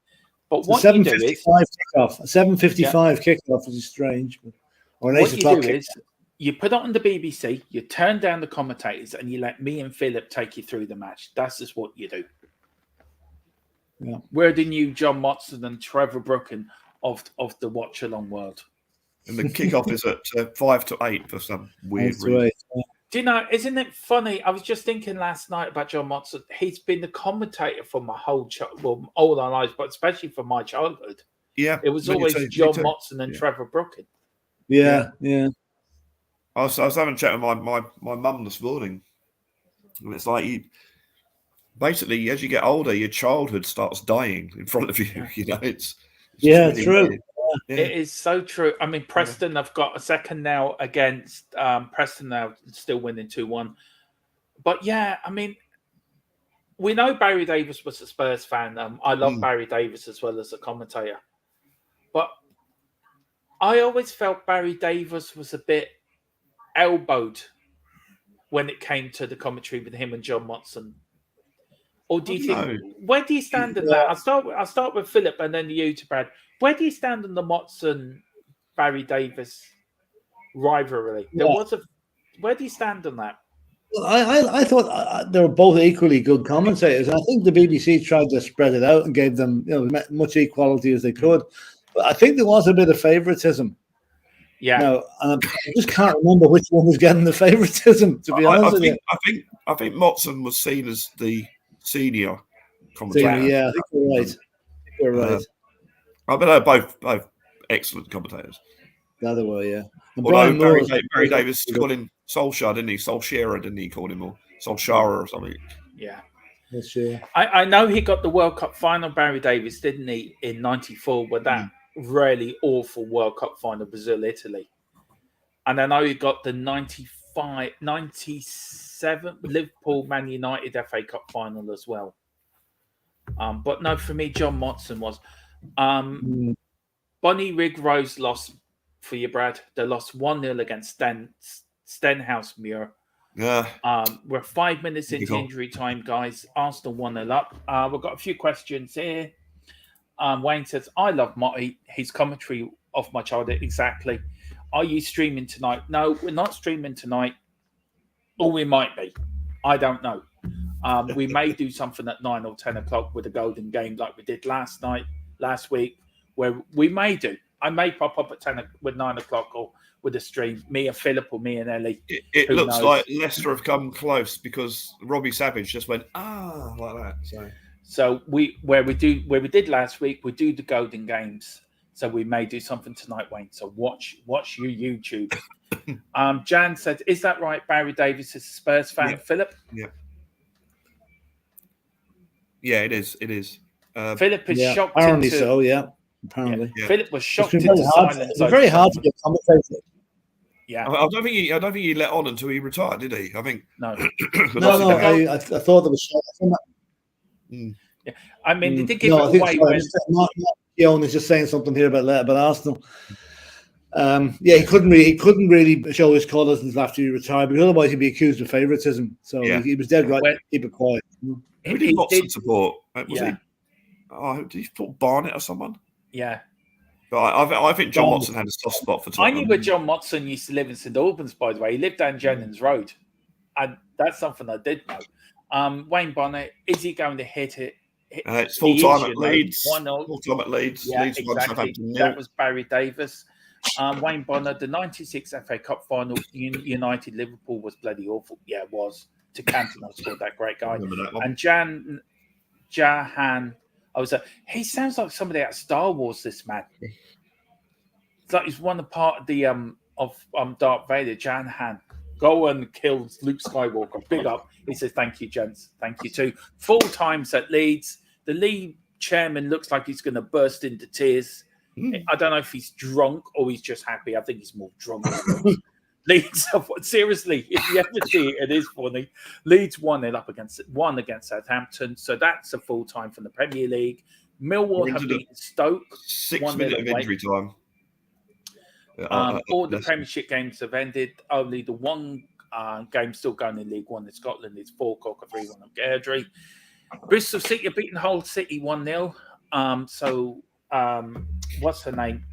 But what you do is... kickoff. A 7:55 kickoff, which is strange. Or an 8 o'clock what you do is you put it on the BBC, you turn down the commentators, and you let me and Philip take you through the match. That's just what you do. Yeah. We're the new John Motson and Trevor Brooken of the watch-along world. And the kickoff is at 5 to 8 for some weird reason. Do you know, isn't it funny? I was just thinking last night about John Motson. He's been the commentator for my all our lives, but especially for my childhood. Yeah. It was always John Motson and Trevor Brooken. Yeah. I was having a chat with my mum this morning. And it's like, basically, as you get older, your childhood starts dying in front of you. You know, it's really true. Weird. Yeah. It is so true. I mean, Preston have got a second now against Preston now, still winning 2-1. But yeah, I mean, we know Barry Davies was a Spurs fan. I love Barry Davies as well as a commentator. But I always felt Barry Davies was a bit elbowed when it came to the commentary with him and John Motson. Or do you think, where do you stand in that? I'll start with Philip and then you to Brad. Where do you stand on the Motson-Barry Davies rivalry? Where do you stand on that? Well, I thought they were both equally good commentators. I think the BBC tried to spread it out and gave them much equality as they could. But I think there was a bit of favoritism. Yeah. Now, and I just can't remember which one was getting the favoritism, to be honest with you. I think Motson was seen as the senior commentator. Yeah, I think you're right. I mean, they're both excellent commentators. The other way, yeah. Although Barry Davies called him Solskjaer, didn't he? Solskjaer, didn't he? Called him, or Solskjaer or something. Yeah. That's true. I know he got the World Cup final, Barry Davies, didn't he, in '94 with that really awful World Cup final, Brazil-Italy. And I know he got the 97 Liverpool-Man United FA Cup final as well. But no, for me, John Motson was... Bonnie Rig-Rose lost for you, Brad. They lost 1-0 against Stenhousemuir. Yeah. We're 5 minutes into injury time, guys. Arsenal 1-0 up. We've got a few questions here. Wayne says, I love Motty. His commentary of my childhood. Exactly. Are you streaming tonight? No, we're not streaming tonight. Or we might be. I don't know. We may do something at 9 or 10 o'clock with a golden game like we did last week, where we may do. I may pop up at 10 with 9 o'clock or with a stream. Me and Philip or me and Ellie. It looks like Leicester have come close because Robbie Savage just went like that. So where we did last week, we do the golden games. So we may do something tonight, Wayne. So watch your YouTube. Jan said, "Is that right? Barry Davies is a Spurs fan." Yeah. Philip. Yeah, it is. It is. Philip is shocked. Apparently so. Yeah. Apparently. Yeah. Philip was shocked into silence. It's very hard to get commentators. Yeah. I don't think he let on until he retired, did he? I think no. I thought there was. Yeah. I mean, they did give it away. Not Keown is just saying something here about Arsenal. He couldn't really show his colours until after he retired, because otherwise he'd be accused of favouritism. So he was dead right to keep it quiet. Who did Motson support? Did he support Barnett or someone? Yeah. But I think John Motson had a soft spot for Tottenham. I knew where John Motson used to live in St Albans, by the way. He lived down Jennings Road. And that's something I did know. Wayne Bonnet, is he going to hit it It's full time at Leeds. 1-0. Full time at Leeds. Yeah, Leeds won exactly. Southampton 0. That was Barry Davis. Wayne Bonner, the 96 FA Cup final, United Liverpool was bloody awful. Yeah, it was. To Cantona scored that great guy. And Jahan, he sounds like somebody out of Star Wars, this man. It's like he's one part of the Darth Vader, Jahan. Go and kill Luke Skywalker. Big up. He says, thank you, gents. Thank you too. Full times at Leeds. The league chairman looks like he's going to burst into tears. I don't know if he's drunk or he's just happy. I think he's more drunk. Leeds, seriously, if you ever see it, it is funny. Leeds 1-0 up against Southampton. So that's a full time from the Premier League. Millwall have beaten Stoke. 6 minutes of injury time. All the Premiership games have ended. Only the one game still going in League One in Scotland is Falkirk 3-1 on Airdrie. Bristol City have beaten Hull City 1-0. What's her name?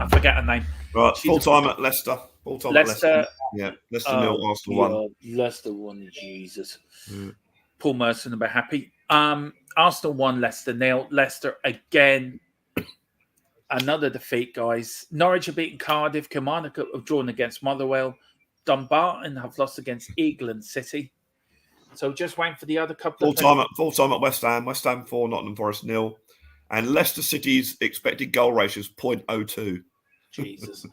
I forget her name. Right, full time at Leicester. Full time at Leicester. Yeah, Leicester 0, Arsenal 1. Leicester 1, Jesus. Paul Merson will be happy. Arsenal 1, Leicester 0. Leicester again. Another defeat, guys. Norwich have beaten Cardiff. Kilmarnock have drawn against Motherwell. Dumbarton have lost against England City. So just waiting for the other couple. Full time at West Ham. West Ham 4, Nottingham Forest 0. And Leicester City's expected goal ratio is 0.02. Jesus.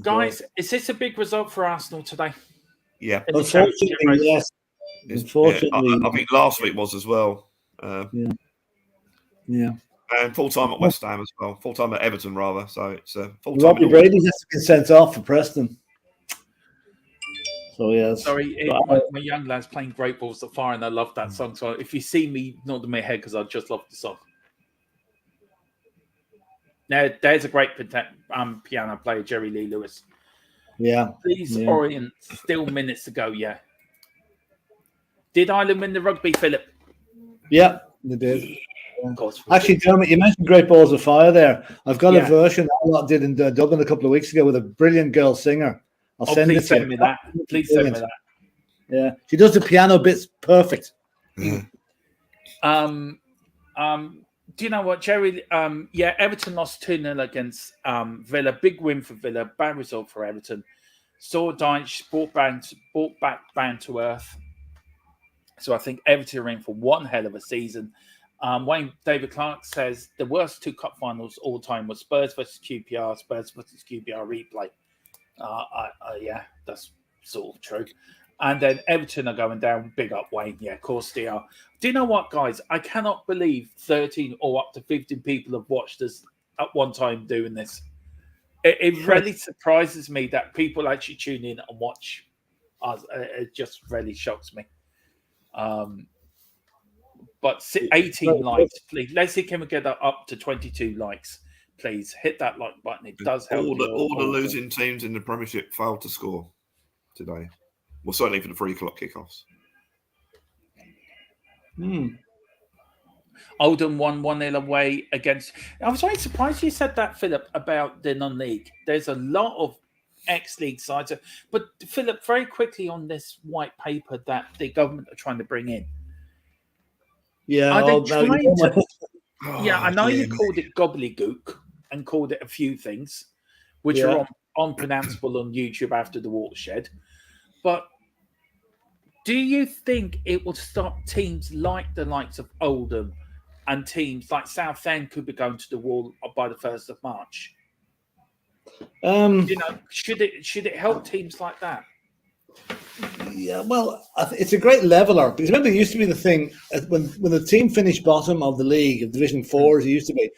Guys, is this a big result for Arsenal today? Yeah. Unfortunately, yes. Unfortunately. I think last week was as well. Yeah. And full time at West Ham as well. Full time at Everton, rather. So it's full time. Robbie Brady's has been sent off for Preston. So, yes. Sorry, my young lad's playing Great Balls of Fire, and I love that song. So if you see me nodding my head, because I just love the song. Now, there's a great piano player, Jerry Lee Lewis. Yeah. Please, Orient, still minutes to go, yeah. Did Ireland win the rugby, Philip? Yeah, they did. Yeah. Of course. Actually, Dermot, you mentioned Great Balls of Fire there. I've got a version I did in Dublin a couple of weeks ago with a brilliant girl singer. Please send me that. Please send me that. Yeah. She does the piano bits perfect. Do you know what, Jerry? Everton lost 2-0 against Villa. Big win for Villa. Bad result for Everton. Saw Dyche brought back down to earth. So I think Everton are in for one hell of a season. David Clark says the worst 2 cup finals all time was Spurs versus QPR, Spurs versus QPR replay. Yeah, that's sort of true. And then Everton are going down. Big up, Wayne. Yeah, of course they are. Do you know what, guys? I cannot believe 13 or up to 15 people have watched us at one time doing this. It really surprises me that people actually tune in and watch us. It just really shocks me. But 18 likes, please. Let's see, can we get that up to 22 likes? Please hit that like button. It does help. All the losing teams in the Premiership failed to score today. Well, certainly for the 3 o'clock kickoffs. Oldham won 1-0 away against. I was very surprised you said that, Philip, about the non-league. There's a lot of ex-league sides. But, Philip, very quickly on this white paper that the government are trying to bring in. Yeah. Are they trying to... Yeah, I know you called it gobbledygook and called it a few things, which are unpronounceable on YouTube after the watershed. But do you think it will stop teams like the likes of Oldham and teams like Southend could be going to the wall by the 1st of March? Should it help teams like that? Yeah, well, it's a great leveler. Because remember, it used to be the thing when the team finished bottom of the league, of Division 4, as it used to be,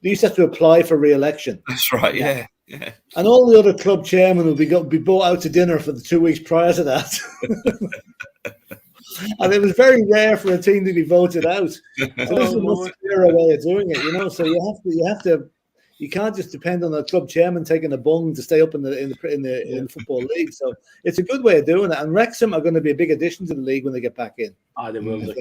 they used to have to apply for re-election. That's right, yeah. And all the other club chairmen would be brought out to dinner for the 2 weeks prior to that. And it was very rare for a team to be voted out. So this is a much clearer way of doing it, So you can't just depend on a club chairman taking a bung to stay up in the football league. So it's a good way of doing it. And Wrexham are going to be a big addition to the league when they get back in. They will do.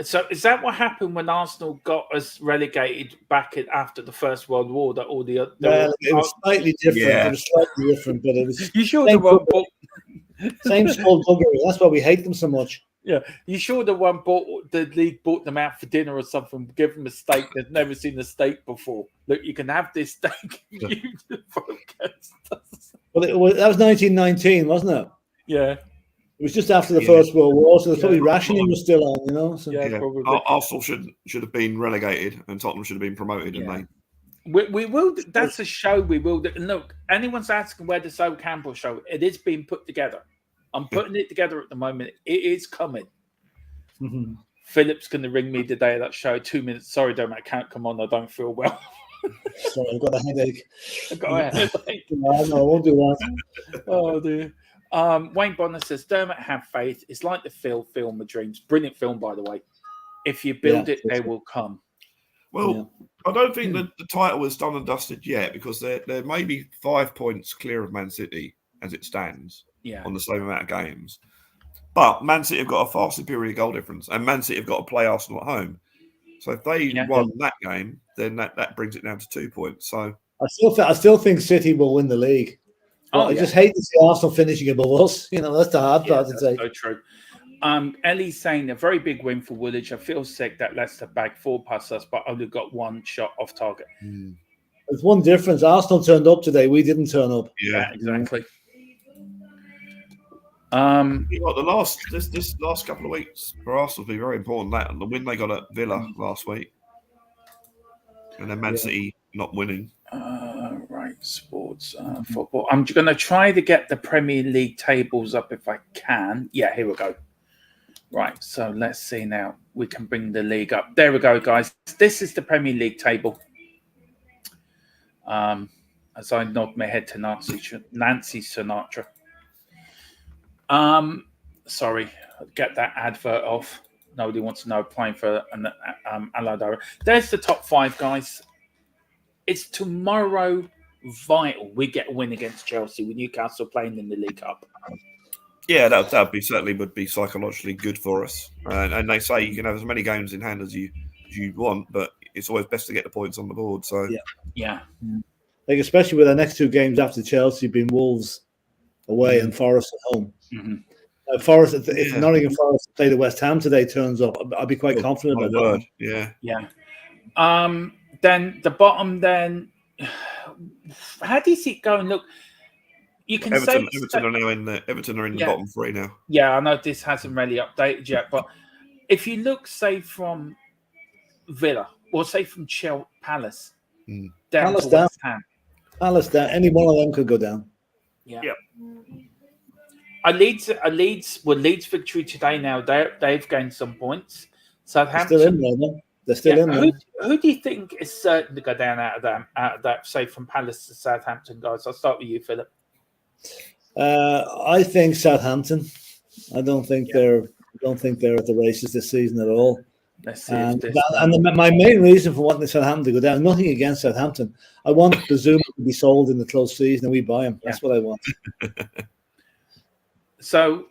So is that what happened when Arsenal got us relegated back after the First World War? That all the it was slightly different. Yeah. It was slightly different, but it was. You sure the wrong book? Same skullduggery. That's why we hate them so much. Yeah, you sure the league bought them out for dinner or something? Give them a steak. They've never seen a steak before. Look, you can have this steak. Well, that was 1919, wasn't it? Yeah. It was just after the First World War, so there's probably Yeah. rationing was still on, you know. So. Yeah, probably. Arsenal should have been relegated, and Tottenham should have been promoted, and they. We will. That's a show we will do. Look, anyone's asking where the Sol Campbell show, it is being put together. I'm putting it together at the moment. It is coming. Mm-hmm. Philip's going to ring me the day of that show. 2 minutes. Sorry, Dom, I can't come on. I don't feel well. Sorry, I've got a headache. I've got a headache. No, I won't do that. Oh, dear. Wayne Bonner says, Dermot, have faith. It's like the film of dreams. Brilliant film, by the way. If you build it, they will come. Well, I don't think that the title is done and dusted yet, because they're maybe 5 points clear of Man City as it stands on the same amount of games. But Man City have got a far superior goal difference, and Man City have got to play Arsenal at home. So if they won that game, then that brings it down to 2 points. So I still think City will win the league. I just hate to see Arsenal finishing above us. You know, that's the hard part to say. So true. Ellie's saying a very big win for Woolwich. I feel sick that Leicester bagged 4 past us, but only got 1 shot off target. There's one difference. Arsenal turned up today. We didn't turn up. Yeah, exactly. This last couple of weeks for Arsenal will be very important. That and the win they got at Villa last week, and then Man City not winning. Right, sports, football. I'm going to try to get the Premier League tables up if I can. Yeah, here we go. Right, so let's see now. We can bring the league up. There we go, guys. This is the Premier League table. As I nod my head to Nancy Sinatra. Sorry, get that advert off. Nobody wants to know applying for an Allied Ira. There's the top 5, guys. It's tomorrow vital we get a win against Chelsea with Newcastle playing in the League Cup. Yeah, that would be psychologically good for us. And they say you can have as many games in hand as you want, but it's always best to get the points on the board. So yeah. Like especially with our next 2 games after Chelsea being Wolves away and Forest at home. Forest, if Nottingham Forest play the West Ham today turns up, I'll be quite confident about that. Yeah. Then the bottom. Then how do you see it going? Look, you can Everton are now in the bottom 3 now. Yeah, I know this hasn't really updated yet, but if you look, say from Villa or say from Palace down to West Ham, Palace down. Any one of them could go down. Yeah. A Leeds victory today. Now they've gained some points. Southampton still in there, no? They're still in there. Who do you think is certain to go down out of that? Say from Palace to Southampton, guys. I'll start with you, Philip. I think Southampton. I don't think they're at the races this season at all. Let's see. My main reason for wanting Southampton to go down, nothing against Southampton. I want Bazuma to be sold in the close season and we buy him. That's what I want. So,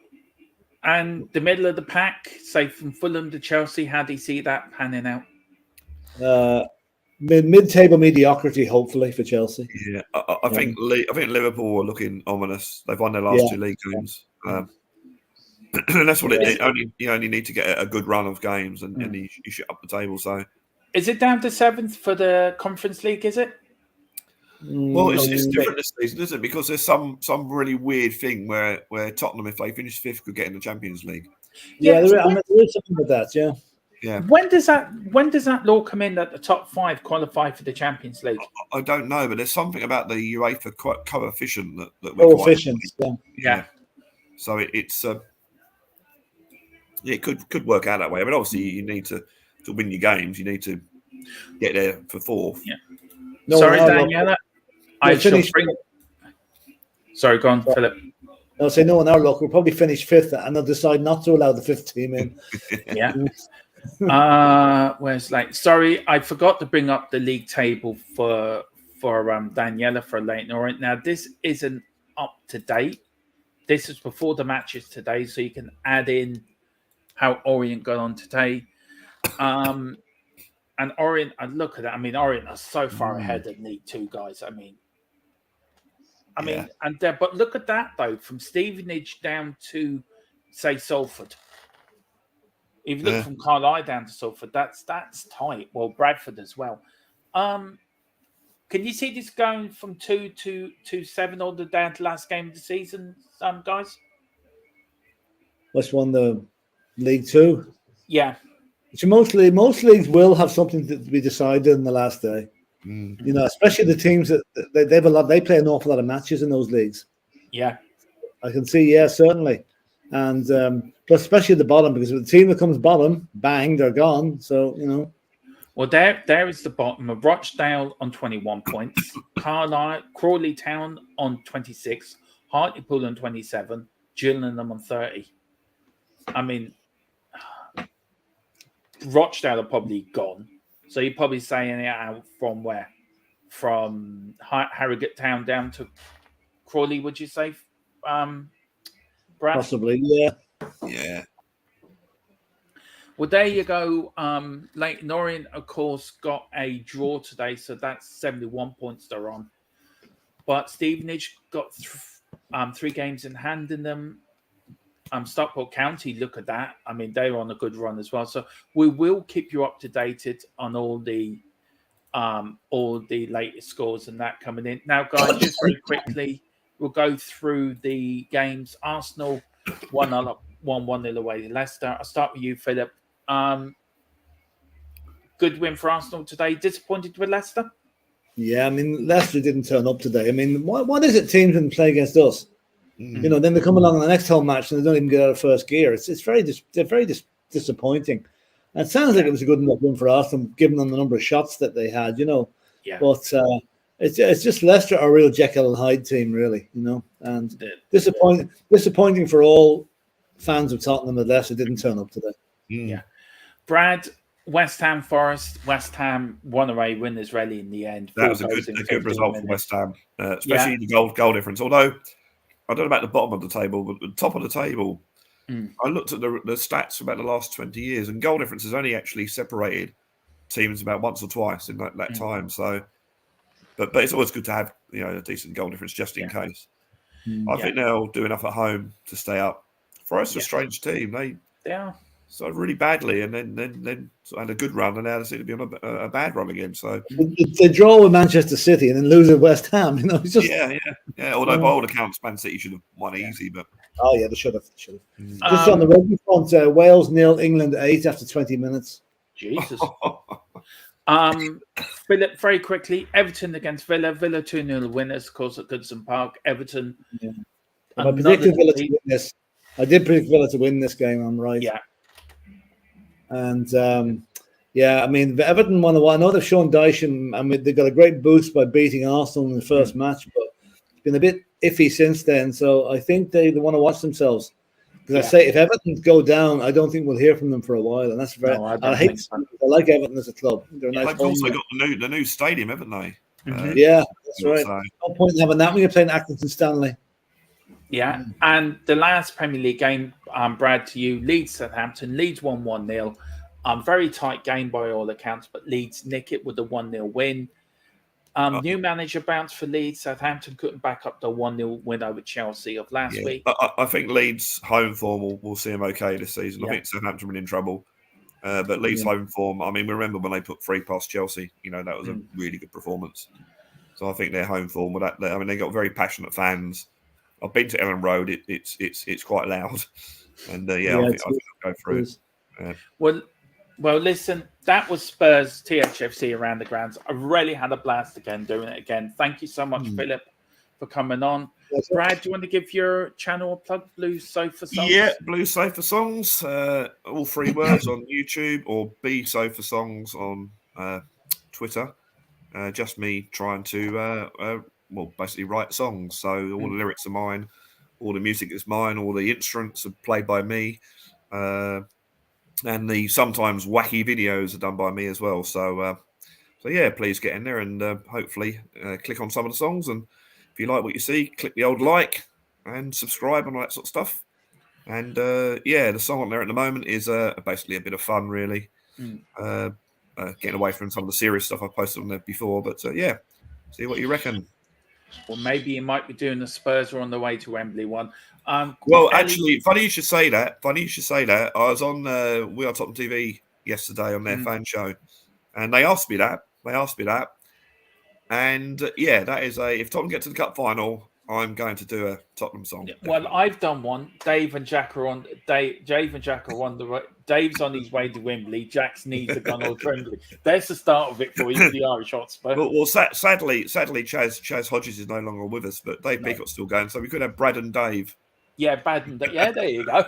and the middle of the pack, say from Fulham to Chelsea, how do you see that panning out? Mid-table mediocrity, hopefully, for Chelsea. Yeah, I think Liverpool are looking ominous. They've won their last 2 league games. And that's what it is. You only need to get a good run of games and you shoot up the table. So, is it down to 7th for the Conference League? Is it? Well, it's different this season, isn't it? Because there's some really weird thing where Tottenham, if they finish 5th, could get in the Champions League. Yeah, there is something with that. Yeah. When does that law come in that the top 5 qualify for the Champions League? I don't know, but there's something about the UEFA coefficient that we're coefficients. Yeah. So it's it could work out that way. I mean, obviously, you need to win your games. You need to get there for 4th. Yeah. Sorry, Daniela. Sorry, go on, Philip. I'll say no in our luck. We'll probably finish 5th, and they'll decide not to allow the 5th team in. Yeah. Sorry, I forgot to bring up the league table for Daniela for Leighton Orient. Now, this isn't up to date. This is before the matches today, so you can add in how Orient got on today. And Orient, I look at that. I mean, Orient are so far ahead of League 2, guys. I mean, I mean, but look at that though, from Stevenage down to say Salford. If you look from Carlisle down to Salford, that's tight. Well, Bradford as well. Can you see this going from 2 to 7 all the down to last game of the season, guys? Which one, the League Two? Yeah. So most leagues will have something to be decided in the last day. You know, especially the teams that they play an awful lot of matches in those leagues. Yeah, I can see. Yeah, certainly, and plus especially at the bottom, because with the team that comes bottom, bang, they're gone. So you know. Well, there is the bottom of Rochdale on 21 points, Crawley Town on 26, Hartlepool on 27, Gillingham on 30. I mean, Rochdale are probably gone. So you're probably saying it out from where? From Harrogate Town down to Crawley, would you say, Brad? Possibly, yeah. Yeah. Well, there you go. Leyton Orient, of course, got a draw today, so that's 71 points they're on. But Stevenage got 3 games in hand in them. Stockport County, look at that. I mean, they're on a good run as well. So we will keep you up to date on all the latest scores and that coming in. Now, guys, just very quickly, we'll go through the games. Arsenal 1-0 away to Leicester. I'll start with you, Philip. Good win for Arsenal today. Disappointed with Leicester? Yeah, I mean, Leicester didn't turn up today. I mean, what is it teams can play against us? You know, then they come along in the next home match and they don't even get out of first gear. It's very disappointing. And it sounds like it was a good enough win for Arsenal, given them the number of shots that they had, you know. Yeah. But it's just Leicester are a real Jekyll and Hyde team, really, you know. And disappointing for all fans of Tottenham that Leicester didn't turn up today. Yeah. Brad, West Ham Forest. West Ham won away, win Israeli in the end. That was a good result for West Ham, especially the goal difference. Although I don't know about the bottom of the table, but the top of the table, I looked at the stats about the last 20 years, and goal difference has only actually separated teams about once or twice in that time. So, but it's always good to have a decent goal difference just in case. I think they'll do enough at home to stay up. Forest are a strange team. They are. Started really badly, and then sort of had a good run, and now they seem to be on a bad run again. So they draw with Manchester City and then lose at West Ham. You know, it's just Although by all accounts, Man City should have won easy, but they should have. Just on the rugby front, Wales 0, England 8 after 20 minutes. Jesus. Philip, very quickly, Everton against Villa. Villa 2-0 winners, of course, at Goodson Park. Everton. Yeah. I predicted Villa to win this. I did predict Villa to win this game. I'm right. Yeah. And I mean, Everton won. I know they've shown Dyson. I mean, they got a great boost by beating Arsenal in the first match, but it's been a bit iffy since then. So I think they want to watch themselves. Because I say, if Everton go down, I don't think we'll hear from them for a while, and that's very. I hate. I like Everton as a club. They're nice. They've also got the new stadium, haven't they? Yeah, that's right. So. No point in having that when you're playing Accrington Stanley. Yeah, and the last Premier League game, Brad, to you, Leeds Southampton. Leeds won 1-0. Very tight game by all accounts, but Leeds nick it with a 1-0 win. New manager bounce for Leeds. Southampton couldn't back up the 1-0 win over Chelsea of last week. I think Leeds' home form will see them okay this season. I think Southampton were in trouble. But Leeds' home form, I mean, remember when they put 3 past Chelsea, that was a really good performance. So I think their home form, they got very passionate fans. I've been to Ellen Road. It's quite loud, and I think I'll go through it. Well, listen, that was Spurs THFC around the grounds. I really had a blast again doing it again. Thank you so much, Philip, for coming on. Yes, Brad, do you want to give your channel a plug? Blue Sofa Songs. Yeah, Blue Sofa Songs. All 3 words on YouTube, or B Sofa Songs on Twitter. Just me trying to. Basically write songs. So all the lyrics are mine, all the music is mine, all the instruments are played by me, and the sometimes wacky videos are done by me as well. So please get in there and hopefully click on some of the songs. And if you like what you see, click the old like and subscribe and all that sort of stuff. And the song on there at the moment is basically a bit of fun, really. Getting away from some of the serious stuff I've posted on there before. But see what you reckon. Or maybe he might be doing the Spurs or on the way to Wembley one. Well, actually, funny you should say that. I was on We Are Tottenham TV yesterday on their fan show, and they asked me that. And yeah, that is if Tottenham get to the cup final, I'm going to do a Tottenham song. Well, I've done one. Dave and Jack are on the. Dave's on his way to Wembley. Jack's needs a gun or Wembley. There's the start of it for you, the Irish Hotspur. Well, sadly, Chaz Hodges is no longer with us, but Dave Peacock's still going, so we could have Brad and Dave. Yeah, yeah, there you go.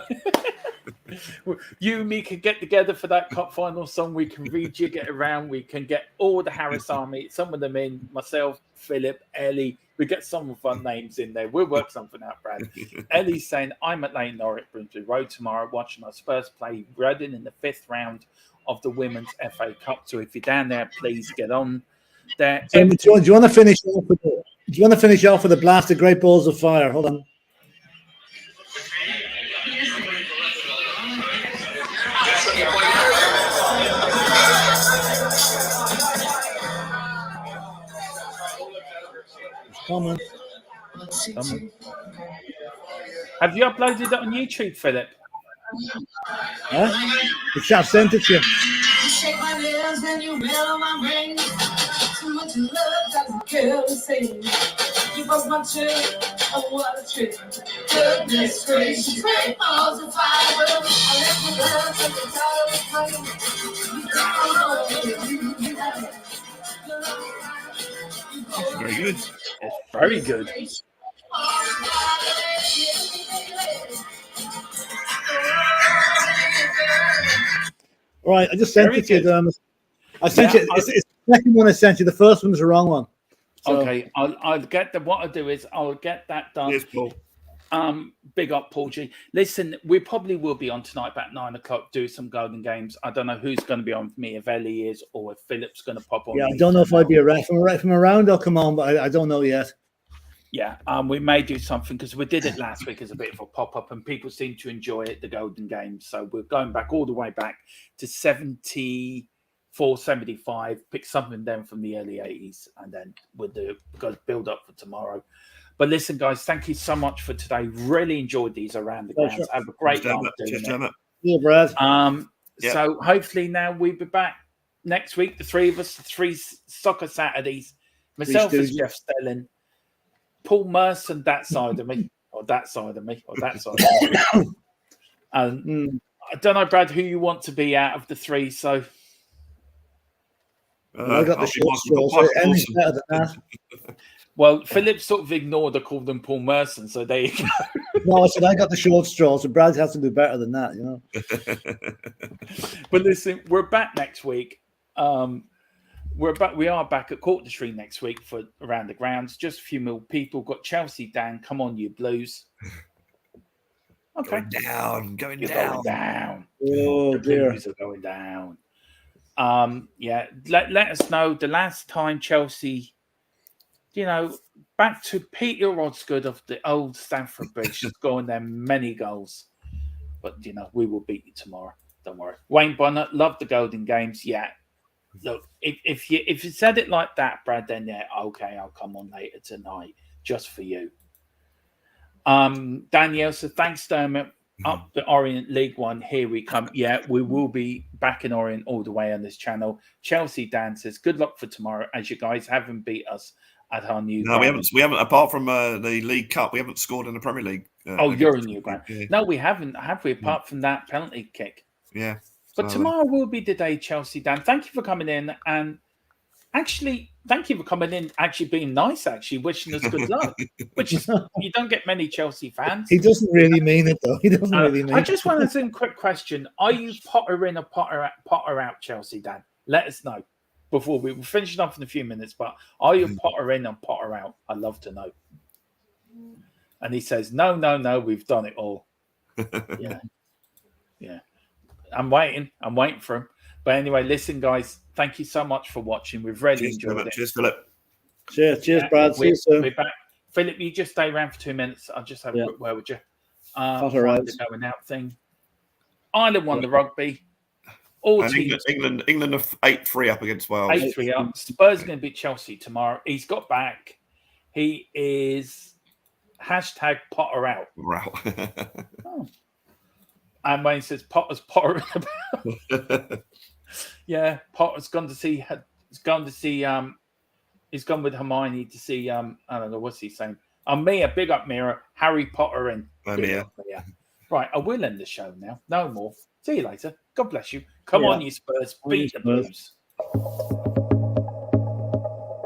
You and me can get together for that cup final song. We can rejig it around. We can get all the Harris Army, some of them in, myself, Philip, Ellie. We get some fun names in there. We'll work something out, Brad. Ellie's saying, I'm at Leighton Orient Brimsley Road tomorrow watching our Spurs play Reading in the 5th round of the Women's FA Cup. So if you're down there, please get on there. So, do you want to finish off with the blast of great balls of fire? Hold on. Come on. Have you uploaded it on YouTube, Philip? Huh? The chap sent it to you. You broke my chick. Oh, what a trick. Goodness gracious. Great balls of fire. I left the love to the Very good. It's very good. Right, I just sent it to you. I sent you. It's the second one I sent you. The first one's the wrong one. So. Okay, I'll get the. What I'll do is I'll get that done. Yes, Paul. Big up, Paul G. Listen, we probably will be on tonight about 9 o'clock. Do some golden games. I don't know who's going to be on with me, if Ellie is, or if Philip's going to pop on. Yeah, I don't know if I'd be a ref. From around, I'll come on, but I don't know yet. Yeah, we may do something because we did it last week as a bit of a pop-up and people seem to enjoy it, the Golden Games. So we're going back all the way back to 74, 75, pick something then from the early 80s and then we'll build up for tomorrow. But listen, guys, thank you so much for today. Really enjoyed these around the grounds. Sure. Have a great time doing it. Yeah, Brad. So hopefully now we'll be back next week, the three of us, the 3 soccer Saturdays. Myself as Jeff Stelling. Paul Merson, that side of me, or that side of me, or that side of me. I don't know, Brad, who you want to be out of the 3. So I got the short straw, so anything better than that. Well, Philip sort of ignored I called them Paul Merson, so there you go. No, I said I got the short straw, so Brad has to do better than that, you know. But listen, we're back next week. We are back at Court Street next week for Around the Grounds. Just a few more people. Got Chelsea Dan. Come on, you Blues. Okay. Going down. Oh, the Blues are going down. Yeah. Let us know the last time Chelsea, back to Peter Rodsgood of the old Stamford Bridge, scoring them many goals. But, we will beat you tomorrow. Don't worry. Wayne Bonner, love the Golden Games. Yeah. Look, if you said it like that, Brad, then yeah, okay, I'll come on later tonight just for you. Danielle, so thanks, Dermot. Up the Orient League One, here we come. Yeah, we will be back in Orient all the way on this channel. Chelsea Dan says, good luck for tomorrow, as you guys haven't beat us at our new. No, ground. We haven't. Apart from the League Cup, we haven't scored in the Premier League. You're in new ground. Yeah. No, we haven't, have we? Apart from that penalty kick. Yeah. But tomorrow will be the day, Chelsea Dan. Thank you for coming in. And actually, thank you for coming in, actually being nice, wishing us good luck. Which is, you don't get many Chelsea fans. He doesn't really mean it, though. He doesn't really mean it. I just want to ask a quick question. Are you Potter in or Potter out, Chelsea Dan? Let us know. Before we're finishing off in a few minutes, but are you Potter in or Potter out? I'd love to know. And he says, no, we've done it all. Yeah. I'm waiting for him. But anyway, listen, guys, thank you so much for watching. We've really enjoyed it. Cheers, Philip. Cheers, Brad. See you soon. We're back. Philip, you just stay around for 2 minutes. I'll just have a quick word with you. The going out thing. Ireland won the rugby. All and teams. England are 8-3 up against Wales. 8-3 up. Spurs are going to beat Chelsea tomorrow. He's got back. He is hashtag Potter out. Wow. Oh. And Wayne says Potter's pottering about. Yeah, Potter's gone to see. He's gone to see. He's gone with Hermione to see. I don't know what's he saying. Mia, big up Mira. Harry Potter and Mia. Right, I will end the show now. No more. See you later. God bless you. Come on, you Spurs. Beat the Blues.